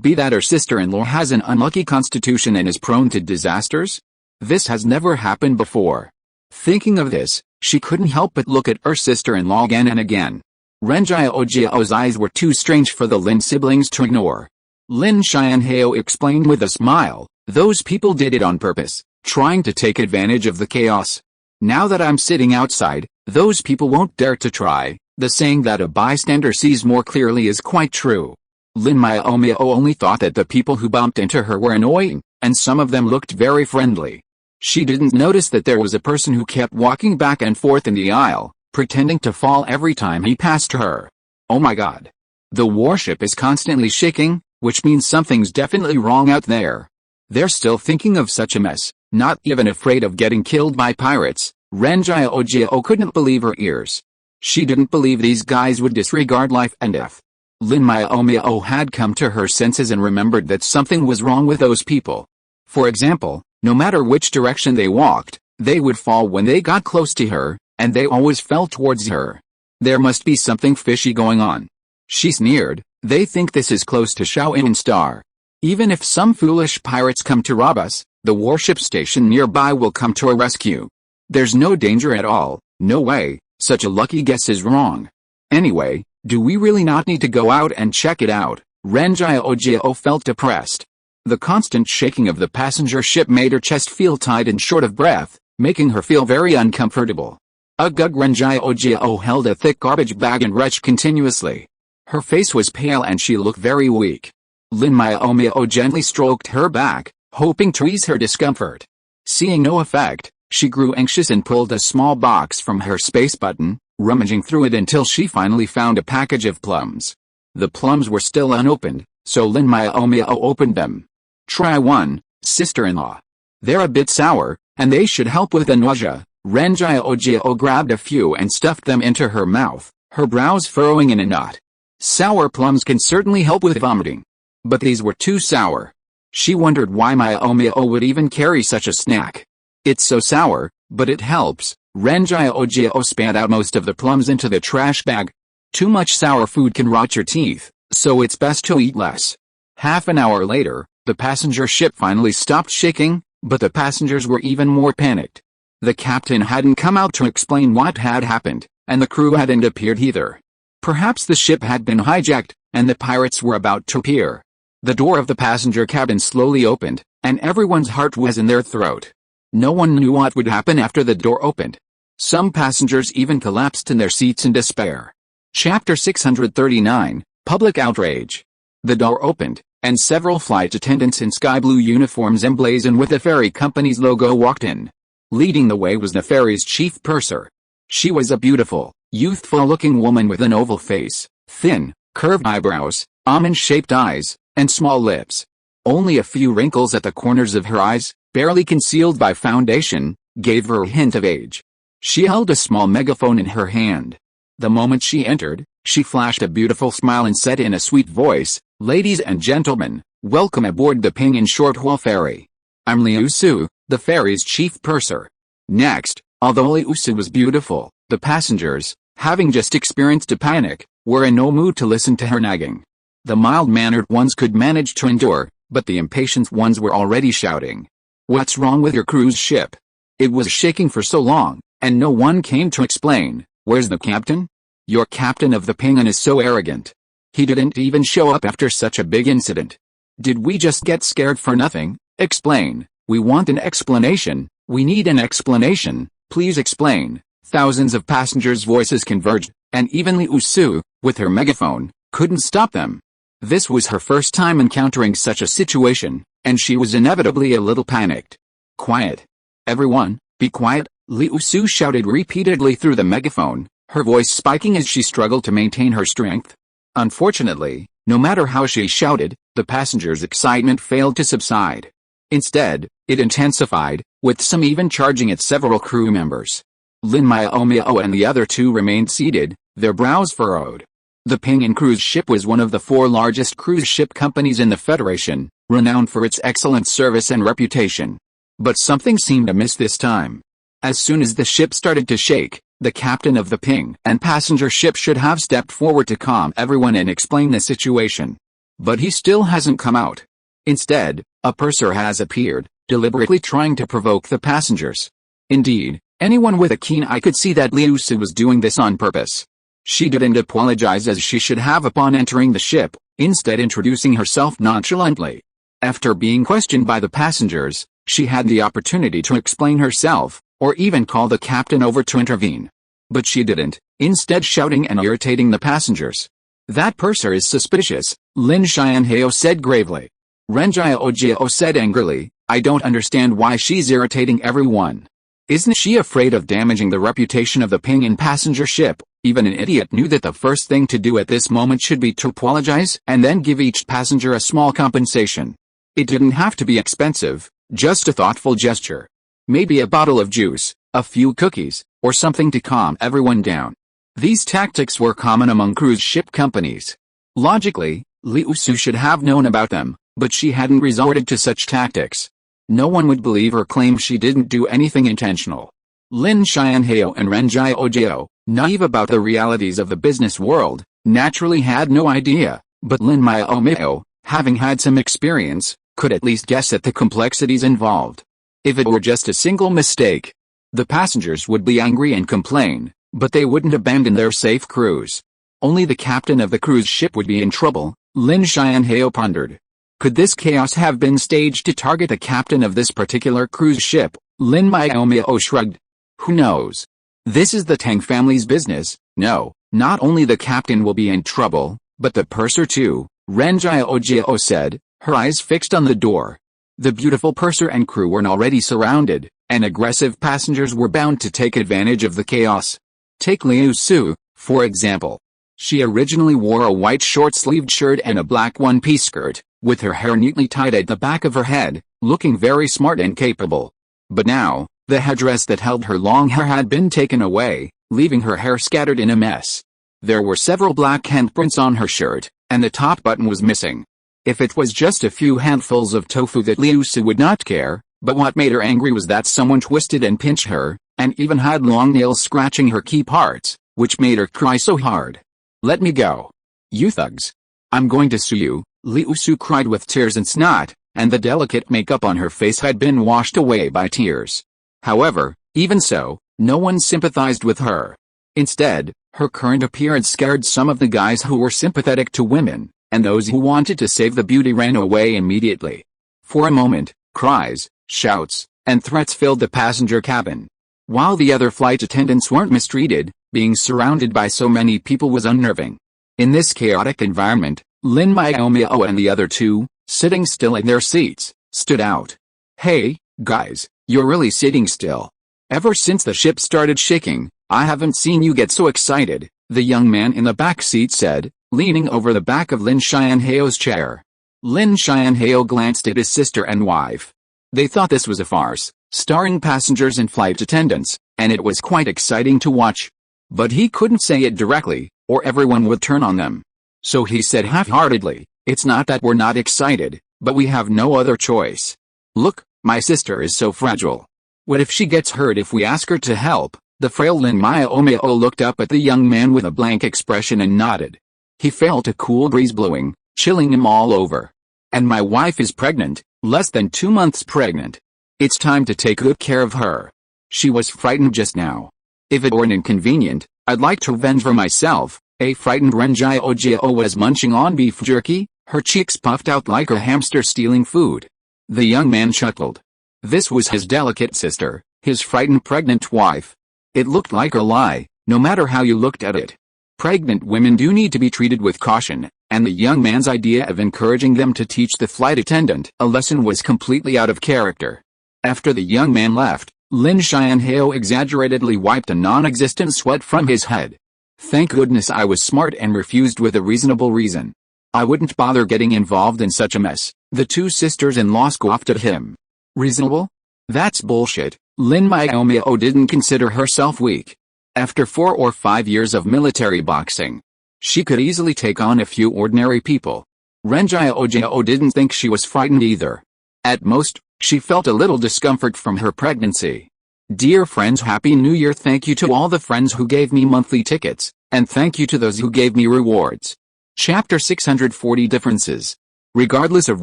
be that her sister-in-law has an unlucky constitution and is prone to disasters? This has never happened before. Thinking of this, she couldn't help but look at her sister-in-law again and again. Renjiao's eyes were too strange for the Lin siblings to ignore. Lin Xianhao explained with a smile, those people did it on purpose, trying to take advantage of the chaos. Now that I'm sitting outside, those people won't dare to try. The saying that a bystander sees more clearly is quite true. Lin Miaomiao only thought that the people who bumped into her were annoying, and some of them looked very friendly. She didn't notice that there was a person who kept walking back and forth in the aisle, pretending to fall every time he passed her. Oh my god. The warship is constantly shaking, which means something's definitely wrong out there. They're still thinking of such a mess, not even afraid of getting killed by pirates. Renjiao couldn't believe her ears. She didn't believe these guys would disregard life and death. Lin Miaomiao had come to her senses and remembered that something was wrong with those people. For example, no matter which direction they walked, they would fall when they got close to her, and they always fell towards her. There must be something fishy going on. She sneered, they think this is close to Shaoyin Star. Even if some foolish pirates come to rob us, the warship station nearby will come to our rescue. There's no danger at all, no way, such a lucky guess is wrong. Anyway, do we really not need to go out and check it out? Renjiao felt depressed. The constant shaking of the passenger ship made her chest feel tight and short of breath, making her feel very uncomfortable. Renjiao held a thick garbage bag and retched continuously. Her face was pale and she looked very weak. Lin Miaomiao gently stroked her back, hoping to ease her discomfort. Seeing no effect, she grew anxious and pulled a small box from her space button, rummaging through it until she finally found a package of plums. The plums were still unopened, so Lin Miaomiao opened them. Try one, sister-in-law. They're a bit sour, and they should help with the nausea. Renjiao grabbed a few and stuffed them into her mouth, her brows furrowing in a knot. Sour plums can certainly help with vomiting. But these were too sour. She wondered why Miaomiao would even carry such a snack. It's so sour, but it helps. Renjiao spat out most of the plums into the trash bag. Too much sour food can rot your teeth, so it's best to eat less. Half an hour later, the passenger ship finally stopped shaking, but the passengers were even more panicked. The captain hadn't come out to explain what had happened, and the crew hadn't appeared either. Perhaps the ship had been hijacked, and the pirates were about to appear. The door of the passenger cabin slowly opened, and everyone's heart was in their throat. No one knew what would happen after the door opened. Some passengers even collapsed in their seats in despair. Chapter 639, Public Outrage. The door opened, and several flight attendants in sky blue uniforms emblazoned with the ferry company's logo walked in. Leading the way was the ferry's chief purser. She was a beautiful, youthful-looking woman with an oval face, thin, curved eyebrows, almond-shaped eyes, and small lips. Only a few wrinkles at the corners of her eyes, barely concealed by foundation, gave her a hint of age. She held a small megaphone in her hand. The moment she entered, she flashed a beautiful smile and said in a sweet voice, "Ladies and gentlemen, welcome aboard the Ping and Short-Haul Ferry. I'm Liu Su, the ferry's chief purser." Next, although Liu Su was beautiful, the passengers, having just experienced a panic, were in no mood to listen to her nagging. The mild-mannered ones could manage to endure, but the impatient ones were already shouting. "What's wrong with your cruise ship? It was shaking for so long, and no one came to explain. Where's the captain? Your captain of the Ping is so arrogant. He didn't even show up after such a big incident. Did we just get scared for nothing? Explain. We want an explanation. We need an explanation. Please explain." Thousands of passengers' voices converged, and even Liu Su, with her megaphone, couldn't stop them. This was her first time encountering such a situation, and she was inevitably a little panicked. "Quiet. Everyone, be quiet," Liu Su shouted repeatedly through the megaphone, her voice spiking as she struggled to maintain her strength. Unfortunately, no matter how she shouted, the passengers' excitement failed to subside. Instead, it intensified, with some even charging at several crew members. Lin Miaomiao and the other two remained seated, their brows furrowed. The Ping An cruise ship was one of the 4 largest cruise ship companies in the Federation, renowned for its excellent service and reputation. But something seemed amiss this time. As soon as the ship started to shake, the captain of the Ping An passenger ship should have stepped forward to calm everyone and explain the situation. But he still hasn't come out. Instead, a purser has appeared, deliberately trying to provoke the passengers. Indeed, anyone with a keen eye could see that Liu Su was doing this on purpose. She didn't apologize as she should have upon entering the ship, instead introducing herself nonchalantly. After being questioned by the passengers, she had the opportunity to explain herself, or even call the captain over to intervene. But she didn't, instead shouting and irritating the passengers. "That purser is suspicious," Lin Xianhao said gravely. Ren Jiaojiao said angrily, "I don't understand why she's irritating everyone. Isn't she afraid of damaging the reputation of the Ping An passenger ship?" Even an idiot knew that the first thing to do at this moment should be to apologize and then give each passenger a small compensation. It didn't have to be expensive, just a thoughtful gesture. Maybe a bottle of juice, a few cookies, or something to calm everyone down. These tactics were common among cruise ship companies. Logically, Liu Su should have known about them, but she hadn't resorted to such tactics. No one would believe her claim she didn't do anything intentional. Lin Xianhao and Ren Jiaojiao, naive about the realities of the business world, naturally had no idea, but Lin Miaomiao, having had some experience, could at least guess at the complexities involved. If it were just a single mistake, the passengers would be angry and complain, but they wouldn't abandon their safe cruise. Only the captain of the cruise ship would be in trouble, Lin Xianhao pondered. Could this chaos have been staged to target the captain of this particular cruise ship? Lin Miaomiao shrugged. Who knows? This is the Tang family's business. No, not only the captain will be in trouble, but the purser too, Ren Jiaojiao said, her eyes fixed on the door. The beautiful purser and crew were already surrounded, and aggressive passengers were bound to take advantage of the chaos. Take Liu Su, for example. She originally wore a white short-sleeved shirt and a black one-piece skirt, with her hair neatly tied at the back of her head, looking very smart and capable. But now, the headdress that held her long hair had been taken away, leaving her hair scattered in a mess. There were several black handprints on her shirt, and the top button was missing. If it was just a few handfuls of tofu that Liu Su would not care, but what made her angry was that someone twisted and pinched her, and even had long nails scratching her key parts, which made her cry so hard. "Let me go. You thugs. I'm going to sue you," Liu Su cried with tears and snot, and the delicate makeup on her face had been washed away by tears. However, even so, no one sympathized with her. Instead, her current appearance scared some of the guys who were sympathetic to women, and those who wanted to save the beauty ran away immediately. For a moment, cries, shouts, and threats filled the passenger cabin. While the other flight attendants weren't mistreated, being surrounded by so many people was unnerving. In this chaotic environment, Lin Miaomiao and the other two, sitting still in their seats, stood out. "Hey, guys, you're really sitting still. Ever since the ship started shaking, I haven't seen you get so excited," the young man in the back seat said, leaning over the back of Lin Xianhao's chair. Lin Xianhao glanced at his sister and wife. They thought this was a farce, starring passengers and flight attendants, and it was quite exciting to watch. But he couldn't say it directly, or everyone would turn on them. So he said half-heartedly, "It's not that we're not excited, but we have no other choice. Look, my sister is so fragile. What if she gets hurt if we ask her to help?" The frail Lin Miaomiao looked up at the young man with a blank expression and nodded. He felt a cool breeze blowing, chilling him all over. "And my wife is pregnant, less than 2 months pregnant. It's time to take good care of her. She was frightened just now. If it weren't inconvenient, I'd like to revenge for myself." A frightened Ren Jiaojiao was munching on beef jerky, her cheeks puffed out like a hamster stealing food. The young man chuckled. This was his delicate sister, his frightened pregnant wife. It looked like a lie, no matter how you looked at it. Pregnant women do need to be treated with caution, and the young man's idea of encouraging them to teach the flight attendant a lesson was completely out of character. After the young man left, Lin Miaomiao exaggeratedly wiped a non-existent sweat from his head. Thank goodness I was smart and refused with a reasonable reason. I wouldn't bother getting involved in such a mess, the two sisters-in-law scoffed at him. Reasonable? That's bullshit. Lin Miaomiao didn't consider herself weak. After 4 or 5 years of military boxing, she could easily take on a few ordinary people. Ren Jiao didn't think she was frightened either. At most, she felt a little discomfort from her pregnancy. Dear friends, Happy New Year. Thank you to all the friends who gave me monthly tickets, and thank you to those who gave me rewards. Chapter 640 Differences. Regardless of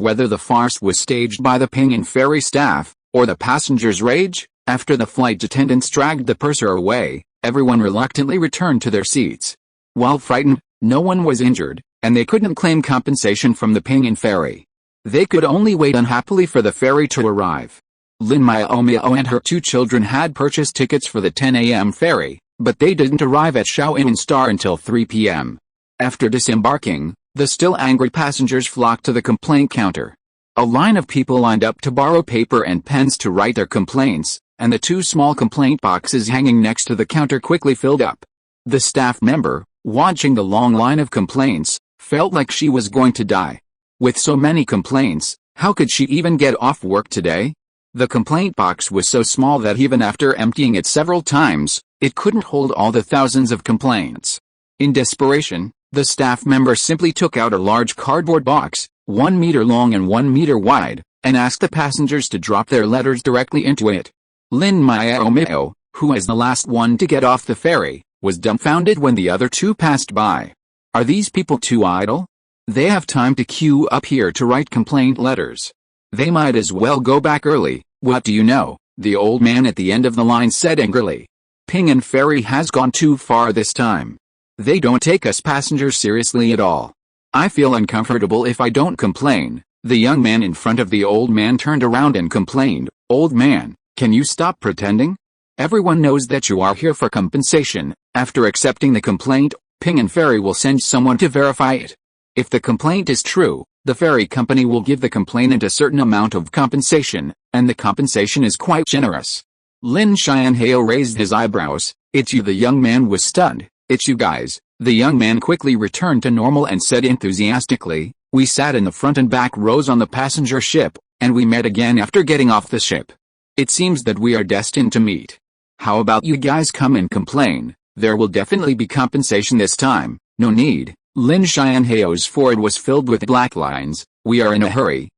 whether the farce was staged by the Ping and ferry staff, or the passengers' rage, after the flight attendants dragged the purser away, everyone reluctantly returned to their seats. While frightened, no one was injured, and they couldn't claim compensation from the Ping and ferry. They could only wait unhappily for the ferry to arrive. Lin Miaomiao and her 2 children had purchased tickets for the 10 a.m. ferry, but they didn't arrive at Shaoyin Star until 3 p.m. After disembarking, the still angry passengers flocked to the complaint counter. A line of people lined up to borrow paper and pens to write their complaints, and the 2 small complaint boxes hanging next to the counter quickly filled up. The staff member, watching the long line of complaints, felt like she was going to die. With so many complaints, how could she even get off work today? The complaint box was so small that even after emptying it several times, it couldn't hold all the thousands of complaints. In desperation, the staff member simply took out a large cardboard box, 1 meter long and 1 meter wide, and asked the passengers to drop their letters directly into it. Lin Miaomiao, who was the last one to get off the ferry, was dumbfounded when the other 2 passed by. Are these people too idle? They have time to queue up here to write complaint letters. They might as well go back early. What do you know? The old man at the end of the line said angrily. Ping and ferry has gone too far this time. They don't take us passengers seriously at all. I feel uncomfortable if I don't complain. The young man in front of the old man turned around and complained, Old man, can you stop pretending? Everyone knows that you are here for compensation. After accepting the complaint, Ping and ferry will send someone to verify it. If the complaint is true, the ferry company will give the complainant a certain amount of compensation, and the compensation is quite generous. Lin Miaomiao raised his eyebrows. It's you. The young man was stunned. It's you guys. The young man quickly returned to normal and said enthusiastically, we sat in the front and back rows on the passenger ship, and we met again after getting off the ship. It seems that we are destined to meet. How about you guys come and complain? There will definitely be compensation this time. No need. Lin Miaomiao's forehead was filled with black lines. We are in a hurry.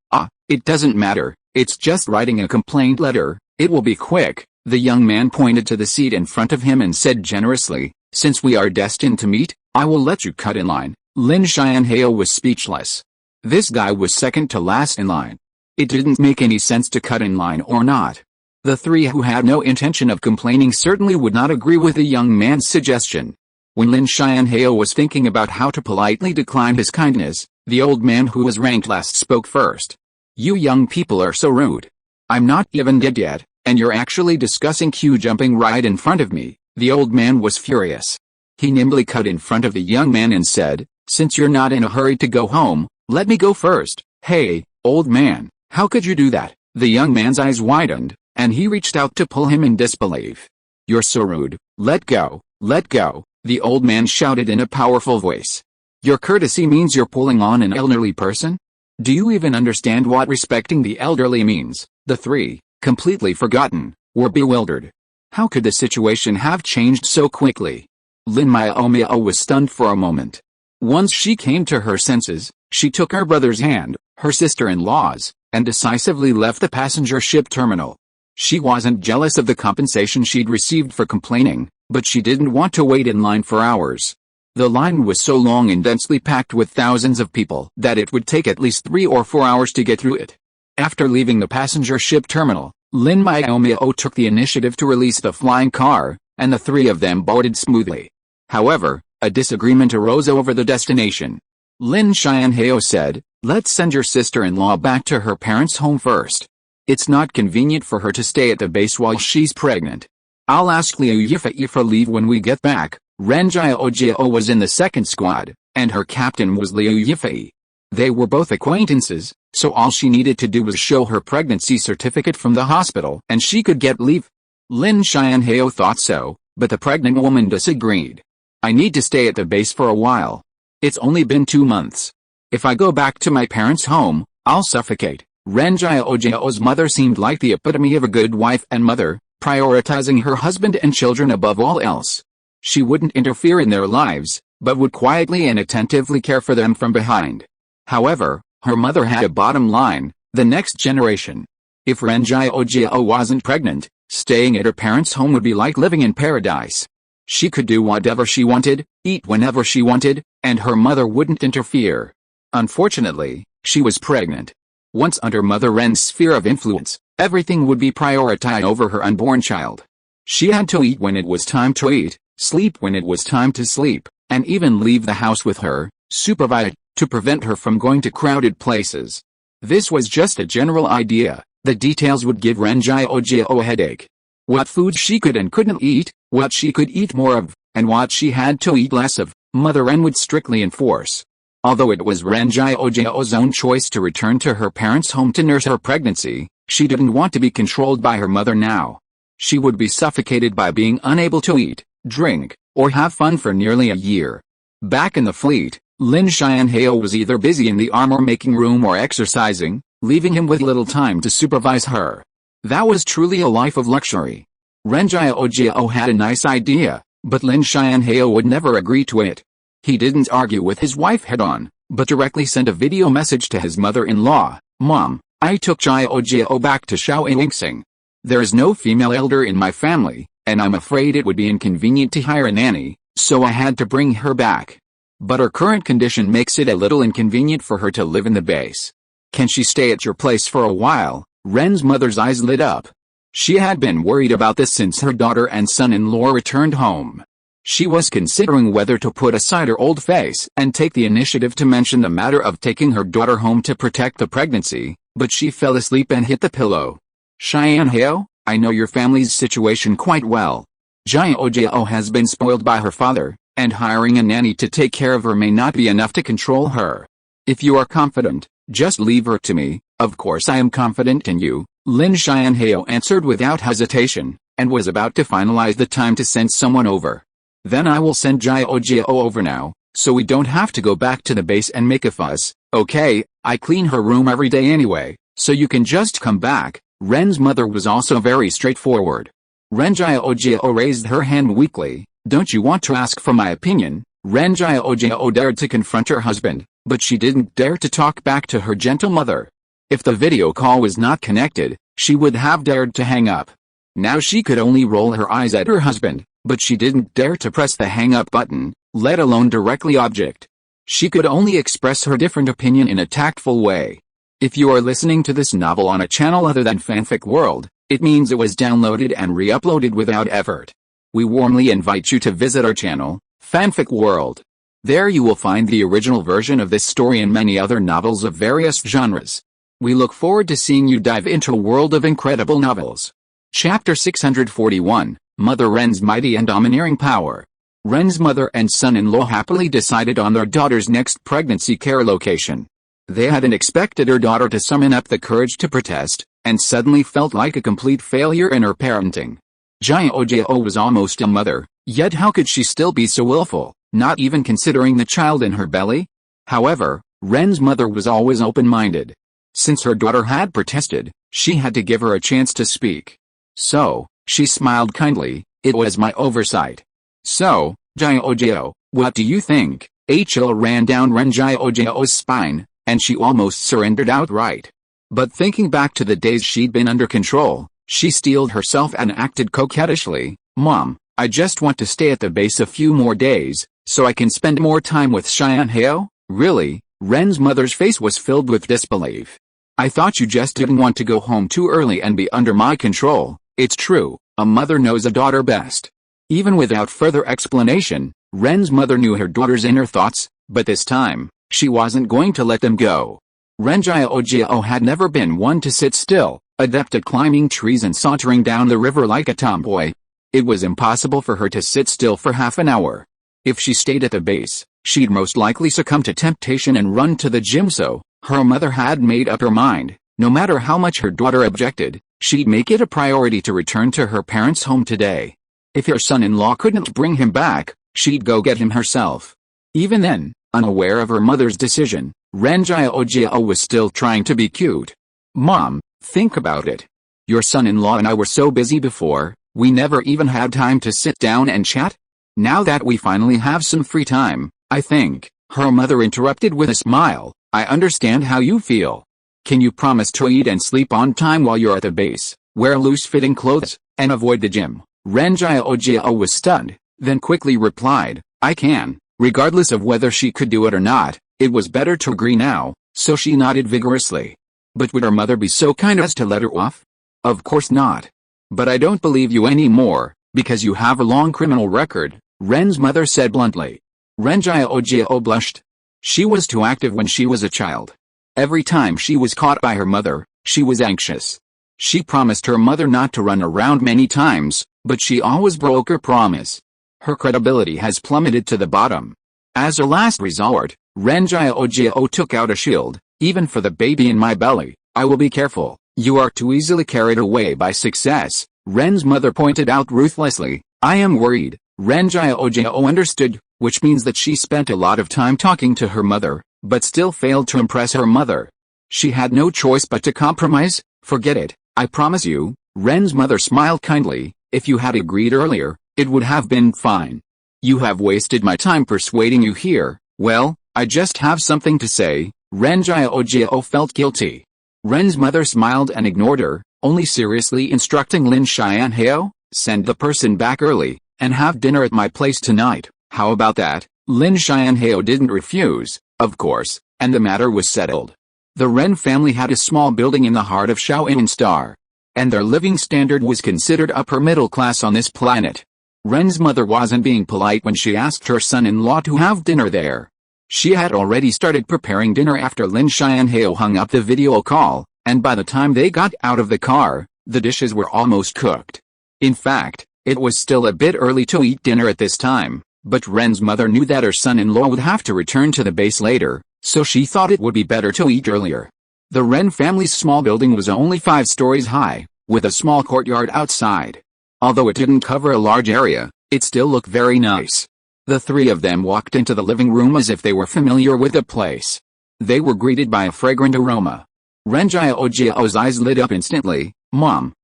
It doesn't matter. It's just writing a complaint letter. It will be quick. The young man pointed to the seat in front of him and said generously, since we are destined to meet, I will let you cut in line. Lin Miaomiao was speechless. This guy was second to last in line. It didn't make any sense to cut in line or not. The 3 who had no intention of complaining certainly would not agree with the young man's suggestion. When Lin Miaomiao was thinking about how to politely decline his kindness, the old man who was ranked last spoke first. You young people are so rude. I'm not even dead yet, and you're actually discussing queue jumping right in front of me. The old man was furious. He nimbly cut in front of the young man and said, since you're not in a hurry to go home, let me go first. Hey, old man, how could you do that? The young man's eyes widened, and he reached out to pull him in disbelief. You're so rude. Let go, let go. The old man shouted in a powerful voice. Your courtesy means you're pulling on an elderly person? Do you even understand what respecting the elderly means? The 3, completely forgotten, were bewildered. How could the situation have changed so quickly? Lin Miaomiao was stunned for a moment. Once she came to her senses, she took her brother's hand, her sister-in-law's, and decisively left the passenger ship terminal. She wasn't jealous of the compensation she'd received for complaining, but she didn't want to wait in line for hours. The line was so long and densely packed with thousands of people that it would take at least 3 or 4 hours to get through it. After leaving the passenger ship terminal, Lin Miaomiao took the initiative to release the flying car, and the 3 of them boarded smoothly. However, a disagreement arose over the destination. Lin Miaomiao said, let's send your sister-in-law back to her parents' home first. It's not convenient for her to stay at the base while she's pregnant. I'll ask Liu Yifei for leave when we get back. Ren Jiaojiao was in the second squad, and her captain was Liu Yifei. They were both acquaintances, so all she needed to do was show her pregnancy certificate from the hospital and she could get leave. Lin Xianhao thought so, but the pregnant woman disagreed. I need to stay at the base for a while. It's only been 2 months. If I go back to my parents' home, I'll suffocate. Ren Jiaojiao's mother seemed like the epitome of a good wife and mother, prioritizing her husband and children above all else. She wouldn't interfere in their lives, but would quietly and attentively care for them from behind. However, her mother had a bottom line: the next generation. If Ren Jiaojiao wasn't pregnant, staying at her parents' home would be like living in paradise. She could do whatever she wanted, eat whenever she wanted, and her mother wouldn't interfere. Unfortunately, she was pregnant. Once under Mother Ren's sphere of influence, everything would be prioritized over her unborn child. She had to eat when it was time to eat, sleep when it was time to sleep, and even leave the house with her, supervised, to prevent her from going to crowded places. This was just a general idea. The details would give Ren Jiaojiao a headache. What foods she could and couldn't eat, what she could eat more of, and what she had to eat less of, Mother Ren would strictly enforce. Although it was Ren Jiaojiao's own choice to return to her parents' home to nurse her pregnancy, she didn't want to be controlled by her mother now. She would be suffocated by being unable to eat, drink, or have fun for nearly a year. Back in the fleet, Lin Xianhao was either busy in the armor-making room or exercising, leaving him with little time to supervise her. That was truly a life of luxury. Ren Jiaojiao had a nice idea, but Lin Xianhao would never agree to it. He didn't argue with his wife head-on, but directly sent a video message to his mother-in-law: "Mom, I took Jiaojiao back to Shaoyingsing. There is no female elder in my family, and I'm afraid it would be inconvenient to hire a nanny, so I had to bring her back. But her current condition makes it a little inconvenient for her to live in the base. Can she stay at your place for a while?" Ren's mother's eyes lit up. She had been worried about this since her daughter and son-in-law returned home. She was considering whether to put aside her old face and take the initiative to mention the matter of taking her daughter home to protect the pregnancy, but she fell asleep and hit the pillow. "Xianhao, I know your family's situation quite well. Jiaojiao has been spoiled by her father, and hiring a nanny to take care of her may not be enough to control her. If you are confident, just leave her to me." "Of course I am confident in you," Lin Xianhao answered without hesitation, and was about to finalize the time to send someone over. "Then I will send Jiaojiao over now, so we don't have to go back to the base and make a fuss, okay? I clean her room every day anyway, so you can just come back." Ren's mother was also very straightforward. Ren Jiaojiao raised her hand weakly. "Don't you want to ask for my opinion?" Ren Jiaojiao dared to confront her husband, but she didn't dare to talk back to her gentle mother. If the video call was not connected, she would have dared to hang up. Now she could only roll her eyes at her husband, but she didn't dare to press the hang-up button, let alone directly object. She could only express her different opinion in a tactful way. If you are listening to this novel on a channel other than Fanfic World, it means it was downloaded and re-uploaded without effort. We warmly invite you to visit our channel, Fanfic World. There you will find the original version of this story and many other novels of various genres. We look forward to seeing you dive into a world of incredible novels. Chapter 641, Mother Ren's Mighty and Domineering Power. Ren's mother and son-in-law happily decided on their daughter's next pregnancy care location. They hadn't expected her daughter to summon up the courage to protest, and suddenly felt like a complete failure in her parenting. Jiaojiao was almost a mother, yet how could she still be so willful, not even considering the child in her belly? However, Ren's mother was always open-minded. Since her daughter had protested, she had to give her a chance to speak. So, she smiled kindly. "It was my oversight. So, Jiaojiao, what do you think?" A chill ran down Ren Jiaojiao's spine, and she almost surrendered outright. But thinking back to the days she'd been under control, she steeled herself and acted coquettishly. "Mom, I just want to stay at the base a few more days, so I can spend more time with Xianhao." "Really?" Ren's mother's face was filled with disbelief. "I thought you just didn't want to go home too early and be under my control." It's true, a mother knows a daughter best. Even without further explanation, Ren's mother knew her daughter's inner thoughts, but this time, she wasn't going to let them go. Ren Jiaojiao had never been one to sit still, adept at climbing trees and sauntering down the river like a tomboy. It was impossible for her to sit still for half an hour. If she stayed at the base, she'd most likely succumb to temptation and run to the gym, so her mother had made up her mind. No matter how much her daughter objected, she'd make it a priority to return to her parents' home today. If her son-in-law couldn't bring him back, she'd go get him herself. Even then, unaware of her mother's decision, Ren Miaomiao was still trying to be cute. "Mom, think about it. Your son-in-law and I were so busy before, we never even had time to sit down and chat. Now that we finally have some free time, I think," her mother interrupted with a smile, "I understand how you feel. Can you promise to eat and sleep on time while you're at the base, wear loose-fitting clothes, and avoid the gym?" Ren Miaomiao was stunned, then quickly replied, "I can." Regardless of whether she could do it or not, it was better to agree now, so she nodded vigorously. But would her mother be so kind as to let her off? Of course not. "But I don't believe you anymore, because you have a long criminal record," Ren's mother said bluntly. Ren Miaomiao blushed. She was too active when she was a child. Every time she was caught by her mother, she was anxious. She promised her mother not to run around many times, but she always broke her promise. Her credibility has plummeted to the bottom. As a last resort, Ren Miaomiao took out a shield. "Even for the baby in my belly, I will be careful. You are too easily carried away by success," Ren's mother pointed out ruthlessly. "I am worried." Ren Miaomiao understood, which means that she spent a lot of time talking to her mother, but still failed to impress her mother. She had no choice but to compromise. "Forget it, I promise you," Ren's mother smiled kindly. "If you had agreed earlier, it would have been fine. You have wasted my time persuading you here." "Well, I just have something to say." Ren Miaomiao felt guilty. Ren's mother smiled and ignored her, only seriously instructing Lin Miaomiao, "Send the person back early, and have dinner at my place tonight. How about that?" Lin Miaomiao didn't refuse, of course, and the matter was settled. The Ren family had a small building in the heart of Shaoyin Star, and their living standard was considered upper middle class on this planet. Ren's mother wasn't being polite when she asked her son-in-law to have dinner there. She had already started preparing dinner after Lin Miaomiao hung up the video call, and by the time they got out of the car, the dishes were almost cooked. In fact, it was still a bit early to eat dinner at this time, but Ren's mother knew that her son-in-law would have to return to the base later, so she thought it would be better to eat earlier. The Ren family's small building was only 5 stories high, with a small courtyard outside. Although it didn't cover a large area, it still looked very nice. The three of them walked into the living room as if they were familiar with the place. They were greeted by a fragrant aroma. Ren Miaomiao's eyes lit up instantly. Mom,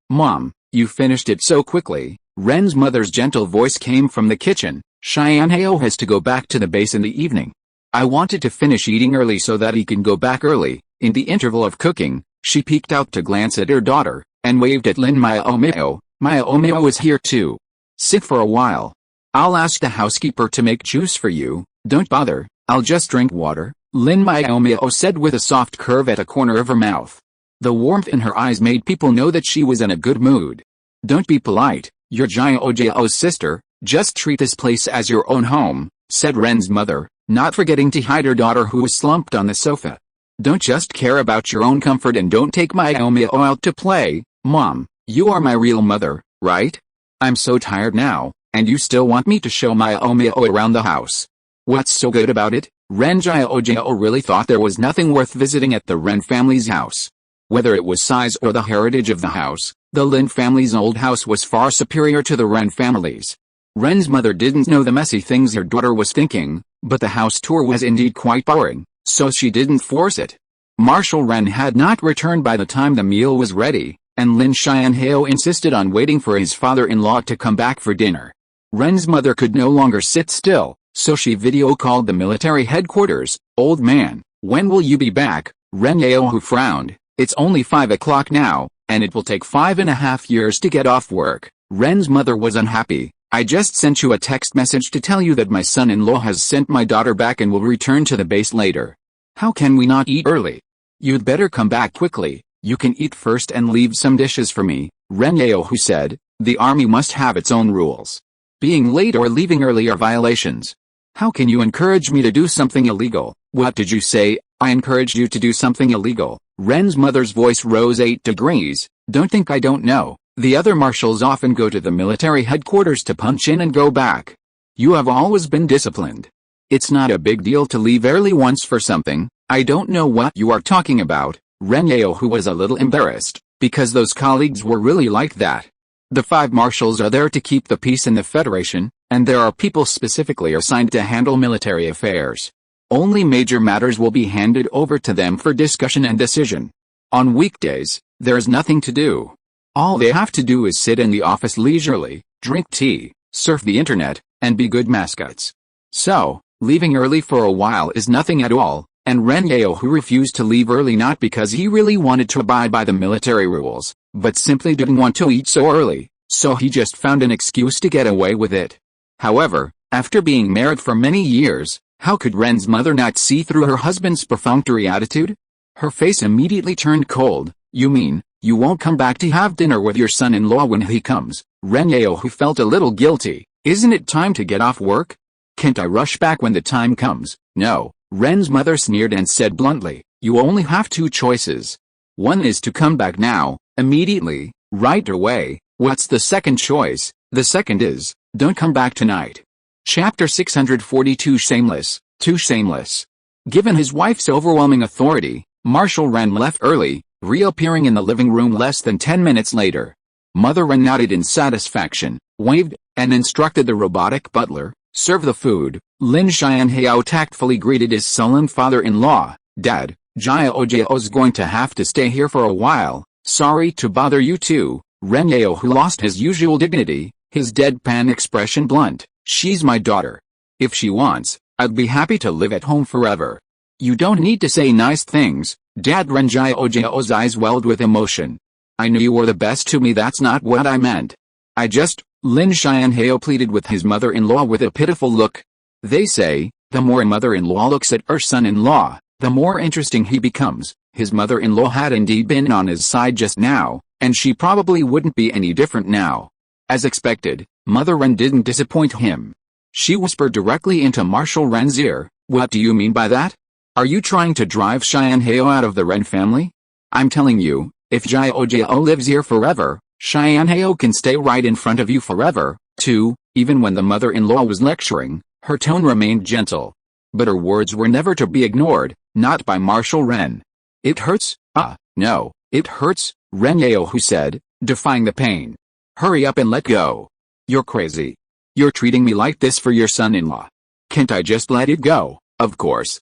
you finished it so quickly." Ren's mother's gentle voice came from the kitchen. "Miaomiao has to go back to the base in the evening. I wanted to finish eating early so that he can go back early." In the interval of cooking, she peeked out to glance at her daughter, and waved at Lin Miaomiao. "Miaomiao was here too. Sit for a while. I'll ask the housekeeper to make juice for you." "Don't bother, I'll just drink water," Lin Miaomiao said with a soft curve at a corner of her mouth. The warmth in her eyes made people know that she was in a good mood. "Don't be polite, you're Miaomiao's sister, just treat this place as your own home," said Ren's mother, not forgetting to hide her daughter who was slumped on the sofa. "Don't just care about your own comfort and don't take Miaomiao out to play. Mom, you are my real mother, right? I'm so tired now, and you still want me to show Miaomiao around the house. What's so good about it?" Ren Miaomiao really thought there was nothing worth visiting at the Ren family's house. Whether it was size or the heritage of the house, the Lin family's old house was far superior to the Ren family's. Ren's mother didn't know the messy things her daughter was thinking, but the house tour was indeed quite boring, so she didn't force it. Marshal Ren had not returned by the time the meal was ready, and Lin Miaomiao insisted on waiting for his father-in-law to come back for dinner. Ren's mother could no longer sit still, so she video-called the military headquarters. "Old man, when will you be back?" Ren Miaomiao frowned. "It's only 5 o'clock now, and it will take 5.5 years to get off work." Ren's mother was unhappy. "I just sent you a text message to tell you that my son-in-law has sent my daughter back and will return to the base later. How can we not eat early? You'd better come back quickly. You can eat first and leave some dishes for me," Ren Miaomiao said. "The army must have its own rules. Being late or leaving early are violations. How can you encourage me to do something illegal?" "What did you say? I encouraged you to do something illegal?" Ren's mother's voice rose 8 degrees. "Don't think I don't know. The other marshals often go to the military headquarters to punch in and go back. You have always been disciplined. It's not a big deal to leave early once for something. I don't know what you are talking about, Lin Miaomiao, who was a little embarrassed, because those colleagues were really like that. The 5 marshals are there to keep the peace in the Federation, and there are people specifically assigned to handle military affairs. Only major matters will be handed over to them for discussion and decision. On weekdays, there is nothing to do. All they have to do is sit in the office leisurely, drink tea, surf the internet, and be good mascots. So, leaving early for a while is nothing at all, and Lin Miaomiao, who refused to leave early not because he really wanted to abide by the military rules, but simply didn't want to eat so early, so he just found an excuse to get away with it. However, after being married for many years, how could Ren's mother not see through her husband's perfunctory attitude? Her face immediately turned cold. You mean, you won't come back to have dinner with your son-in-law when he comes? Lin Miaomiao, who felt a little guilty. Isn't it time to get off work? Can't I rush back when the time comes? No, Ren's mother sneered and said bluntly, you only have 2 choices. One is to come back now, immediately, right away. What's the second choice? The second is, don't come back tonight. Chapter 642 Shameless, Too Shameless. Given his wife's overwhelming authority, Marshal Ren left early, reappearing in the living room less than 10 minutes later. Mother Ren nodded in satisfaction, waved, and instructed the robotic butler, serve the food. Lin Xianhao tactfully greeted his sullen father-in-law, Dad, Jiao's going to have to stay here for a while, sorry to bother you too. Lin Miaomiao, who lost his usual dignity, his deadpan expression blunt, she's my daughter. If she wants, I'd be happy to live at home forever. You don't need to say nice things, Dad. Ren Jiao's eyes welled with emotion. I knew you were the best to me. That's not what I meant. Lin Xianhao pleaded with his mother-in-law with a pitiful look. They say, the more a mother-in-law looks at her son-in-law, the more interesting he becomes. His mother-in-law had indeed been on his side just now, and she probably wouldn't be any different now. As expected, Mother Ren didn't disappoint him. She whispered directly into Marshal Ren's ear, what do you mean by that? Are you trying to drive Xianhao out of the Ren family? I'm telling you, if Jiao lives here forever, Xianhao can stay right in front of you forever, too. Even when the mother-in-law was lecturing, her tone remained gentle. But her words were never to be ignored, not by Marshal Ren. It hurts? No, it hurts, Lin Miaomiao said, defying the pain. Hurry up and let go. You're crazy. You're treating me like this for your son-in-law. Can't I just let it go? Of course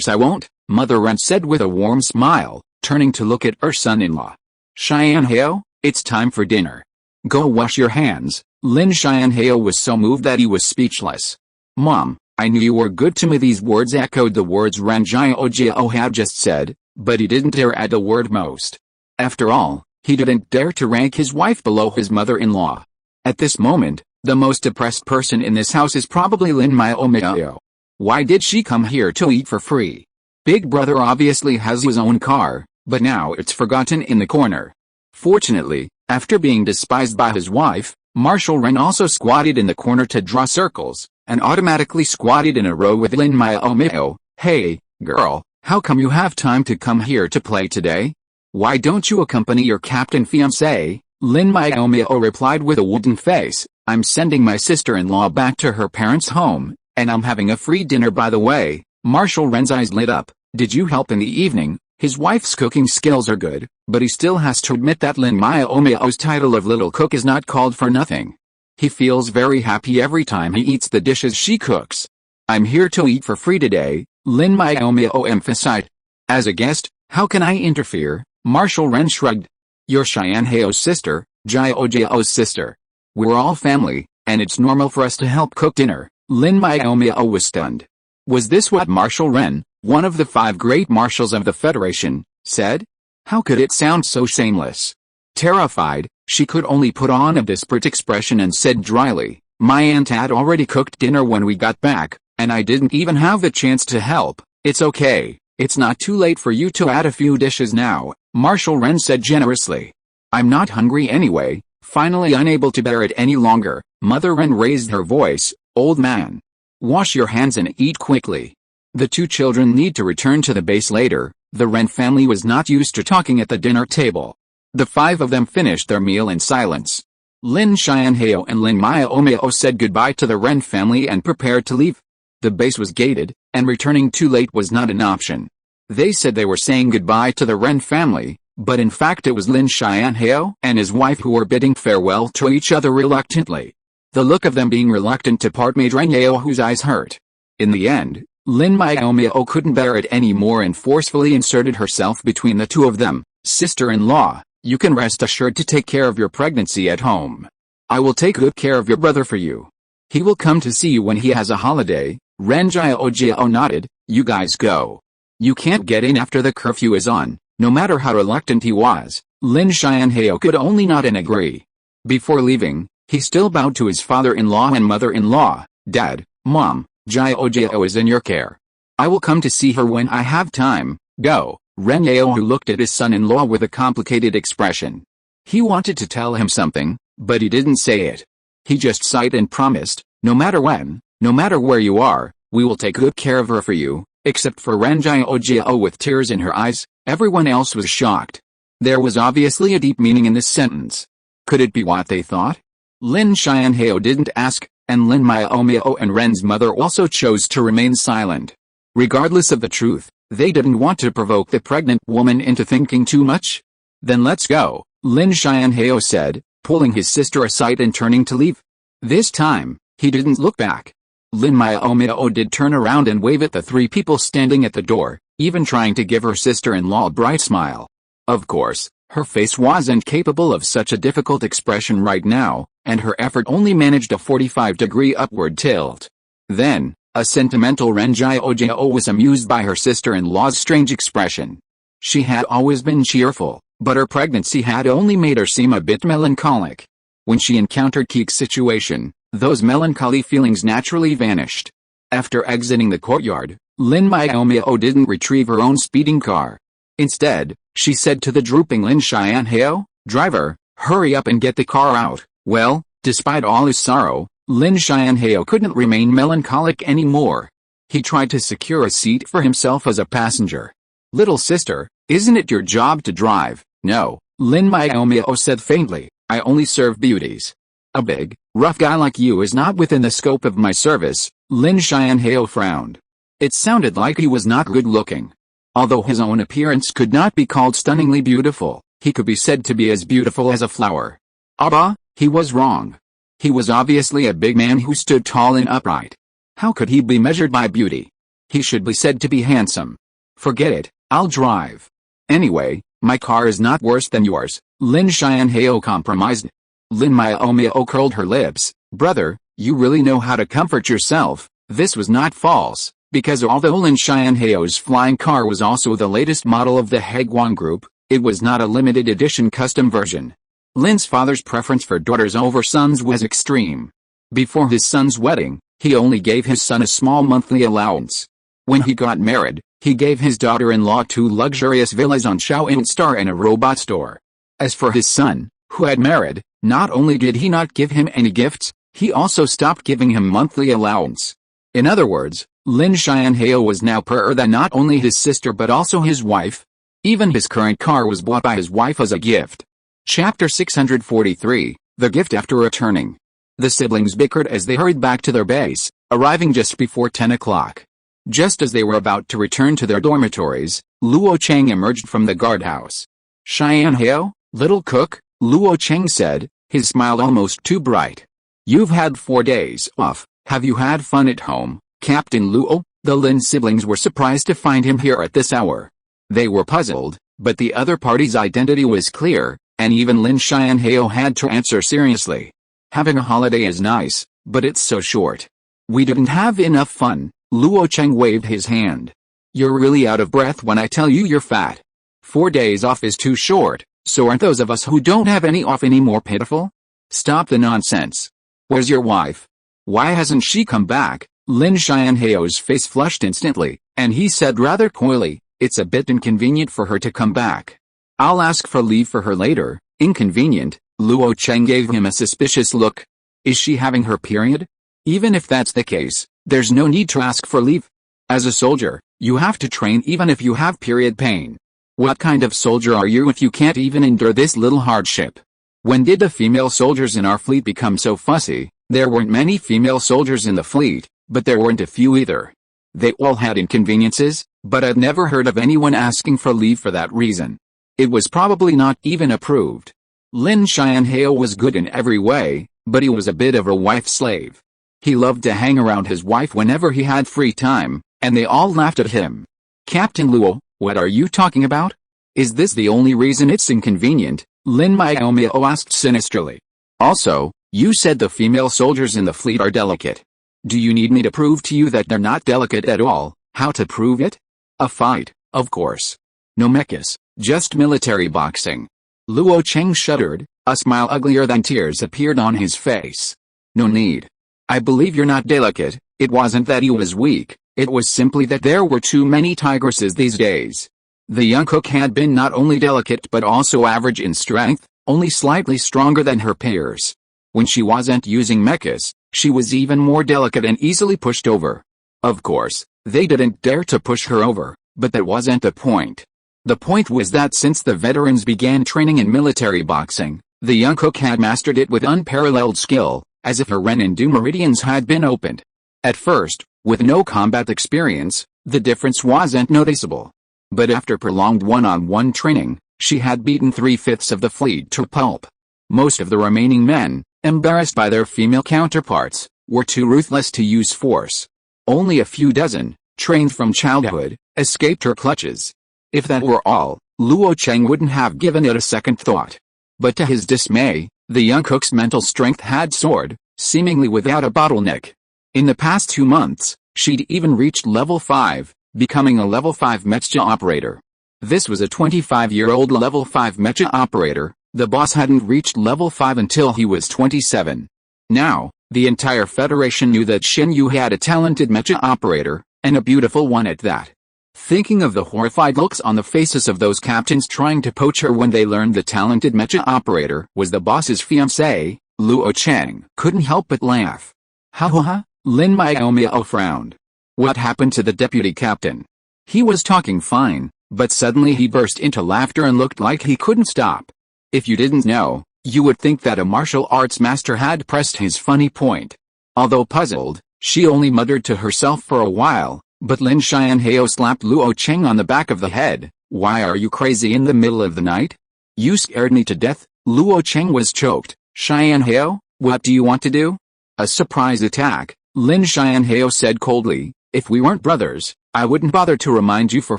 I won't, Mother Ren said with a warm smile, turning to look at her son-in-law. Xianhao, it's time for dinner. Go wash your hands. Lin Xianhao was so moved that he was speechless. Mom, I knew you were good to me. These words echoed the words Ren Jiao had just said, but he didn't dare add the word most. After all, he didn't dare to rank his wife below his mother-in-law. At this moment, the most depressed person in this house is probably Lin Miaomiao. Why did she come here to eat for free? Big brother obviously has his own car, but now it's forgotten in the corner. Fortunately, after being despised by his wife, Marshal Ren also squatted in the corner to draw circles, and automatically squatted in a row with Lin Miaomiao. Hey, girl, how come you have time to come here to play today? Why don't you accompany your captain fiancé? Lin Miaomiao replied with a wooden face, I'm sending my sister-in-law back to her parents' home, and I'm having a free dinner by the way. Marshal Ren's eyes lit up. Did you help in the evening? His wife's cooking skills are good, but he still has to admit that Lin Miaomiao's title of little cook is not called for nothing. He feels very happy every time he eats the dishes she cooks. I'm here to eat for free today, Lin Miaomiao emphasized. As a guest, how can I interfere? Marshal Ren shrugged. You're Xianhao's sister, Jiao's sister. We're all family, and it's normal for us to help cook dinner. Lin Miaomiao was stunned. Was this what Marshal Ren, one of the 5 great marshals of the Federation, said? How could it sound so shameless? Terrified, she could only put on a desperate expression and said dryly, my aunt had already cooked dinner when we got back, and I didn't even have the chance to help. It's okay, it's not too late for you to add a few dishes now, Marshal Ren said generously. I'm not hungry anyway. Finally unable to bear it any longer, Mother Ren raised her voice, old man. Wash your hands and eat quickly. The 2 children need to return to the base later. The Ren family was not used to talking at the dinner table. The five of them finished their meal in silence. Lin Xianhao and Lin Miaomiao said goodbye to the Ren family and prepared to leave. The base was gated, and returning too late was not an option. They said they were saying goodbye to the Ren family, but in fact it was Lin Xianhao and his wife who were bidding farewell to each other reluctantly. The look of them being reluctant to part made Ren Yao's eyes hurt. In the end, Lin Miaomiao couldn't bear it anymore and forcefully inserted herself between the two of them. Sister-in-law, you can rest assured to take care of your pregnancy at home. I will take good care of your brother for you. He will come to see you when he has a holiday. Ren Jiao nodded. You guys go. You can't get in after the curfew is on. No matter how reluctant he was, Lin Xianhao could only nod and agree. Before leaving, he still bowed to his father-in-law and mother-in-law. Dad, Mom, Jiao is in your care. I will come to see her when I have time. Go. Ren Yao looked at his son-in-law with a complicated expression. He wanted to tell him something, but he didn't say it. He just sighed and promised, no matter when, no matter where you are, we will take good care of her for you. Except for Ren Jiao with tears in her eyes, everyone else was shocked. There was obviously a deep meaning in this sentence. Could it be what they thought? Lin Xianhao didn't ask, and Lin Miaomiao and Ren's mother also chose to remain silent. Regardless of the truth, they didn't want to provoke the pregnant woman into thinking too much. Then let's go, Lin Xianhao said, pulling his sister aside and turning to leave. This time, he didn't look back. Lin Miaomiao did turn around and wave at the three people standing at the door, even trying to give her sister-in-law a bright smile. Of course, her face wasn't capable of such a difficult expression right now, and her effort only managed a 45-degree upward tilt. Then, a sentimental Ren Jiao was amused by her sister-in-law's strange expression. She had always been cheerful, but her pregnancy had only made her seem a bit melancholic. When she encountered Keek's situation, those melancholy feelings naturally vanished. After exiting the courtyard, Lin Miaomiao didn't retrieve her own speeding car. Instead, she said to the drooping Lin Xianhao, "Driver, hurry up and get the car out." Well, despite all his sorrow, Lin Xianhao couldn't remain melancholic anymore. He tried to secure a seat for himself as a passenger. "Little sister, isn't it your job to drive?" "No," Lin Miaomiao said faintly, "I only serve beauties. A big, rough guy like you is not within the scope of my service." Lin Xianhao frowned. It sounded like he was not good looking. Although his own appearance could not be called stunningly beautiful, he could be said to be as beautiful as a flower. Abba, he was wrong. He was obviously a big man who stood tall and upright. How could he be measured by beauty? He should be said to be handsome. "Forget it, I'll drive. Anyway, my car is not worse than yours," Lin Xianhao compromised. Lin Miaomiao curled her lips. "Brother, you really know how to comfort yourself." This was not false, because although Lin Xianhao's flying car was also the latest model of the Heguan group, it was not a limited edition custom version. Lin's father's preference for daughters over sons was extreme. Before his son's wedding, he only gave his son a small monthly allowance. When he got married, he gave his daughter-in-law 2 luxurious villas on Shaoyin Star and a robot store. As for his son, who had married, not only did he not give him any gifts, he also stopped giving him monthly allowance. In other words, Lin Xianhao was now poorer than not only his sister but also his wife. Even his current car was bought by his wife as a gift. Chapter 643, The Gift After Returning. The siblings bickered as they hurried back to their base, arriving just before 10 o'clock. Just as they were about to return to their dormitories, Luo Cheng emerged from the guardhouse. "Xianhao, little cook," Luo Cheng said, his smile almost too bright. "You've had 4 days off. Have you had fun at home, Captain Luo?" The Lin siblings were surprised to find him here at this hour. They were puzzled, but the other party's identity was clear, and even Lin Xianhao had to answer seriously. "Having a holiday is nice, but it's so short. We didn't have enough fun." Luo Cheng waved his hand. "You're really out of breath when I tell you you're fat. 4 days off is too short, so aren't those of us who don't have any off any more pitiful? Stop the nonsense. Where's your wife? Why hasn't she come back?" Lin Xianhao's face flushed instantly, and he said rather coyly, "It's a bit inconvenient for her to come back. I'll ask for leave for her later." "Inconvenient?" Luo Cheng gave him a suspicious look. "Is she having her period? Even if that's the case, there's no need to ask for leave. As a soldier, you have to train even if you have period pain. What kind of soldier are you if you can't even endure this little hardship? When did the female soldiers in our fleet become so fussy? There weren't many female soldiers in the fleet, but there weren't a few either. They all had inconveniences, but I'd never heard of anyone asking for leave for that reason. It was probably not even approved. Lin Miaomiao was good in every way, but he was a bit of a wife slave. He loved to hang around his wife whenever he had free time, and they all laughed at him. Captain Luo, what are you talking about? Is this the only reason it's inconvenient? Lin Miaomiao asked sinisterly. Also, you said the female soldiers in the fleet are delicate. Do you need me to prove to you that they're not delicate at all? How to prove it? A fight, of course. No mechas, just military boxing. Luo Cheng shuddered, a smile uglier than tears appeared on his face. No need. I believe you're not delicate. It wasn't that he was weak, it was simply that there were too many tigresses these days. The young cook had been not only delicate but also average in strength, only slightly stronger than her peers. When she wasn't using mechas, she was even more delicate and easily pushed over. Of course, they didn't dare to push her over, but that wasn't the point. The point was that since the veterans began training in military boxing, the young cook had mastered it with unparalleled skill, as if her Ren and Du meridians had been opened. At first, with no combat experience, the difference wasn't noticeable. But after prolonged one-on-one training, she had beaten 3/5 of the fleet to pulp. Most of the remaining men, embarrassed by their female counterparts, were too ruthless to use force. Only a few dozen, trained from childhood, escaped her clutches. If that were all, Luo Cheng wouldn't have given it a second thought. But to his dismay, the young cook's mental strength had soared, seemingly without a bottleneck. In the past 2 months, she'd even reached level 5, becoming a level 5 mecha operator. This was a 25-year-old level 5 mecha operator. The boss hadn't reached level 5 until he was 27. Now, the entire Federation knew that Xin Yu had a talented mecha operator, and a beautiful one at that. Thinking of the horrified looks on the faces of those captains trying to poach her when they learned the talented mecha operator was the boss's fiancée, Luo Cheng couldn't help but laugh. Ha ha ha, Lin Miaomiao frowned. What happened to the deputy captain? He was talking fine, but suddenly he burst into laughter and looked like he couldn't stop. If you didn't know, you would think that a martial arts master had pressed his funny point. Although puzzled, she only muttered to herself for a while, but Lin Miaomiao slapped Luo Cheng on the back of the head. Why are you crazy in the middle of the night? You scared me to death. Luo Cheng was choked. Miaomiao, what do you want to do? A surprise attack, Lin Miaomiao said coldly. If we weren't brothers, I wouldn't bother to remind you for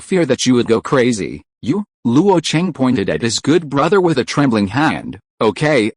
fear that you would go crazy. You? Luo Cheng pointed at his good brother with a trembling hand. Okay,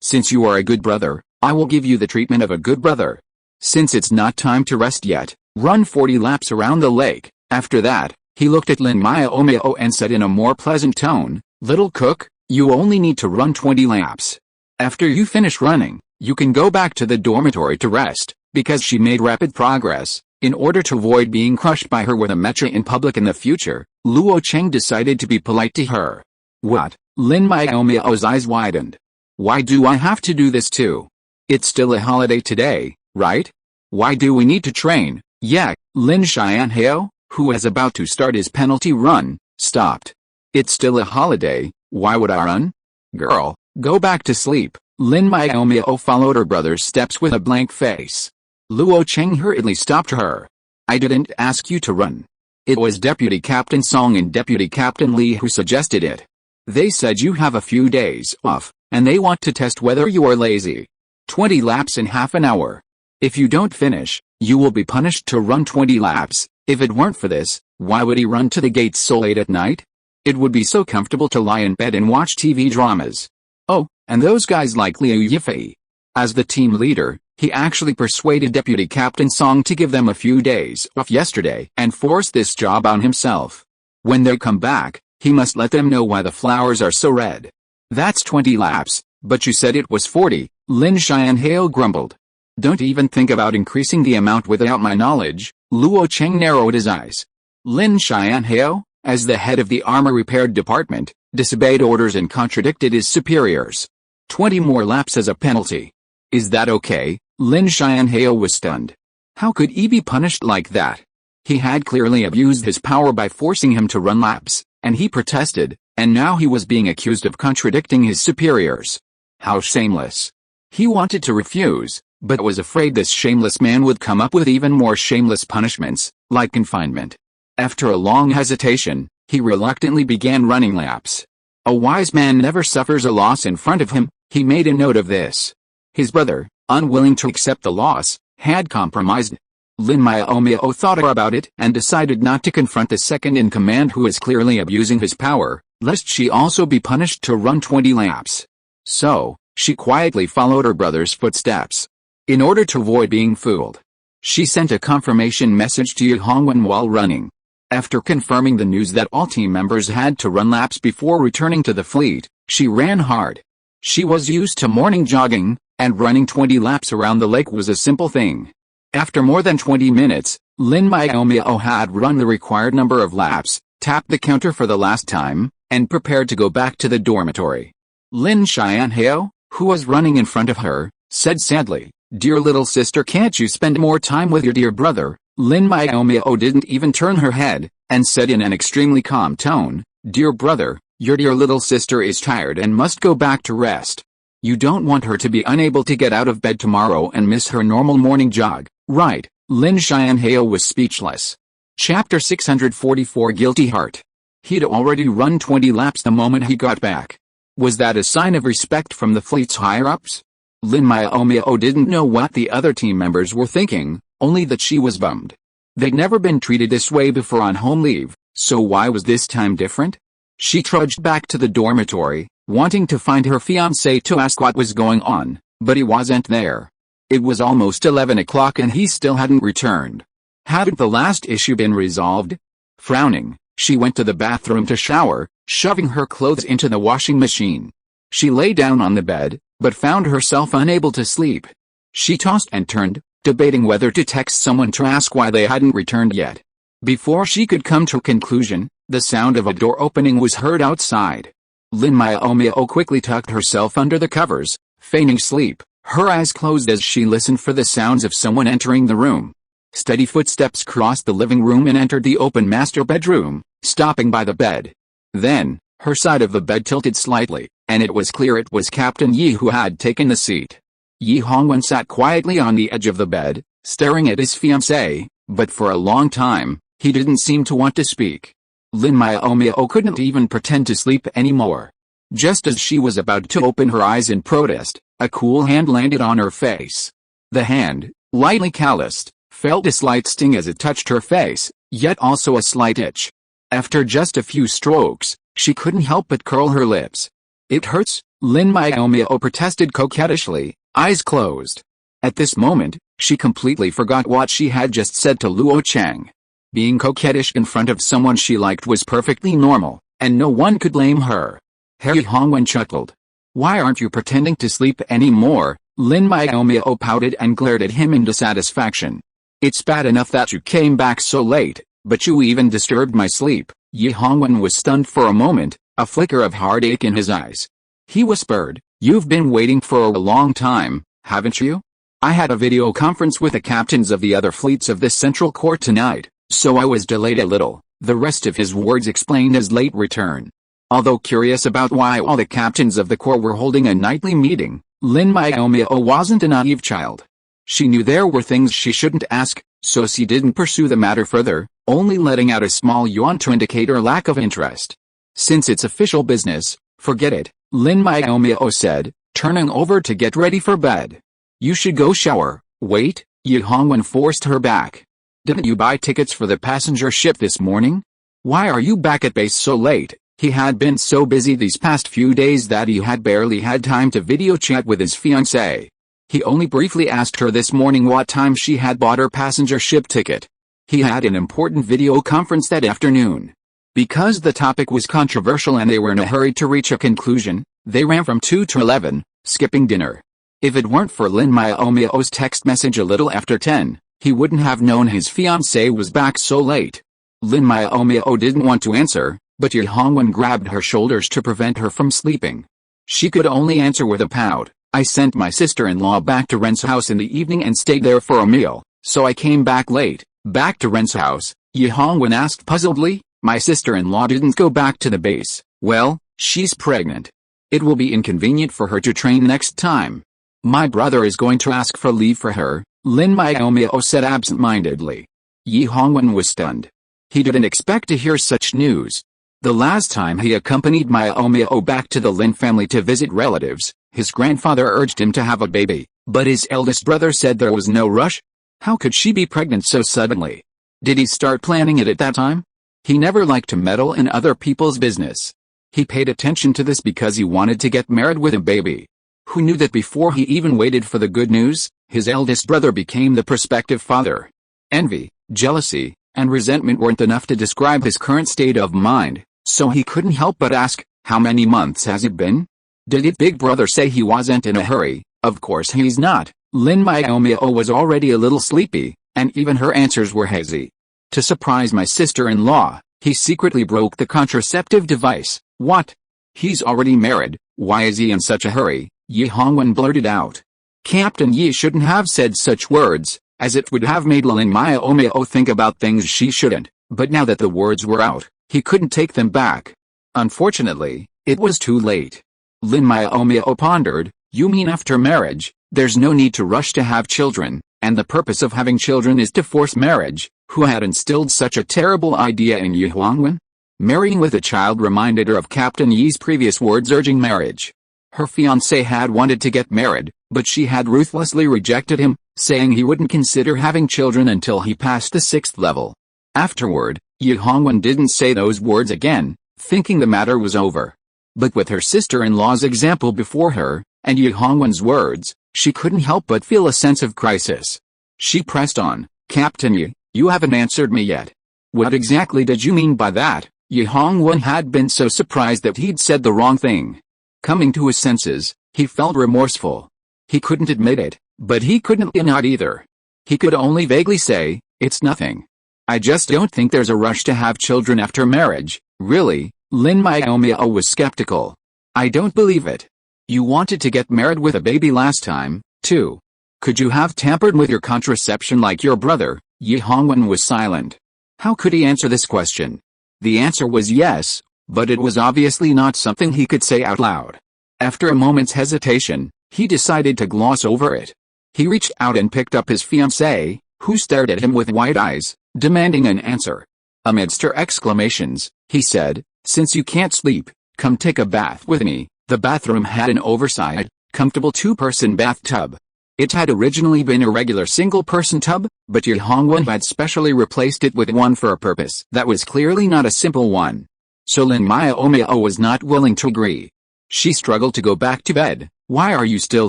since you are a good brother, I will give you the treatment of a good brother. Since it's not time to rest yet, run 40 laps around the lake. After that, he looked at Lin Miaomiao and said in a more pleasant tone, Little cook, you only need to run 20 laps. After you finish running, you can go back to the dormitory to rest. Because she made rapid progress, in order to avoid being crushed by her with a mecha in public in the future, Luo Cheng decided to be polite to her. What? Lin Miaomiao's eyes widened. Why do I have to do this too? It's still a holiday today, right? Why do we need to train? Yeah, Lin Miaomiao, who was about to start his penalty run, stopped. It's still a holiday, why would I run? Girl, go back to sleep. Lin Miaomiao followed her brother's steps with a blank face. Luo Cheng hurriedly stopped her. I didn't ask you to run. It was Deputy Captain Song and Deputy Captain Li who suggested it. They said you have a few days off, and they want to test whether you are lazy. 20 laps in half an hour. If you don't finish, you will be punished to run 20 laps. If it weren't for this, why would he run to the gates so late at night? It would be so comfortable to lie in bed and watch TV dramas. Oh, and those guys like Liu Yifei. As the team leader, he actually persuaded Deputy Captain Song to give them a few days off yesterday and force this job on himself. When they come back, he must let them know why the flowers are so red. That's 20 laps, but you said it was 40, Lin Miaomiao grumbled. Don't even think about increasing the amount without my knowledge. Luo Cheng narrowed his eyes. Lin Miaomiao, as the head of the armor repair department, disobeyed orders and contradicted his superiors. 20 more laps as a penalty. Is that okay? Lin Miaomiao was stunned. How could he be punished like that? He had clearly abused his power by forcing him to run laps, and he protested, and now he was being accused of contradicting his superiors. How shameless. He wanted to refuse, but was afraid this shameless man would come up with even more shameless punishments, like confinement. After a long hesitation, he reluctantly began running laps. A wise man never suffers a loss in front of him, he made a note of this. His brother, unwilling to accept the loss, had compromised. Lin Miaomiao thought about it and decided not to confront the second-in-command who is clearly abusing his power, lest she also be punished to run 20 laps. So, she quietly followed her brother's footsteps. In order to avoid being fooled, she sent a confirmation message to Yi Hongwen while running. After confirming the news that all team members had to run laps before returning to the fleet, she ran hard. She was used to morning jogging, and running 20 laps around the lake was a simple thing. After more than 20 minutes, Lin Miaomiao had run the required number of laps, tapped the counter for the last time, and prepared to go back to the dormitory. Lin Xianhao, who was running in front of her, said sadly, "Dear little sister, can't you spend more time with your dear brother?" Lin Miaomiao didn't even turn her head, and said in an extremely calm tone, "Dear brother, your dear little sister is tired and must go back to rest. You don't want her to be unable to get out of bed tomorrow and miss her normal morning jog, right?" Lin Xianhao was speechless. Chapter 644 Guilty Heart. He'd already run 20 laps the moment he got back. Was that a sign of respect from the fleet's higher-ups? Lin Miaomiao didn't know what the other team members were thinking, only that she was bummed. They'd never been treated this way before on home leave, so why was this time different? She trudged back to the dormitory, wanting to find her fiancé to ask what was going on, but he wasn't there. It was almost 11 o'clock and he still hadn't returned. Hadn't the last issue been resolved? Frowning, she went to the bathroom to shower, shoving her clothes into the washing machine. She lay down on the bed, but found herself unable to sleep. She tossed and turned, debating whether to text someone to ask why they hadn't returned yet. Before she could come to a conclusion, the sound of a door opening was heard outside. Lin Miaomiao quickly tucked herself under the covers, feigning sleep, her eyes closed as she listened for the sounds of someone entering the room. Steady footsteps crossed the living room and entered the open master bedroom, stopping by the bed. Then, her side of the bed tilted slightly, and it was clear it was Captain Yi who had taken the seat. Yi Hongwen sat quietly on the edge of the bed, staring at his fiancée, but for a long time, he didn't seem to want to speak. Lin Miaomiao couldn't even pretend to sleep anymore. Just as she was about to open her eyes in protest, a cool hand landed on her face. The hand, lightly calloused, felt a slight sting as it touched her face, yet also a slight itch. After just a few strokes, she couldn't help but curl her lips. "It hurts," Lin Miaomiao protested coquettishly, eyes closed. At this moment, she completely forgot what she had just said to Luo Chang. Being coquettish in front of someone she liked was perfectly normal, and no one could blame her. Yi Hongwen chuckled. "Why aren't you pretending to sleep anymore?" Lin Miaomiao pouted and glared at him in dissatisfaction. "It's bad enough that you came back so late, but you even disturbed my sleep." Yi Hongwen was stunned for a moment, a flicker of heartache in his eyes. He whispered, "You've been waiting for a long time, haven't you? I had a video conference with the captains of the other fleets of this central court tonight, so I was delayed a little." The rest of his words explained his late return. Although curious about why all the captains of the corps were holding a nightly meeting, Lin Miaomiao wasn't a naive child. She knew there were things she shouldn't ask, so she didn't pursue the matter further, only letting out a small yawn to indicate her lack of interest. "Since it's official business, forget it," Lin Miaomiao said, turning over to get ready for bed. "You should go shower." "Wait," Yi Hongwen forced her back. "Didn't you buy tickets for the passenger ship this morning? Why are you back at base so late?" He had been so busy these past few days that he had barely had time to video chat with his fiancée. He only briefly asked her this morning what time she had bought her passenger ship ticket. He had an important video conference that afternoon. Because the topic was controversial and they were in a hurry to reach a conclusion, they ran from 2 to 11, skipping dinner. If it weren't for Lin Miaomiao's text message a little after 10, he wouldn't have known his fiancée was back so late. Lin Miaomiao didn't want to answer, but Yi Hongwen grabbed her shoulders to prevent her from sleeping. She could only answer with a pout. "I sent my sister-in-law back to Ren's house in the evening and stayed there for a meal, so I came back late." "Back to Ren's house?" Yi Hongwen asked puzzledly. My sister-in-law didn't go back to the base. Well, she's pregnant. It will be inconvenient for her to train next time. My brother is going to ask for leave for her, Lin Miaomiao said absent-mindedly. Yi Hongwen was stunned. He didn't expect to hear such news. The last time he accompanied Miaomiao back to the Lin family to visit relatives, his grandfather urged him to have a baby, but his eldest brother said there was no rush. How could she be pregnant so suddenly? Did he start planning it at that time? He never liked to meddle in other people's business. He paid attention to this because he wanted to get married with a baby. Who knew that before he even waited for the good news, his eldest brother became the prospective father? Envy, jealousy, and resentment weren't enough to describe his current state of mind, so he couldn't help but ask, how many months has it been? Did it big brother say he wasn't in a hurry? Of course he's not. Lin Miaomiao was already a little sleepy, and even her answers were hazy. To surprise my sister-in-law, he secretly broke the contraceptive device. What? He's already married, why is he in such a hurry? Yi Hongwen blurted out. Captain Yi shouldn't have said such words, as it would have made Lin Miaomiao think about things she shouldn't, but now that the words were out, he couldn't take them back. Unfortunately, it was too late. Lin Miaomiao pondered, you mean after marriage, there's no need to rush to have children, and the purpose of having children is to force marriage? Who had instilled such a terrible idea in Yi Hongwen? Marrying with a child reminded her of Captain Yi's previous words urging marriage. Her fiancé had wanted to get married, but she had ruthlessly rejected him, saying he wouldn't consider having children until he passed the 6th level. Afterward, Yi Hongwen didn't say those words again, thinking the matter was over. But with her sister-in-law's example before her, and Yi Hongwen's words, she couldn't help but feel a sense of crisis. She pressed on, Captain Yi, you haven't answered me yet. What exactly did you mean by that? Yi Hongwen had been so surprised that he'd said the wrong thing. Coming to his senses, he felt remorseful. He couldn't admit it, but he couldn't not either. He could only vaguely say, it's nothing. I just don't think there's a rush to have children after marriage. Really? Lin Miaomiao was skeptical. I don't believe it. You wanted to get married with a baby last time, too. Could you have tampered with your contraception like your brother? Yi Hongwen was silent. How could he answer this question? The answer was yes, but it was obviously not something he could say out loud. After a moment's hesitation, he decided to gloss over it. He reached out and picked up his fiancée, who stared at him with wide eyes, demanding an answer. Amidst her exclamations, he said, since you can't sleep, come take a bath with me. The bathroom had an oversized, comfortable two-person bathtub. It had originally been a regular single-person tub, but Yi Hongwen had specially replaced it with one for a purpose that was clearly not a simple one. So Lin Miaomiao was not willing to agree. She struggled to go back to bed. Why are you still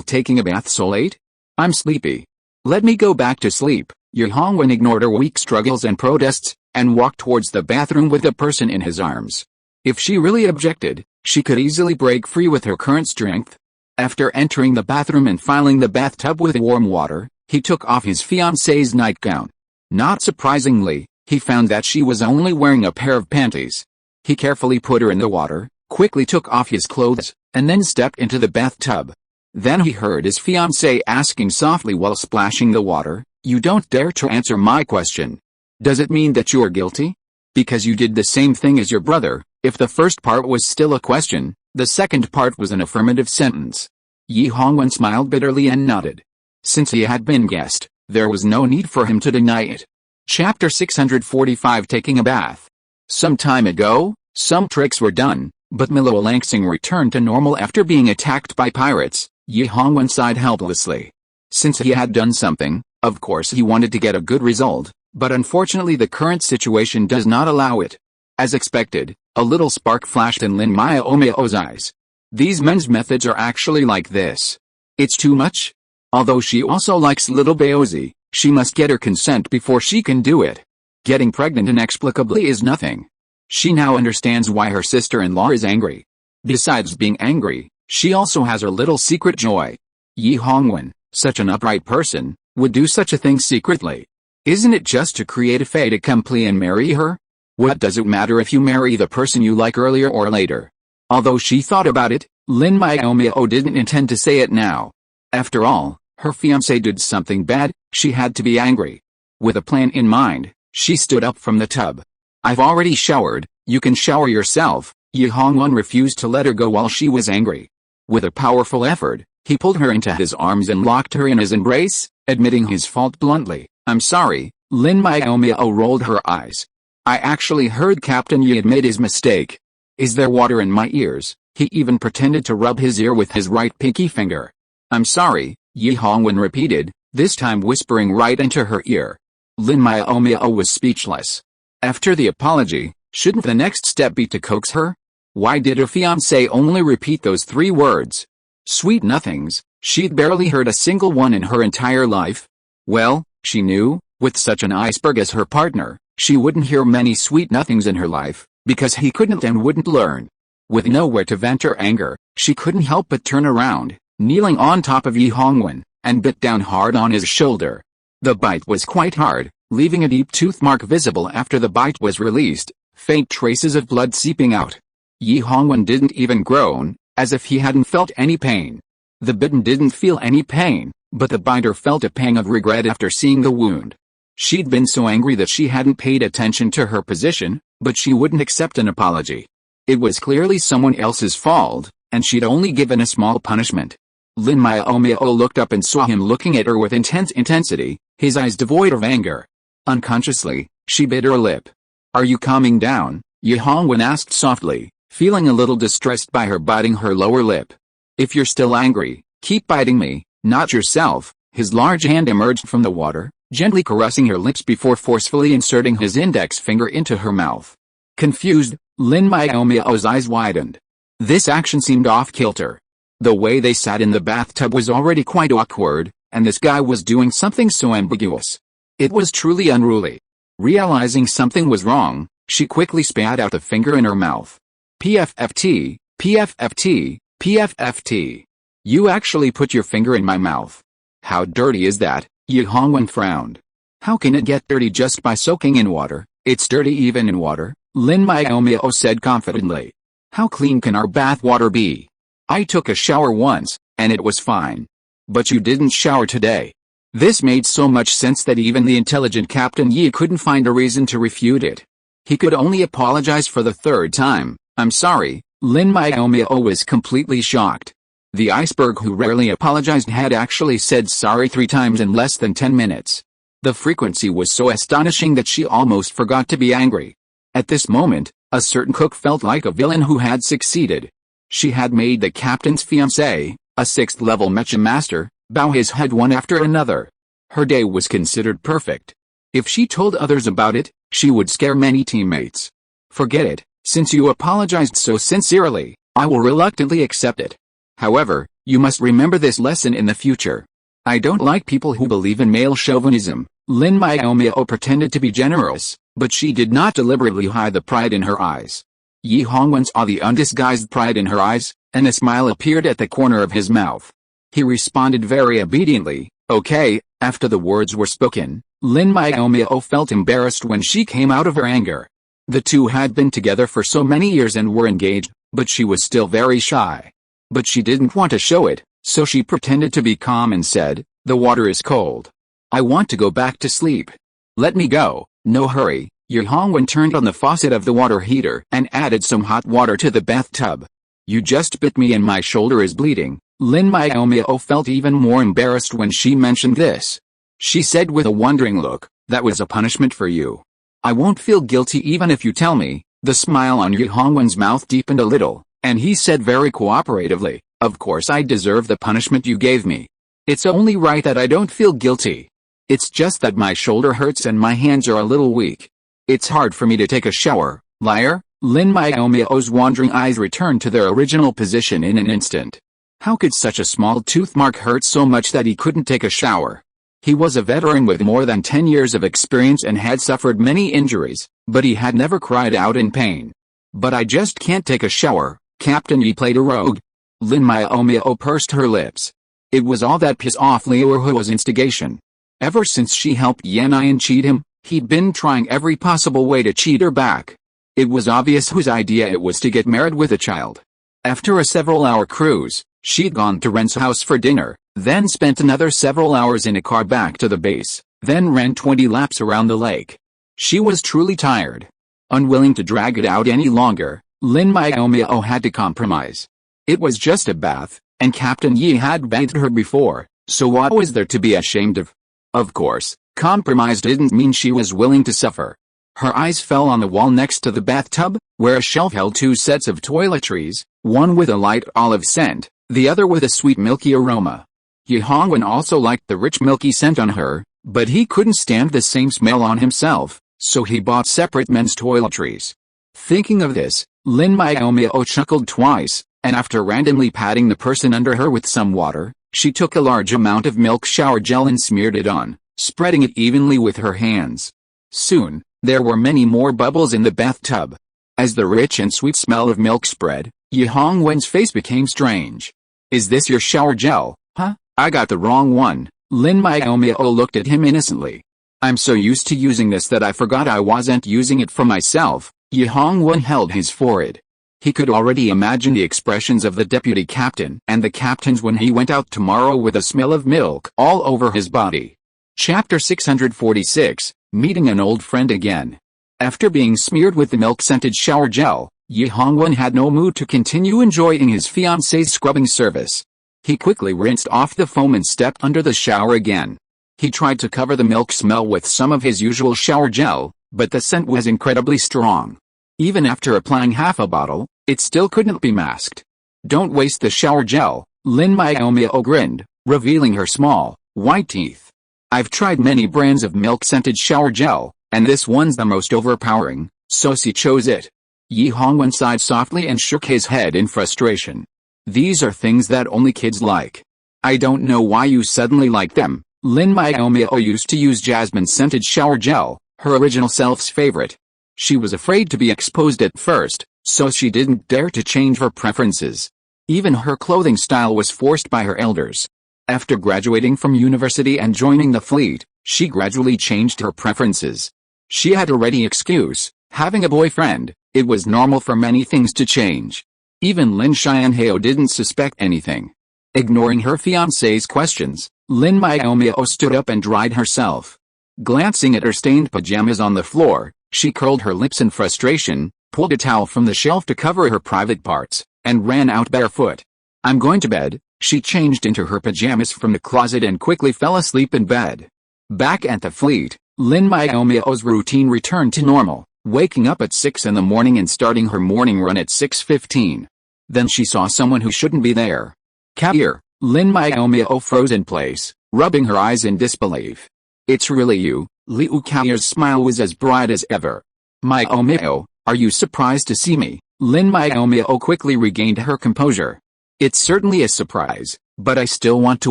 taking a bath so late? I'm sleepy. Let me go back to sleep. Yi Hongwen ignored her weak struggles and protests, and walked towards the bathroom with the person in his arms. If she really objected, she could easily break free with her current strength. After entering the bathroom and filling the bathtub with warm water, he took off his fiancée's nightgown. Not surprisingly, he found that she was only wearing a pair of panties. He carefully put her in the water, quickly took off his clothes, and then stepped into the bathtub. Then he heard his fiancée asking softly while splashing the water, you don't dare to answer my question. Does it mean that you're guilty? Because you did the same thing as your brother. If the first part was still a question, the second part was an affirmative sentence. Yi Hongwen smiled bitterly and nodded. Since he had been guessed, there was no need for him to deny it. Chapter 645 Taking a Bath. Some time ago, some tricks were done, but Milo Langsing returned to normal after being attacked by pirates. Yi Hongwen sighed helplessly. Since he had done something, of course he wanted to get a good result, but unfortunately the current situation does not allow it. As expected, a little spark flashed in Lin Miaomiao's eyes. These men's methods are actually like this. It's too much? Although she also likes little Baozi, she must get her consent before she can do it. Getting pregnant inexplicably is nothing. She now understands why her sister-in-law is angry. Besides being angry, she also has her little secret joy. Yi Hongwen, such an upright person, would do such a thing secretly. Isn't it just to create a fait accompli and marry her? What does it matter if you marry the person you like earlier or later? Although she thought about it, Lin Miaomiao didn't intend to say it now. After all, her fiancé did something bad, she had to be angry. With a plan in mind, she stood up from the tub. I've already showered, you can shower yourself. Yi Hongwen refused to let her go while she was angry. With a powerful effort, he pulled her into his arms and locked her in his embrace, admitting his fault bluntly. I'm sorry. Lin Miaomiao rolled her eyes. I actually heard Captain Yi admit his mistake. Is there water in my ears? He even pretended to rub his ear with his right pinky finger. I'm sorry, Yi Hongwen repeated, this time whispering right into her ear. Lin Miaomiao was speechless. After the apology, shouldn't the next step be to coax her? Why did her fiancé only repeat those 3 words? Sweet nothings, she'd barely heard a single one in her entire life. Well, she knew, with such an iceberg as her partner, she wouldn't hear many sweet nothings in her life, because he couldn't and wouldn't learn. With nowhere to vent her anger, she couldn't help but turn around, kneeling on top of Yi Hongwen, and bit down hard on his shoulder. The bite was quite hard, leaving a deep tooth mark visible after the bite was released, faint traces of blood seeping out. Yi Hongwen didn't even groan, as if he hadn't felt any pain. The bitten didn't feel any pain, but the biter felt a pang of regret after seeing the wound. She'd been so angry that she hadn't paid attention to her position, but she wouldn't accept an apology. It was clearly someone else's fault, and she'd only given a small punishment. Lin Miaomiao looked up and saw him looking at her with intense intensity, his eyes devoid of anger. Unconsciously, she bit her lip. Are you calming down? Yi Hongwen asked softly, feeling a little distressed by her biting her lower lip. If you're still angry, keep biting me, not yourself. His large hand emerged from the water, gently caressing her lips before forcefully inserting his index finger into her mouth. Confused, Lin Miaomiao's eyes widened. This action seemed off-kilter. The way they sat in the bathtub was already quite awkward, and this guy was doing something so ambiguous. It was truly unruly. Realizing something was wrong, she quickly spat out the finger in her mouth. PFFT, PFFT, PFFT. You actually put your finger in my mouth. How dirty is that? Yi Hongwen frowned. How can it get dirty just by soaking in water? It's dirty even in water, Lin Miaomiao said confidently. How clean can our bath water be? I took a shower once, and it was fine. But you didn't shower today. This made so much sense that even the intelligent Captain Yi couldn't find a reason to refute it. He could only apologize for the 3rd time. I'm sorry, Lin Miaomiao was completely shocked. The iceberg who rarely apologized had actually said sorry 3 times in less than 10 minutes. The frequency was so astonishing that she almost forgot to be angry. At this moment, a certain cook felt like a villain who had succeeded. She had made the captain's fiancé, a 6th-level mecha master, bow his head one after another. Her day was considered perfect. If she told others about it, she would scare many teammates. Forget it, since you apologized so sincerely, I will reluctantly accept it. However, you must remember this lesson in the future. I don't like people who believe in male chauvinism. Lin Miaomiao pretended to be generous, but she did not deliberately hide the pride in her eyes. Yi Hongwen saw the undisguised pride in her eyes, and a smile appeared at the corner of his mouth. He responded very obediently, okay. After the words were spoken, Lin Miaomiao felt embarrassed when she came out of her anger. The two had been together for so many years and were engaged, but she was still very shy. But she didn't want to show it, so she pretended to be calm and said, the water is cold. I want to go back to sleep. Let me go. No hurry. Yi Hongwen turned on the faucet of the water heater and added some hot water to the bathtub. You just bit me and my shoulder is bleeding. Lin Miaomiao felt even more embarrassed when she mentioned this. She said with a wondering look, that was a punishment for you. I won't feel guilty even if you tell me. The smile on Yi Hongwen's mouth deepened a little, and he said very cooperatively, of course I deserve the punishment you gave me. It's only right that I don't feel guilty. It's just that my shoulder hurts and my hands are a little weak. It's hard for me to take a shower, liar. Lin Miaomiao's wandering eyes returned to their original position in an instant. How could such a small tooth mark hurt so much that he couldn't take a shower? He was a veteran with more than 10 years of experience and had suffered many injuries, but he had never cried out in pain. But I just can't take a shower. Captain Yi played a rogue. Lin Miaomiao pursed her lips. It was all that piss off Liu Huo's instigation. Ever since she helped Lin Yin cheat him, he'd been trying every possible way to cheat her back. It was obvious whose idea it was to get married with a child. After a several-hour cruise, she'd gone to Ren's house for dinner, then spent another several hours in a car back to the base, then ran 20 laps around the lake. She was truly tired. Unwilling to drag it out any longer, Lin Miaomiao had to compromise. It was just a bath, and Captain Yi had bathed her before, so what was there to be ashamed of? Of course, compromise didn't mean she was willing to suffer. Her eyes fell on the wall next to the bathtub, where a shelf held 2 sets of toiletries, one with a light olive scent, the other with a sweet milky aroma. Yi Hongwen also liked the rich milky scent on her, but he couldn't stand the same smell on himself, so he bought separate men's toiletries. Thinking of this, Lin Miaomiao chuckled twice, and after randomly patting the person under her with some water, she took a large amount of milk shower gel and smeared it on, spreading it evenly with her hands. Soon, there were many more bubbles in the bathtub. As the rich and sweet smell of milk spread, Yi Hongwen's face became strange. Is this your shower gel, huh? I got the wrong one. Lin Miaomiao looked at him innocently. I'm so used to using this that I forgot I wasn't using it for myself. Yi Hongwen held his forehead. He could already imagine the expressions of the deputy captain and the captains when he went out tomorrow with a smell of milk all over his body. Chapter 646, Meeting an Old Friend Again. After being smeared with the milk-scented shower gel, Yi Hongwen had no mood to continue enjoying his fiancée's scrubbing service. He quickly rinsed off the foam and stepped under the shower again. He tried to cover the milk smell with some of his usual shower gel, but the scent was incredibly strong. Even after applying half a bottle, it still couldn't be masked. Don't waste the shower gel, Lin Miaomiao grinned, revealing her small, white teeth. I've tried many brands of milk-scented shower gel, and this one's the most overpowering, so she chose it. Yi Hongwen sighed softly and shook his head in frustration. These are things that only kids like. I don't know why you suddenly like them. Lin Miaomiao used to use jasmine-scented shower gel, her original self's favorite. She was afraid to be exposed at first, so she didn't dare to change her preferences. Even her clothing style was forced by her elders. After graduating from university and joining the fleet, she gradually changed her preferences. She had a ready excuse: having a boyfriend. It was normal for many things to change. Even Lin Xianhao didn't suspect anything. Ignoring her fiancé's questions, Lin Miaomiao stood up and dried herself. Glancing at her stained pajamas on the floor, she curled her lips in frustration, pulled a towel from the shelf to cover her private parts, and ran out barefoot. I'm going to bed. She changed into her pajamas from the closet and quickly fell asleep in bed. Back at the fleet, Lin Miaomiao's routine returned to normal, waking up at 6 in the morning and starting her morning run at 6:15. Then she saw someone who shouldn't be there. Here, Lin Miaomiao froze in place, rubbing her eyes in disbelief. It's really you. Liu Kao's smile was as bright as ever. Miaomiao, are you surprised to see me? Lin Miaomiao quickly regained her composure. It's certainly a surprise, but I still want to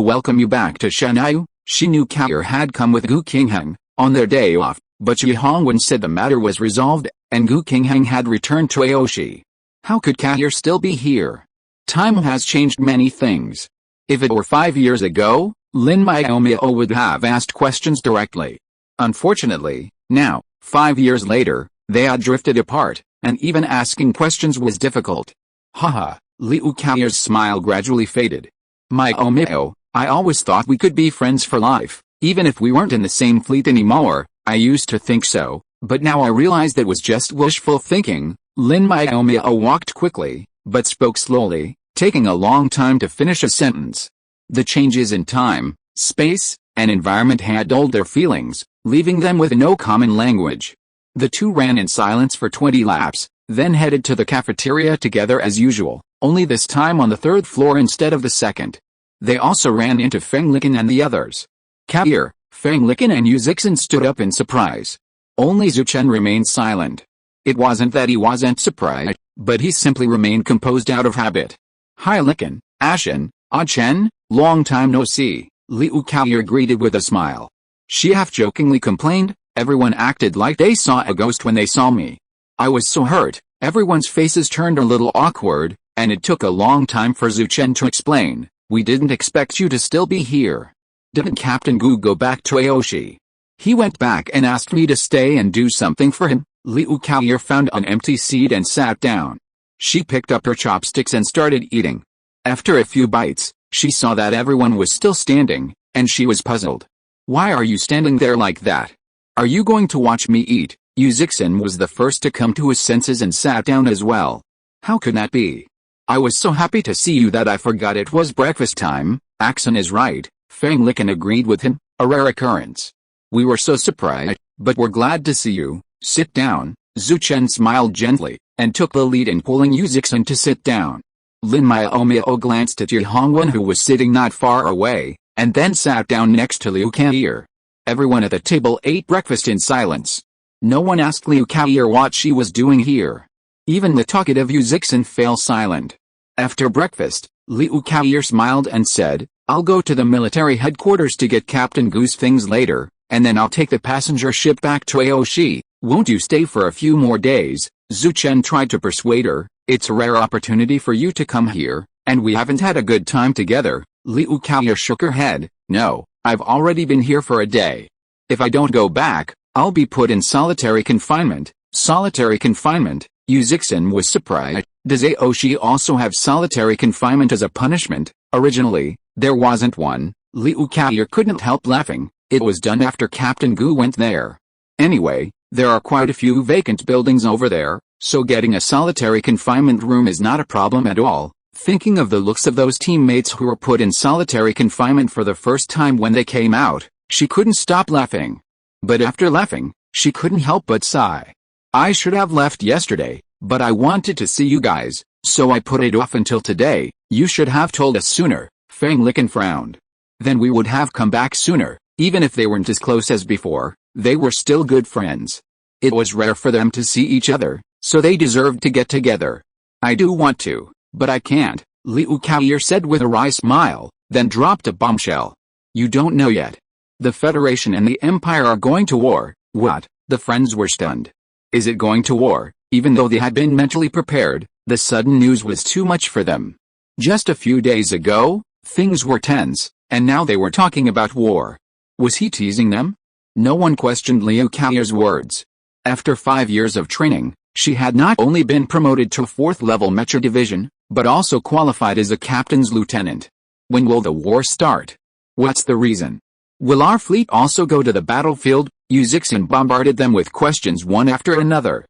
welcome you back to Shanghai. She knew Kao had come with Gu Qingheng on their day off, but Yi Hongwen said the matter was resolved, and Gu Qingheng had returned to Aoshi. How could Kao still be here? Time has changed many things. If it were 5 years ago, Lin Miaomiao would have asked questions directly. Unfortunately, now, 5 years later, they had drifted apart, and even asking questions was difficult. Haha, Liu Kao's smile gradually faded. Miaomiao, I always thought we could be friends for life, even if we weren't in the same fleet anymore. I used to think so, but now I realize that was just wishful thinking. Lin Miaomiao walked quickly, but spoke slowly, taking a long time to finish a sentence. The changes in time, space, and environment had dulled their feelings, leaving them with no common language. The two ran in silence for 20 laps, then headed to the cafeteria together as usual, only this time on the 3rd floor instead of the 2nd. They also ran into Feng Liqin and the others. Kair, Feng Liqin and Yu Zixin stood up in surprise. Only Zhu Chen remained silent. It wasn't that he wasn't surprised, but he simply remained composed out of habit. Hi Liqin, Ashen, Ah Chen, long time no see, Liu Kaoyer greeted with a smile. She half-jokingly complained, everyone acted like they saw a ghost when they saw me. I was so hurt, everyone's faces turned a little awkward, and it took a long time for Zhu Chen to explain, we didn't expect you to still be here. Didn't Captain Gu go back to Aoshi? He went back and asked me to stay and do something for him. Liu Kaoyer found an empty seat and sat down. She picked up her chopsticks and started eating. After a few bites, she saw that everyone was still standing, and she was puzzled. Why are you standing there like that? Are you going to watch me eat? Yu Zixin was the first to come to his senses and sat down as well. How could that be? I was so happy to see you that I forgot it was breakfast time. Axon is right, Feng Licken agreed with him, a rare occurrence. We were so surprised, but we're glad to see you. Sit down. Zhu Chen smiled gently, and took the lead in pulling Yu Zixin to sit down. Lin Miaomiao glanced at Yu Hongwen, who was sitting not far away, and then sat down next to Liu Kai'er. Everyone at the table ate breakfast in silence. No one asked Liu Kai'er what she was doing here. Even the talkative Yu Zixin fell silent. After breakfast, Liu Kai'er smiled and said, I'll go to the military headquarters to get Captain Gu's things later, and then I'll take the passenger ship back to Aoshi. Won't you stay for a few more days? Zhu Chen tried to persuade her. It's a rare opportunity for you to come here, and we haven't had a good time together. Liu Kai'er shook her head. No, I've already been here for a day. If I don't go back, I'll be put in solitary confinement. Solitary confinement? Yu Zixin was surprised. Does Aoshi also have solitary confinement as a punishment? Originally, there wasn't one. Liu Kai'er couldn't help laughing. It was done after Captain Gu went there. Anyway, there are quite a few vacant buildings over there, so getting a solitary confinement room is not a problem at all. Thinking of the looks of those teammates who were put in solitary confinement for the first time when they came out, she couldn't stop laughing. But after laughing, she couldn't help but sigh. I should have left yesterday, but I wanted to see you guys, so I put it off until today. You should have told us sooner. Feng Licken frowned. Then we would have come back sooner. Even if they weren't as close as before, they were still good friends. It was rare for them to see each other, so they deserved to get together. I do want to, but I can't, Liu Kai'er said with a wry smile, then dropped a bombshell. You don't know yet. The Federation and the Empire are going to war. What? The friends were stunned. Is it going to war? Even though they had been mentally prepared, the sudden news was too much for them. Just a few days ago, things were tense, and now they were talking about war. Was he teasing them? No one questioned Liu Kai'er's words. After 5 years of training, she had not only been promoted to 4th level mecha division, but also qualified as a captain's lieutenant. When will the war start? What's the reason? Will our fleet also go to the battlefield? Yu Zixin bombarded them with questions one after another.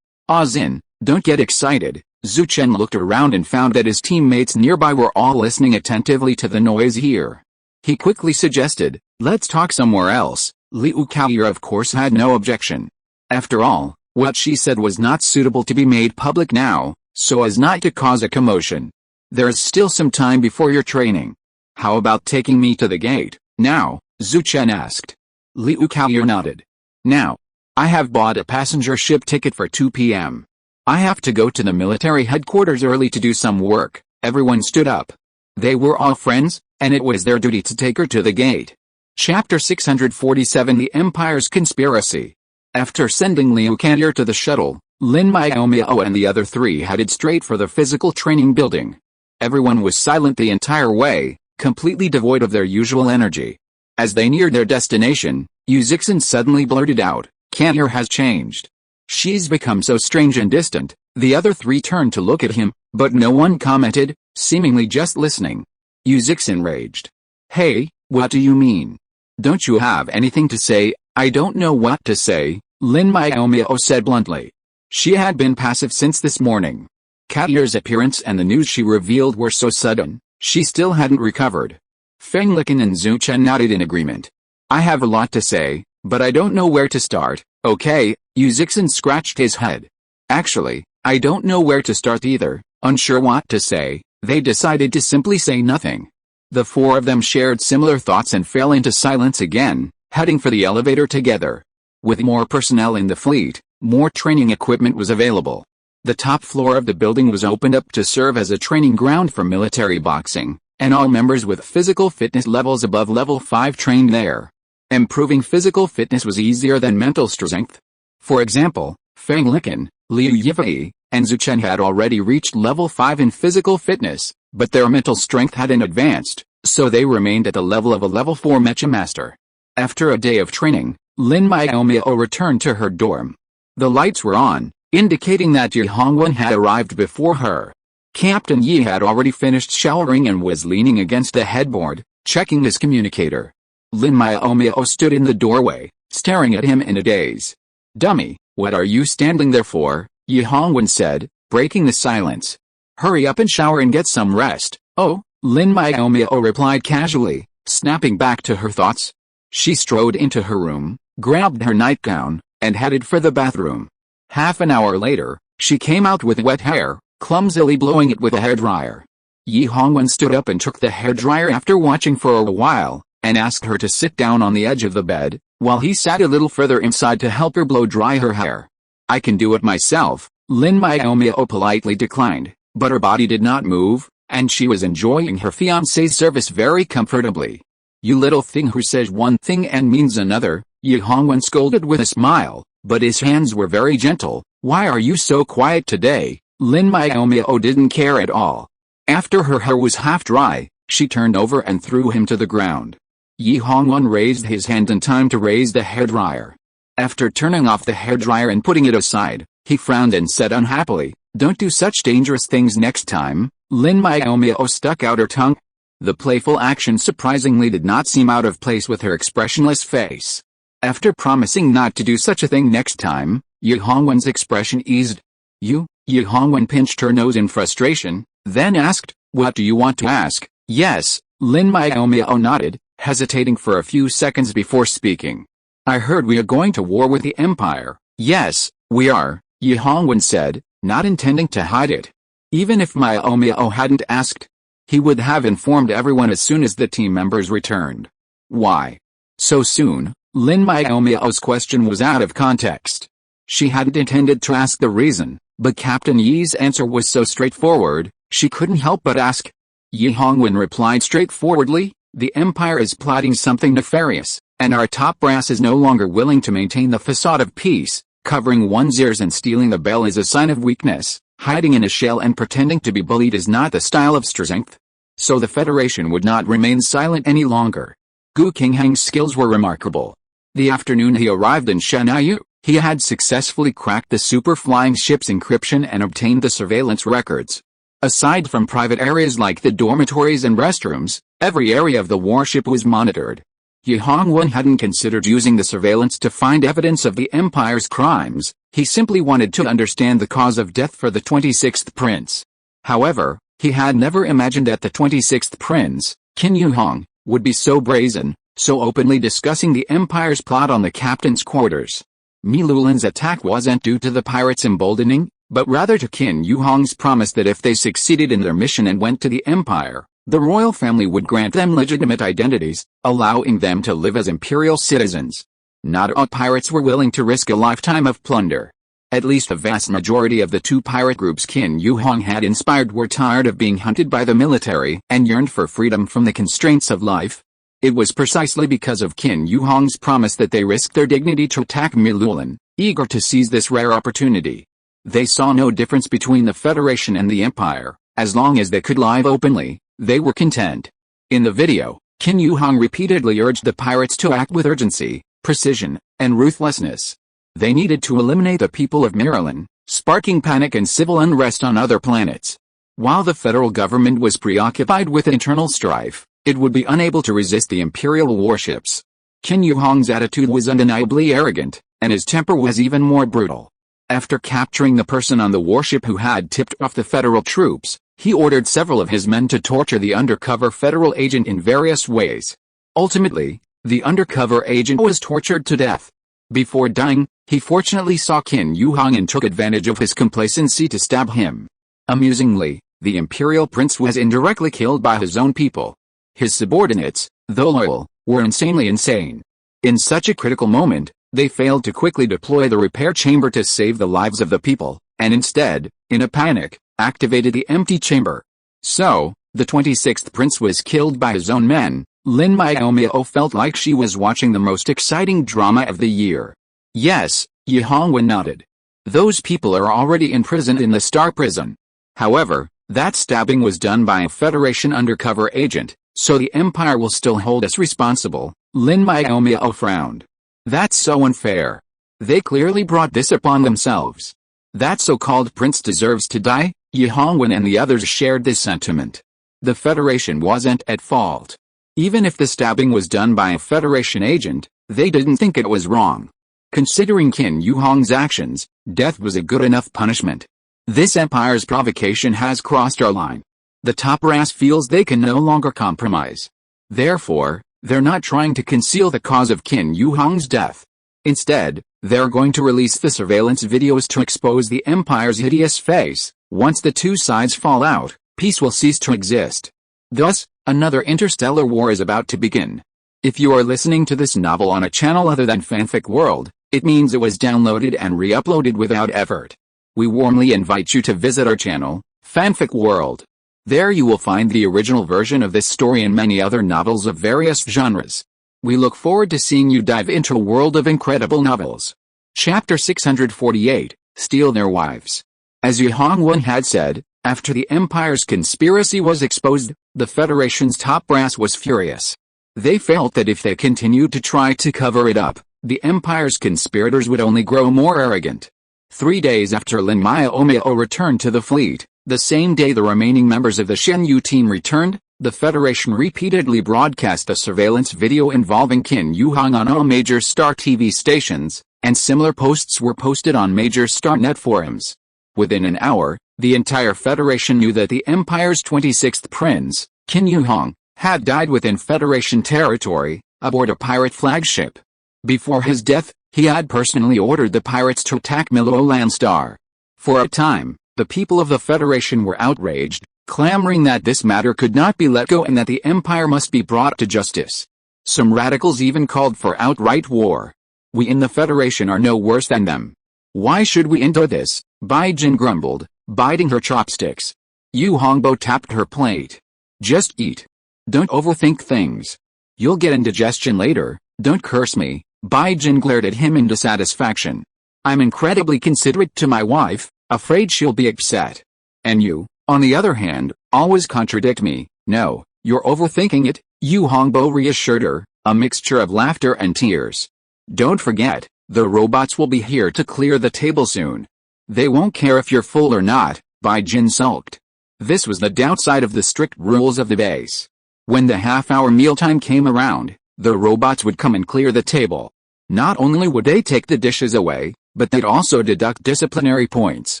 Zin, don't get excited. Zhu Chen looked around and found that his teammates nearby were all listening attentively to the noise here. He quickly suggested, let's talk somewhere else. Liu Kai'er of course had no objection. After all, what she said was not suitable to be made public now, so as not to cause a commotion. There is still some time before your training. How about taking me to the gate, now? Zhu Chen asked. Liu Kai'er nodded. Now. I have bought a passenger ship ticket for 2 p.m. I have to go to the military headquarters early to do some work. Everyone stood up. They were all friends, and it was their duty to take her to the gate. Chapter 647 The Empire's Conspiracy. After sending Liu Kai'er to the shuttle, Lin Miaomiao and the other three headed straight for the physical training building. Everyone was silent the entire way, completely devoid of their usual energy. As they neared their destination, Yu Zixin suddenly blurted out, Kai'er has changed. She's become so strange and distant. The other three turned to look at him, but no one commented, seemingly just listening. Yu Zixin raged. Hey, what do you mean? Don't you have anything to say? I don't know what to say, Lin Miaomiao said bluntly. She had been passive since this morning. Kai'er's appearance and the news she revealed were so sudden, she still hadn't recovered. Feng Licken and Zhu Chen nodded in agreement. I have a lot to say, but I don't know where to start. Okay, Yu Zixin scratched his head. Actually, I don't know where to start either. Unsure what to say, they decided to simply say nothing. The four of them shared similar thoughts and fell into silence again, heading for the elevator together. With more personnel in the fleet, more training equipment was available. The top floor of the building was opened up to serve as a training ground for military boxing, and all members with physical fitness levels above level 5 trained there. Improving physical fitness was easier than mental strength. For example, Feng Licken, Liu Yifei, and Zhu Chen had already reached level 5 in physical fitness, but their mental strength hadn't advanced, so they remained at the level of a level 4 mecha master. After a day of training, Lin Miaomiao returned to her dorm. The lights were on, indicating that Yu Hongwen had arrived before her. Captain Yi had already finished showering and was leaning against the headboard, checking his communicator. Lin Miaomiao stood in the doorway, staring at him in a daze. Dummy, "What are you standing there for?" Yi Hongwen said, breaking the silence. "Hurry up and shower and get some rest." "Oh," Lin Miaomiao replied casually, snapping back to her thoughts. She strode into her room, grabbed her nightgown, and headed for the bathroom. Half an hour later, she came out with wet hair, clumsily blowing it with a hairdryer. Yi Hongwen stood up and took the hairdryer after watching for a while, and asked her to sit down on the edge of the bed, while he sat a little further inside to help her blow dry her hair. "I can do it myself," Lin Miaomiao politely declined, but her body did not move, and she was enjoying her fiancé's service very comfortably. "You little thing who says one thing and means another," Yi Hongwen scolded with a smile, but his hands were very gentle. "Why are you so quiet today?" Lin Miaomiao didn't care at all. After her hair was half dry, she turned over and threw him to the ground. Yi Hongwen raised his hand in time to raise the hairdryer. After turning off the hairdryer and putting it aside, he frowned and said unhappily, "Don't do such dangerous things next time." Lin Miaomiao stuck out her tongue. The playful action surprisingly did not seem out of place with her expressionless face. After promising not to do such a thing next time, Yi Hongwen's expression eased. "You?" Yi Hongwen pinched her nose in frustration, then asked, "What do you want to ask?" "Yes," Lin Miaomiao nodded, hesitating for a few seconds before speaking. "I heard we are going to war with the Empire." "Yes, we are," Yi Hongwen said, not intending to hide it. Even if Miaomiao hadn't asked, he would have informed everyone as soon as the team members returned. "Why so soon?" Lin Miaomiao's question was out of context. She hadn't intended to ask the reason, but Captain Yi's answer was so straightforward, she couldn't help but ask. Yi Hongwen replied straightforwardly, "The Empire is plotting something nefarious, and our top brass is no longer willing to maintain the facade of peace. Covering one's ears and stealing the bell is a sign of weakness. Hiding in a shell and pretending to be bullied is not the style of strength." So the Federation would not remain silent any longer. Gu Qinghang's skills were remarkable. The afternoon he arrived in Shanghai, he had successfully cracked the super flying ship's encryption and obtained the surveillance records. Aside from private areas like the dormitories and restrooms, every area of the warship was monitored. Yi Hongwen hadn't considered using the surveillance to find evidence of the Empire's crimes, he simply wanted to understand the cause of death for the 26th prince. However, he had never imagined that the 26th prince, Qin Yuhong, would be so brazen, so openly discussing the Empire's plot on the captain's quarters. Mi Lulin's attack wasn't due to the pirates' emboldening, but rather to Qin Yuhong's promise that if they succeeded in their mission and went to the Empire, the royal family would grant them legitimate identities, allowing them to live as imperial citizens. Not all pirates were willing to risk a lifetime of plunder. At least a vast majority of the two pirate groups Qin Yuhong had inspired were tired of being hunted by the military and yearned for freedom from the constraints of life. It was precisely because of Qin Yuhong's promise that they risked their dignity to attack Mi Lulin, eager to seize this rare opportunity. They saw no difference between the Federation and the Empire. As long as they could live openly, they were content. In the video, Qin Yuhong repeatedly urged the pirates to act with urgency, precision, and ruthlessness. They needed to eliminate the people of Maryland, sparking panic and civil unrest on other planets. While the federal government was preoccupied with internal strife, it would be unable to resist the imperial warships. Qin Yuhong's attitude was undeniably arrogant, and his temper was even more brutal. After capturing the person on the warship who had tipped off the federal troops, he ordered several of his men to torture the undercover federal agent in various ways. Ultimately, the undercover agent was tortured to death. Before dying, he fortunately saw Qin Yuhong and took advantage of his complacency to stab him. Amusingly, the imperial prince was indirectly killed by his own people. His subordinates, though loyal, were insanely insane. In such a critical moment, they failed to quickly deploy the repair chamber to save the lives of the people, and instead, in a panic, activated the empty chamber. So, the 26th prince was killed by his own men. Lin Miaomiao felt like she was watching the most exciting drama of the year. "Yes," Yi Hongwen nodded. "Those people are already imprisoned in the Star Prison. However, that stabbing was done by a Federation undercover agent, so the Empire will still hold us responsible." Lin Miaomiao frowned. "That's so unfair. They clearly brought this upon themselves. That so-called prince deserves to die." Yi Hongwen and the others shared this sentiment. The Federation wasn't at fault. Even if the stabbing was done by a Federation agent, they didn't think it was wrong. Considering Qin Yu Hong's actions, death was a good enough punishment. This empire's provocation has crossed our line. The top brass feels they can no longer compromise. Therefore, they're not trying to conceal the cause of Qin Yu Hong's death. Instead, they're going to release the surveillance videos to expose the empire's hideous face. Once the two sides fall out, peace will cease to exist. Thus, another interstellar war is about to begin. If you are listening to this novel on a channel other than Fanfic World, it means it was downloaded and re-uploaded without effort. We warmly invite you to visit our channel, Fanfic World. There you will find the original version of this story and many other novels of various genres. We look forward to seeing you dive into a world of incredible novels. Chapter 648, Steal Their Wives. As Yu Hongwen had said, after the Empire's conspiracy was exposed, the Federation's top brass was furious. They felt that if they continued to try to cover it up, the Empire's conspirators would only grow more arrogant. 3 days after Lin Miaomiao returned to the fleet, the same day the remaining members of the Shenyu team returned, the Federation repeatedly broadcast a surveillance video involving Qin Yu Hong on all major Star TV stations, and similar posts were posted on major StarNet forums. Within an hour, the entire Federation knew that the Empire's 26th prince, Qin Yu Hong, had died within Federation territory, aboard a pirate flagship. Before his death, he had personally ordered the pirates to attack Milo Landstar. For a time, the people of the Federation were outraged, clamoring that this matter could not be let go and that the Empire must be brought to justice. Some radicals even called for outright war. We in the Federation are no worse than them. Why should we endure this? Bai Jin grumbled, biting her chopsticks. Yu Hongbo tapped her plate. Just eat. Don't overthink things. You'll get indigestion later. Don't curse me. Bai Jin glared at him in dissatisfaction. I'm incredibly considerate to my wife, afraid she'll be upset. And you, on the other hand, always contradict me. No, you're overthinking it, Yu Hongbo reassured her, a mixture of laughter and tears. Don't forget, the robots will be here to clear the table soon. They won't care if you're full or not, Bai Jin sulked. This was the downside of the strict rules of the base. When the half-hour mealtime came around, the robots would come and clear the table. Not only would they take the dishes away, but they'd also deduct disciplinary points.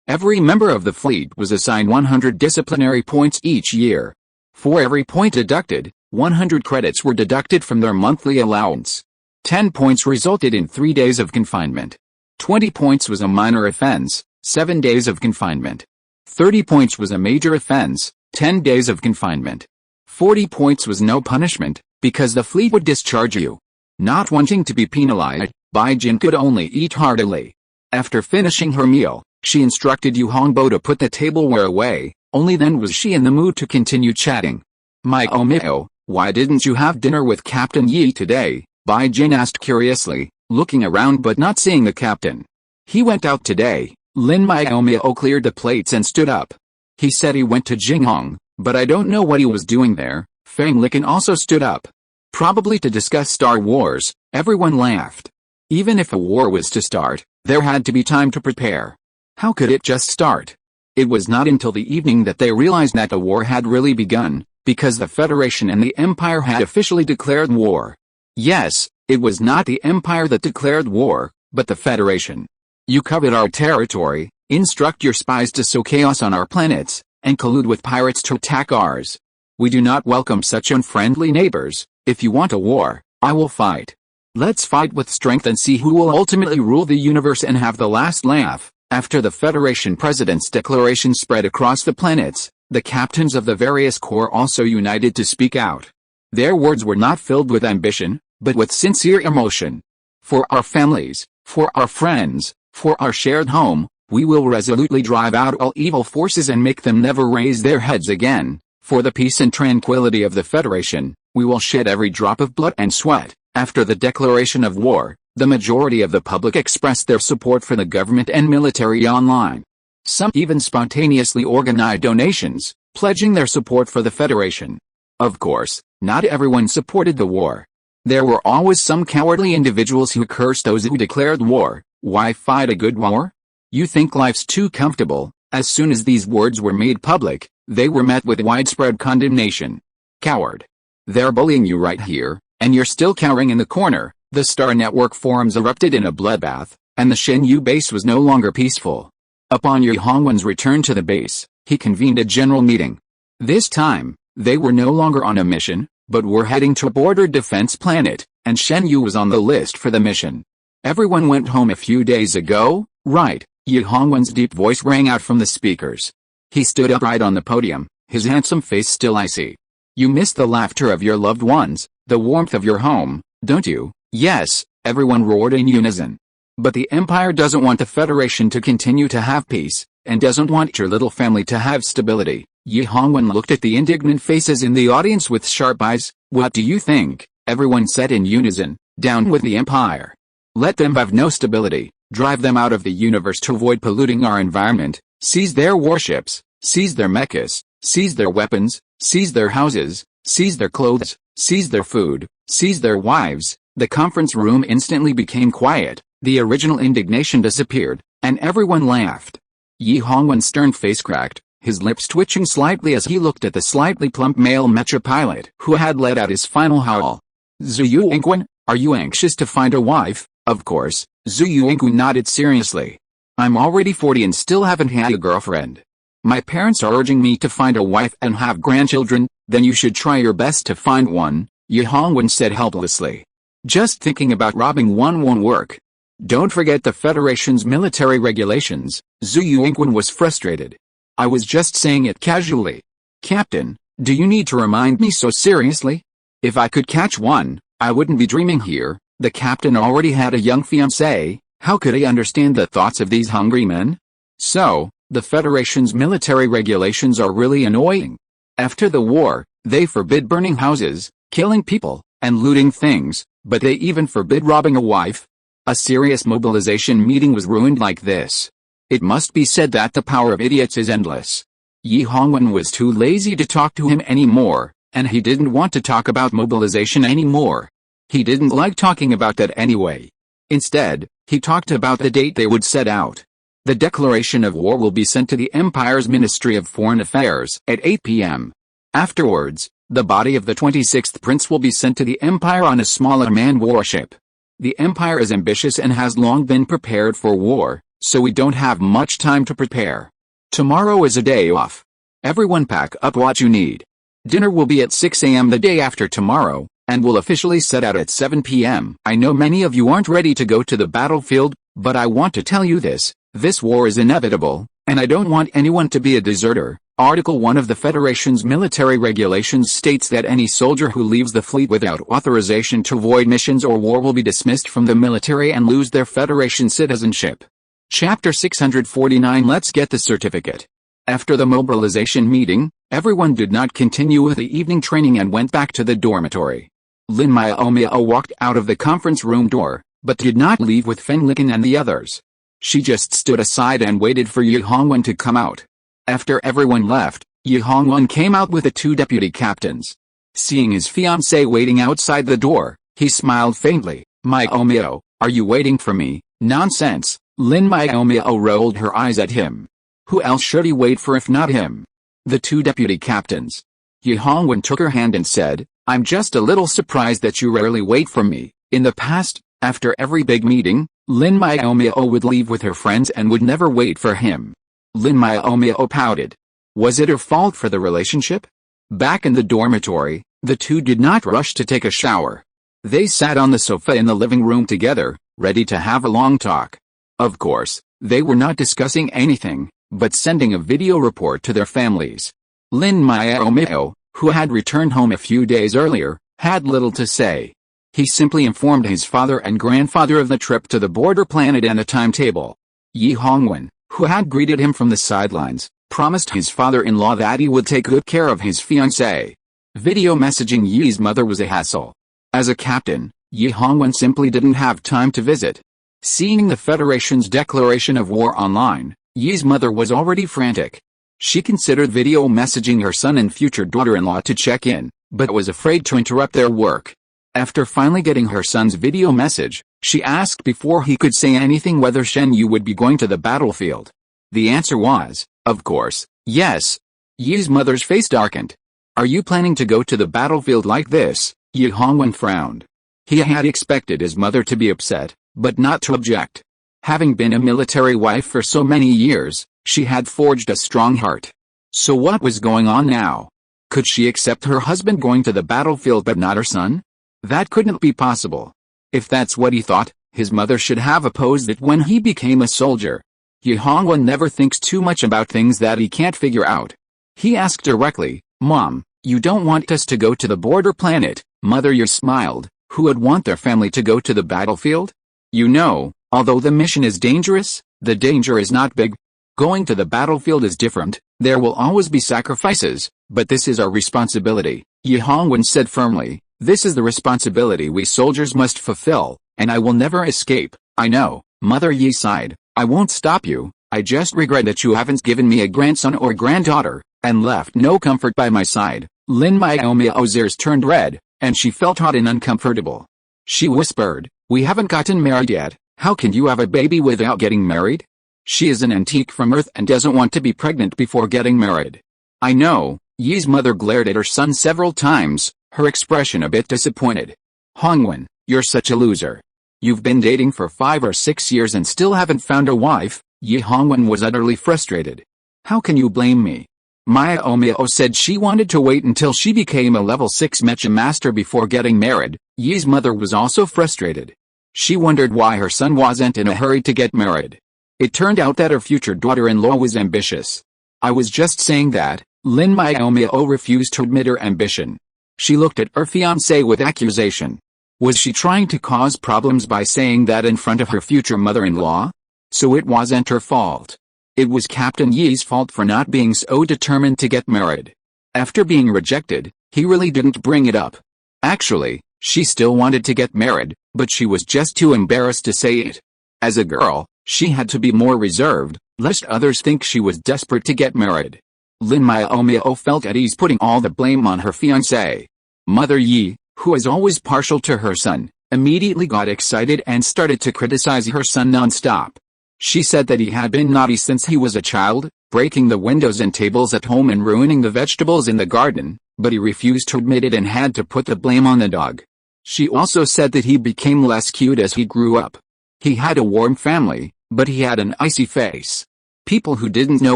Every member of the fleet was assigned 100 disciplinary points each year. For every point deducted, 100 credits were deducted from their monthly allowance. 10 points resulted in 3 days of confinement. 20 points was a minor offense, 7 days of confinement. 30 points was a major offense, 10 days of confinement. 40 points was no punishment, because the fleet would discharge you. Not wanting to be penalized, Bai Jin could only eat heartily. After finishing her meal, she instructed Yu Hongbo to put the tableware away, only then was she in the mood to continue chatting. Miaomiao, why didn't you have dinner with Captain Yi today? Bai Jin asked curiously, looking around but not seeing the captain. He went out today. Lin Miaomiao cleared the plates and stood up. He said he went to Jinghong, but I don't know what he was doing there. Fang Licken also stood up. Probably to discuss Star Wars. Everyone laughed. Even if a war was to start, there had to be time to prepare. How could it just start? It was not until the evening that they realized that the war had really begun, because the Federation and the Empire had officially declared war. Yes, it was not the Empire that declared war, but the Federation. You covet our territory, instruct your spies to sow chaos on our planets, and collude with pirates to attack ours. We do not welcome such unfriendly neighbors. If you want a war, I will fight. Let's fight with strength and see who will ultimately rule the universe and have the last laugh. After the Federation President's declaration spread across the planets, the captains of the various corps also united to speak out. Their words were not filled with ambition, but with sincere emotion. For our families, for our friends, for our shared home, we will resolutely drive out all evil forces and make them never raise their heads again. For the peace and tranquility of the Federation, we will shed every drop of blood and sweat. After the declaration of war, the majority of the public expressed their support for the government and military online. Some even spontaneously organized donations, pledging their support for the Federation. Of course, not everyone supported the war. There were always some cowardly individuals who cursed those who declared war. Why fight a good war? You think life's too comfortable. As soon as these words were made public, they were met with widespread condemnation. Coward. They're bullying you right here, and you're still cowering in the corner. The Star Network forums erupted in a bloodbath, and the Shen Yu base was no longer peaceful. Upon Yi Hongwen's return to the base, he convened a general meeting. This time, they were no longer on a mission, but were heading to a border defense planet, and Shen Yu was on the list for the mission. Everyone went home a few days ago, right? Yi Hongwen's deep voice rang out from the speakers. He stood upright on the podium, his handsome face still icy. You miss the laughter of your loved ones, the warmth of your home, don't you? Yes, everyone roared in unison. But the Empire doesn't want the Federation to continue to have peace, and doesn't want your little family to have stability. Yi Hongwen looked at the indignant faces in the audience with sharp eyes. What do you think? Everyone said in unison. Down with the Empire. Let them have no stability, drive them out of the universe to avoid polluting our environment, seize their warships, seize their mechas, seize their weapons, seize their houses, seize their clothes, seize their food, seize their wives. The conference room instantly became quiet, the original indignation disappeared, and everyone laughed. Yi Hongwen's stern face cracked, his lips twitching slightly as he looked at the slightly plump male mecha pilot who had let out his final howl. Zhu Yingwen, are you anxious to find a wife? Of course, Zhu Yingwen nodded seriously. I'm already 40 and still haven't had a girlfriend. My parents are urging me to find a wife and have grandchildren. Then you should try your best to find one, Yi Hongwen said helplessly. Just thinking about robbing one won't work. Don't forget the Federation's military regulations. Zhu Yingwen was frustrated. I was just saying it casually. Captain, do you need to remind me so seriously? If I could catch one, I wouldn't be dreaming here. The captain already had a young fiancée. How could he understand the thoughts of these hungry men? So, the Federation's military regulations are really annoying. After the war, they forbid burning houses, killing people, and looting things, but they even forbid robbing a wife. A serious mobilization meeting was ruined like this. It must be said that the power of idiots is endless. Yi Hongwen was too lazy to talk to him anymore, and he didn't want to talk about mobilization anymore. He didn't like talking about that anyway. Instead, he talked about the date they would set out. The declaration of war will be sent to the Empire's Ministry of Foreign Affairs at 8 p.m. Afterwards, the body of the 26th Prince will be sent to the Empire on a small unmanned warship. The Empire is ambitious and has long been prepared for war, so we don't have much time to prepare. Tomorrow is a day off. Everyone pack up what you need. Dinner will be at 6 a.m. the day after tomorrow, and will officially set out at 7 p.m. I know many of you aren't ready to go to the battlefield, but I want to tell you this. This war is inevitable, and I don't want anyone to be a deserter. Article 1 of the Federation's military regulations states that any soldier who leaves the fleet without authorization to avoid missions or war will be dismissed from the military and lose their Federation citizenship. Chapter 649. Let's get the certificate. After the mobilization meeting, everyone did not continue with the evening training and went back to the dormitory. Lin Miaomiao walked out of the conference room door, but did not leave with Feng Liken and the others. She just stood aside and waited for Yi Hongwen to come out. After everyone left, Yi Hongwen came out with the two deputy captains. Seeing his fiancée waiting outside the door, he smiled faintly. Miaomiao, are you waiting for me? Nonsense. Lin Miaomiao rolled her eyes at him. Who else should he wait for if not him? The two deputy captains. Yi Hongwen took her hand and said, I'm just a little surprised that you rarely wait for me. In the past, after every big meeting, Lin Miaomiao would leave with her friends and would never wait for him. Lin Miaomiao pouted. Was it her fault for the relationship? Back in the dormitory, the two did not rush to take a shower. They sat on the sofa in the living room together, ready to have a long talk. Of course, they were not discussing anything, but sending a video report to their families. Lin Miaomiao, who had returned home a few days earlier, had little to say. He simply informed his father and grandfather of the trip to the border planet and the timetable. Yi Hongwen, who had greeted him from the sidelines, promised his father-in-law that he would take good care of his fiancée. Video messaging Yi's mother was a hassle. As a captain, Yi Hongwen simply didn't have time to visit. Seeing the Federation's declaration of war online, Yi's mother was already frantic. She considered video messaging her son and future daughter-in-law to check in, but was afraid to interrupt their work. After finally getting her son's video message, she asked before he could say anything whether Shen Yu would be going to the battlefield. The answer was, of course, yes. Yi's mother's face darkened. Are you planning to go to the battlefield like this? Yi Hongwen frowned. He had expected his mother to be upset, but not to object. Having been a military wife for so many years, she had forged a strong heart. So what was going on now? Could she accept her husband going to the battlefield but not her son? That couldn't be possible. If that's what he thought, his mother should have opposed it when he became a soldier. Ye Hongwen never thinks too much about things that he can't figure out. He asked directly, "Mom, you don't want us to go to the border planet?" Mother Yi smiled. Who would want their family to go to the battlefield? You know, although the mission is dangerous, the danger is not big. Going to the battlefield is different. There will always be sacrifices, but this is our responsibility, Ye Hongwen said firmly. This is the responsibility we soldiers must fulfill, and I will never escape. I know, Mother Yi sighed. I won't stop you. I just regret that you haven't given me a grandson or granddaughter, and left no comfort by my side. Lin Miaomiao's ears turned red, and she felt hot and uncomfortable. She whispered, "We haven't gotten married yet. How can you have a baby without getting married?" She is an antique from Earth and doesn't want to be pregnant before getting married. I know. Yi's mother glared at her son several times, her expression a bit disappointed. Hongwen, you're such a loser. You've been dating for 5 or 6 years and still haven't found a wife. Ye Hongwen was utterly frustrated. How can you blame me? Miaomiao said she wanted to wait until she became a level 6 mecha master before getting married. Yi's mother was also frustrated. She wondered why her son wasn't in a hurry to get married. It turned out that her future daughter-in-law was ambitious. I was just saying that. Lin Miaomiao refused to admit her ambition. She looked at her fiancé with accusation. Was she trying to cause problems by saying that in front of her future mother-in-law? So it wasn't her fault. It was Captain Yi's fault for not being so determined to get married. After being rejected, he really didn't bring it up. Actually, she still wanted to get married, but she was just too embarrassed to say it. As a girl, she had to be more reserved, lest others think she was desperate to get married. Lin Miaomiao felt at ease putting all the blame on her fiancé. Mother Yi, who is always partial to her son, immediately got excited and started to criticize her son non-stop. She said that he had been naughty since he was a child, breaking the windows and tables at home and ruining the vegetables in the garden, but he refused to admit it and had to put the blame on the dog. She also said that he became less cute as he grew up. He had a warm family, but he had an icy face. People who didn't know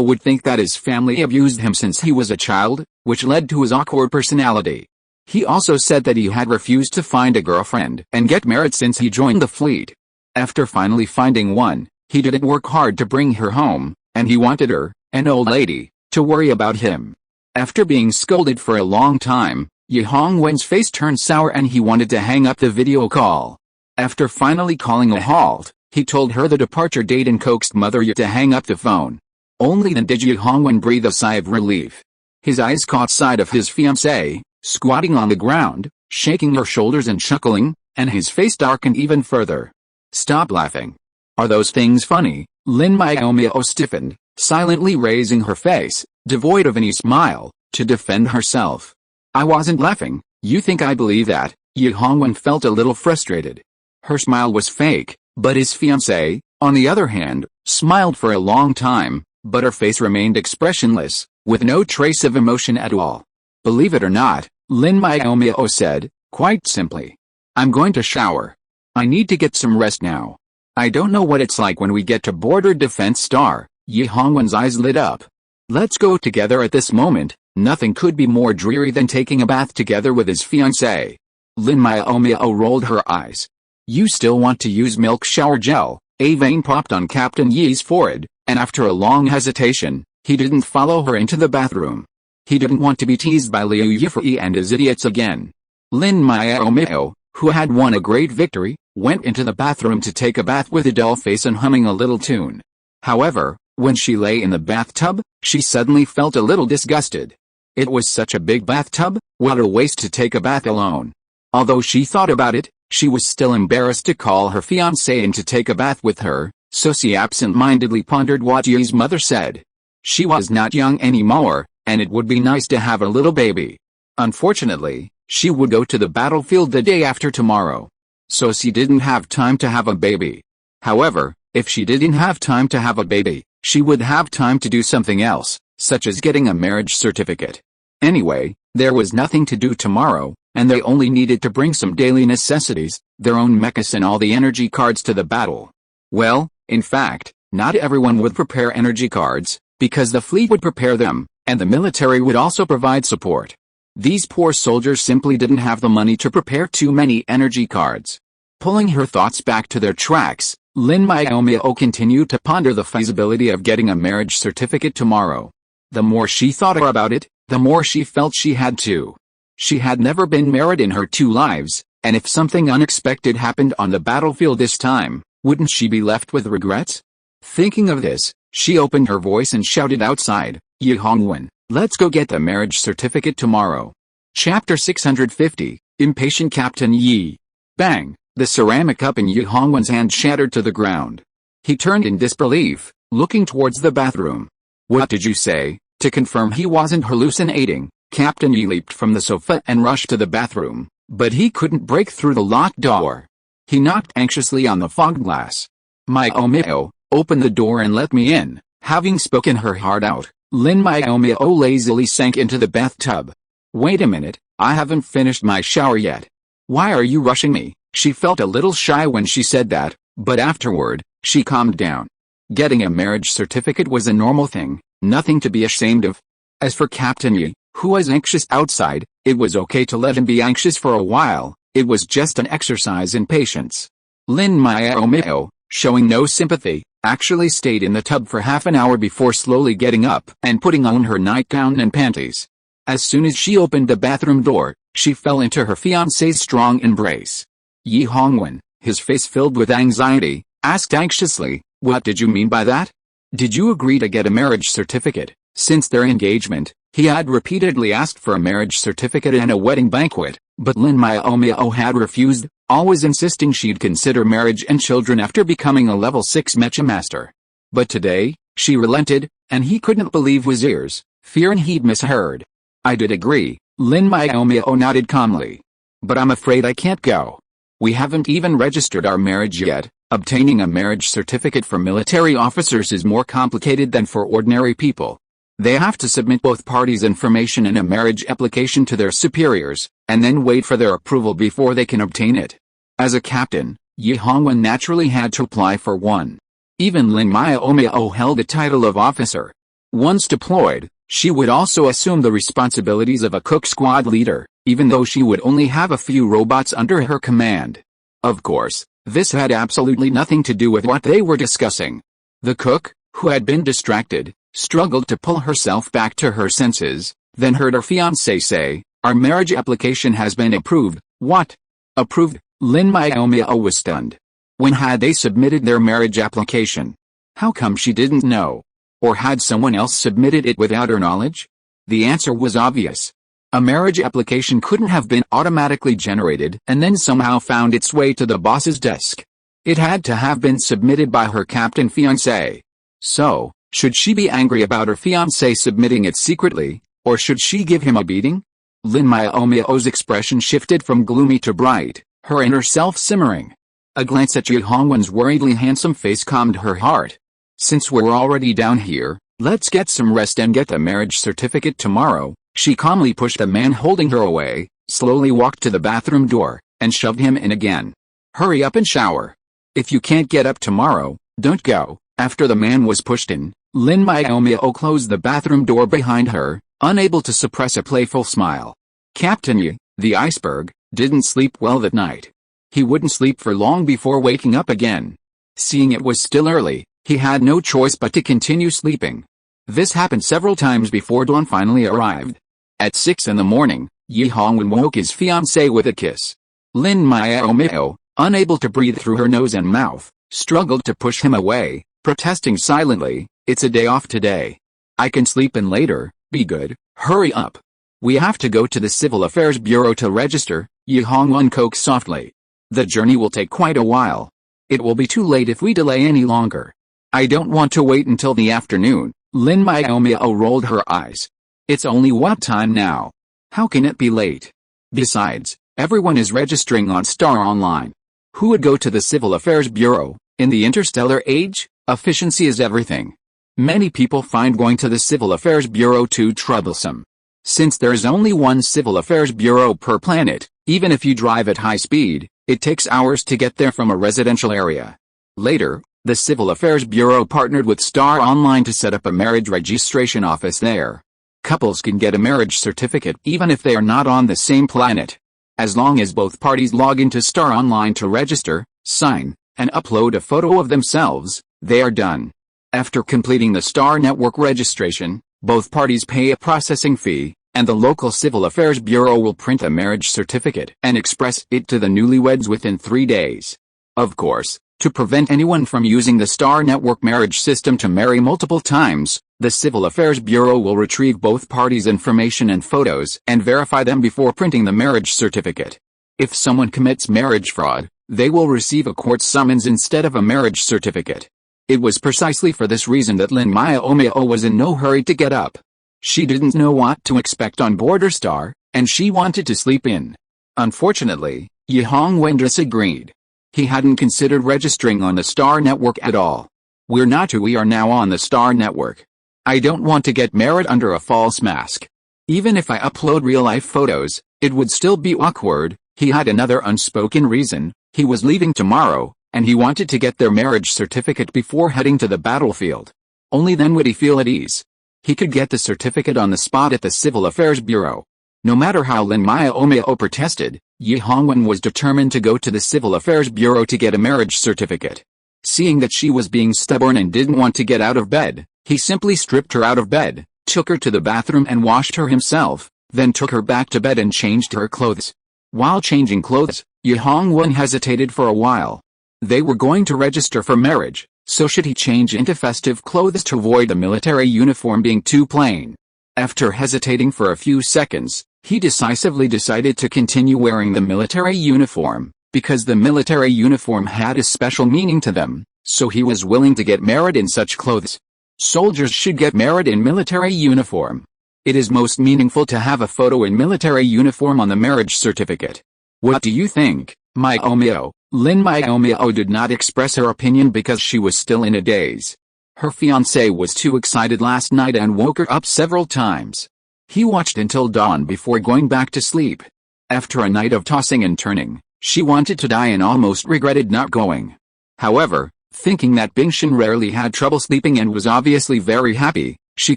would think that his family abused him since he was a child, which led to his awkward personality. He also said that he had refused to find a girlfriend and get married since he joined the fleet. After finally finding one, he didn't work hard to bring her home, and he wanted her, an old lady, to worry about him. After being scolded for a long time, Ye Hongwen's face turned sour and he wanted to hang up the video call. After finally calling a halt, he told her the departure date and coaxed Mother Yi to hang up the phone. Only then did Ye Hongwen breathe a sigh of relief. His eyes caught sight of his fiancée, squatting on the ground, shaking her shoulders and chuckling, and his face darkened even further. Stop laughing. Are those things funny? Lin Miaomiao stiffened, silently raising her face, devoid of any smile, to defend herself. I wasn't laughing. You think I believe that? Ye Hongwen felt a little frustrated. Her smile was fake, but his fiancée, on the other hand, smiled for a long time, but her face remained expressionless, with no trace of emotion at all. Believe it or not, Lin Miaomiao said, quite simply. I'm going to shower. I need to get some rest now. I don't know what it's like when we get to Border Defense Star. Ye Hongwen's eyes lit up. Let's go together at this moment. Nothing could be more dreary than taking a bath together with his fiancée. Lin Miaomiao rolled her eyes. You still want to use milk shower gel? A vein popped on Captain Yi's forehead, and after a long hesitation, he didn't follow her into the bathroom. He didn't want to be teased by Liu Yifei and his idiots again. Lin Miaomiao, who had won a great victory, went into the bathroom to take a bath with a dull face and humming a little tune. However, when she lay in the bathtub, she suddenly felt a little disgusted. It was such a big bathtub, what a waste to take a bath alone. Although she thought about it, she was still embarrassed to call her fiancé in to take a bath with her, so she absent-mindedly pondered what Yi's mother said. She was not young anymore, and it would be nice to have a little baby. Unfortunately, she would go to the battlefield the day after tomorrow. So she didn't have time to have a baby. However, if she didn't have time to have a baby, she would have time to do something else, such as getting a marriage certificate. Anyway, there was nothing to do tomorrow, and they only needed to bring some daily necessities, their own mechas and all the energy cards to the battle. Well, in fact, not everyone would prepare energy cards, because the fleet would prepare them, and the military would also provide support. These poor soldiers simply didn't have the money to prepare too many energy cards. Pulling her thoughts back to their tracks, Lin Miaomiao continued to ponder the feasibility of getting a marriage certificate tomorrow. The more she thought about it, the more she felt she had to. She had never been married in her 2 lives, and if something unexpected happened on the battlefield this time, wouldn't she be left with regrets? Thinking of this, she opened her voice and shouted outside, "Yi Hongwen, let's go get the marriage certificate tomorrow." Chapter 650, Impatient Captain Yi. Bang! The ceramic cup in Yi Hongwen's hand shattered to the ground. He turned in disbelief, looking towards the bathroom. "What did you say?" To confirm he wasn't hallucinating, Captain Yi leaped from the sofa and rushed to the bathroom, but he couldn't break through the locked door. He knocked anxiously on the fog glass. "Miaomiao, open the door and let me in." Having spoken her heart out, Lin Miaomiao lazily sank into the bathtub. "Wait a minute, I haven't finished my shower yet. Why are you rushing me?" She felt a little shy when she said that, but afterward, she calmed down. Getting a marriage certificate was a normal thing, nothing to be ashamed of. As for Captain Yi, who was anxious outside, it was okay to let him be anxious for a while, it was just an exercise in patience. Lin Miaomiao, showing no sympathy, actually stayed in the tub for half an hour before slowly getting up and putting on her nightgown and panties. As soon as she opened the bathroom door, she fell into her fiancé's strong embrace. Yi Hongwen, his face filled with anxiety, asked anxiously, "What did you mean by that? Did you agree to get a marriage certificate?" Since their engagement, he had repeatedly asked for a marriage certificate and a wedding banquet, but Lin Miaomiao had refused, always insisting she'd consider marriage and children after becoming a level 6 mecha master. But today, she relented, and he couldn't believe his ears, fearing he'd misheard. "I did agree," Lin Miaomiao nodded calmly. "But I'm afraid I can't go. We haven't even registered our marriage yet. Obtaining a marriage certificate for military officers is more complicated than for ordinary people. They have to submit both parties' information in a marriage application to their superiors, and then wait for their approval before they can obtain it." As a captain, Yi Hongwen naturally had to apply for one. Even Lin Miaomiao held the title of officer. Once deployed, she would also assume the responsibilities of a cook squad leader, even though she would only have a few robots under her command. Of course, this had absolutely nothing to do with what they were discussing. The cook, who had been distracted, struggled to pull herself back to her senses, then heard her fiancé say, "Our marriage application has been approved." "What? Approved?" Lin Miaomiao was stunned. When had they submitted their marriage application? How come she didn't know? Or had someone else submitted it without her knowledge? The answer was obvious. A marriage application couldn't have been automatically generated and then somehow found its way to the boss's desk. It had to have been submitted by her captain fiancé. So, should she be angry about her fiancé submitting it secretly, or should she give him a beating? Lin Miaomiao's expression shifted from gloomy to bright, her inner self simmering. A glance at Yi Hongwen's worriedly handsome face calmed her heart. "Since we're already down here, let's get some rest and get the marriage certificate tomorrow." She calmly pushed the man holding her away, slowly walked to the bathroom door, and shoved him in again. "Hurry up and shower. If you can't get up tomorrow, don't go." After the man was pushed in, Lin Miaomiao closed the bathroom door behind her, unable to suppress a playful smile. Captain Yi, the iceberg, didn't sleep well that night. He wouldn't sleep for long before waking up again. Seeing it was still early, he had no choice but to continue sleeping. This happened several times before dawn finally arrived. At 6 in the morning, Yi Hongwen woke his fiancée with a kiss. Lin Miaomiao, unable to breathe through her nose and mouth, struggled to push him away, protesting silently, "It's a day off today. I can sleep in later, be good, hurry up. We have to go to the Civil Affairs Bureau to register," Yi Hongwen coaxed softly. "The journey will take quite a while. It will be too late if we delay any longer. I don't want to wait until the afternoon." Lin Miaomiao rolled her eyes. "It's only what time now? How can it be late? Besides, everyone is registering on Star Online. Who would go to the Civil Affairs Bureau? In the interstellar age, efficiency is everything. Many people find going to the Civil Affairs Bureau too troublesome. Since there is only one civil affairs bureau per planet, even if you drive at high speed, it takes hours to get there from a residential area. Later, the Civil Affairs Bureau partnered with Star Online to set up a marriage registration office there. Couples can get a marriage certificate even if they are not on the same planet. As long as both parties log into Star Online to register, sign, and upload a photo of themselves, they are done. After completing the Star Network registration, both parties pay a processing fee, and the local Civil Affairs Bureau will print a marriage certificate and express it to the newlyweds within 3 days. Of course, to prevent anyone from using the Star Network marriage system to marry multiple times, the Civil Affairs Bureau will retrieve both parties' information and photos and verify them before printing the marriage certificate. If someone commits marriage fraud, they will receive a court summons instead of a marriage certificate. It was precisely for this reason that Lin Miaomiao was in no hurry to get up. She didn't know what to expect on board her Star, and she wanted to sleep in. Unfortunately, Yi Hongwen disagreed. He hadn't considered registering on the Star Network at all. We are now on the Star Network. I don't want to get married under a false mask. Even if I upload real-life photos, it would still be awkward. He had another unspoken reason. He was leaving tomorrow, and he wanted to get their marriage certificate before heading to the battlefield. Only then would he feel at ease. He could get the certificate on the spot at the Civil Affairs Bureau. No matter how Lin Miaomiao protested, Yi Hongwen was determined to go to the Civil Affairs Bureau to get a marriage certificate. Seeing that she was being stubborn and didn't want to get out of bed, he simply stripped her out of bed, took her to the bathroom and washed her himself, then took her back to bed and changed her clothes. While changing clothes, Yi Hongwen hesitated for a while. They were going to register for marriage, so should he change into festive clothes to avoid the military uniform being too plain? After hesitating for a few seconds, he decisively decided to continue wearing the military uniform, because the military uniform had a special meaning to them, so he was willing to get married in such clothes. Soldiers should get married in military uniform. It is most meaningful to have a photo in military uniform on the marriage certificate. What do you think, Miaomiao? Lin Miaomiao did not express her opinion because she was still in a daze. Her fiancé was too excited last night and woke her up several times. He watched until dawn before going back to sleep. After a night of tossing and turning, she wanted to die and almost regretted not going. However, thinking that Bingshan rarely had trouble sleeping and was obviously very happy, she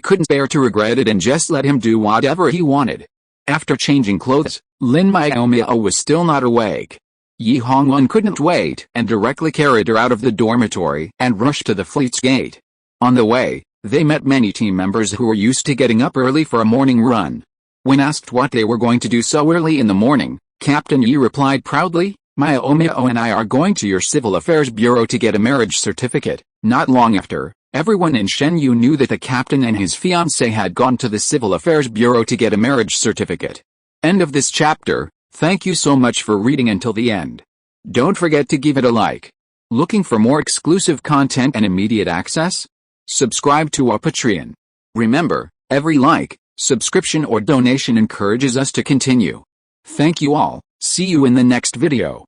couldn't bear to regret it and just let him do whatever he wanted. After changing clothes, Lin Miaomiao was still not awake. Yi Hongwen couldn't wait and directly carried her out of the dormitory and rushed to the fleet's gate. On the way, they met many team members who were used to getting up early for a morning run. When asked what they were going to do so early in the morning, Captain Yi replied proudly, "Miaomiao and I are going to your Civil Affairs Bureau to get a marriage certificate." Not long after, everyone in Shenyu knew that the captain and his fiancée had gone to the Civil Affairs Bureau to get a marriage certificate. End of this chapter. Thank you so much for reading until the end. Don't forget to give it a like. Looking for more exclusive content and immediate access? Subscribe to our Patreon. Remember, every like, subscription or donation encourages us to continue. Thank you all. See you in the next video.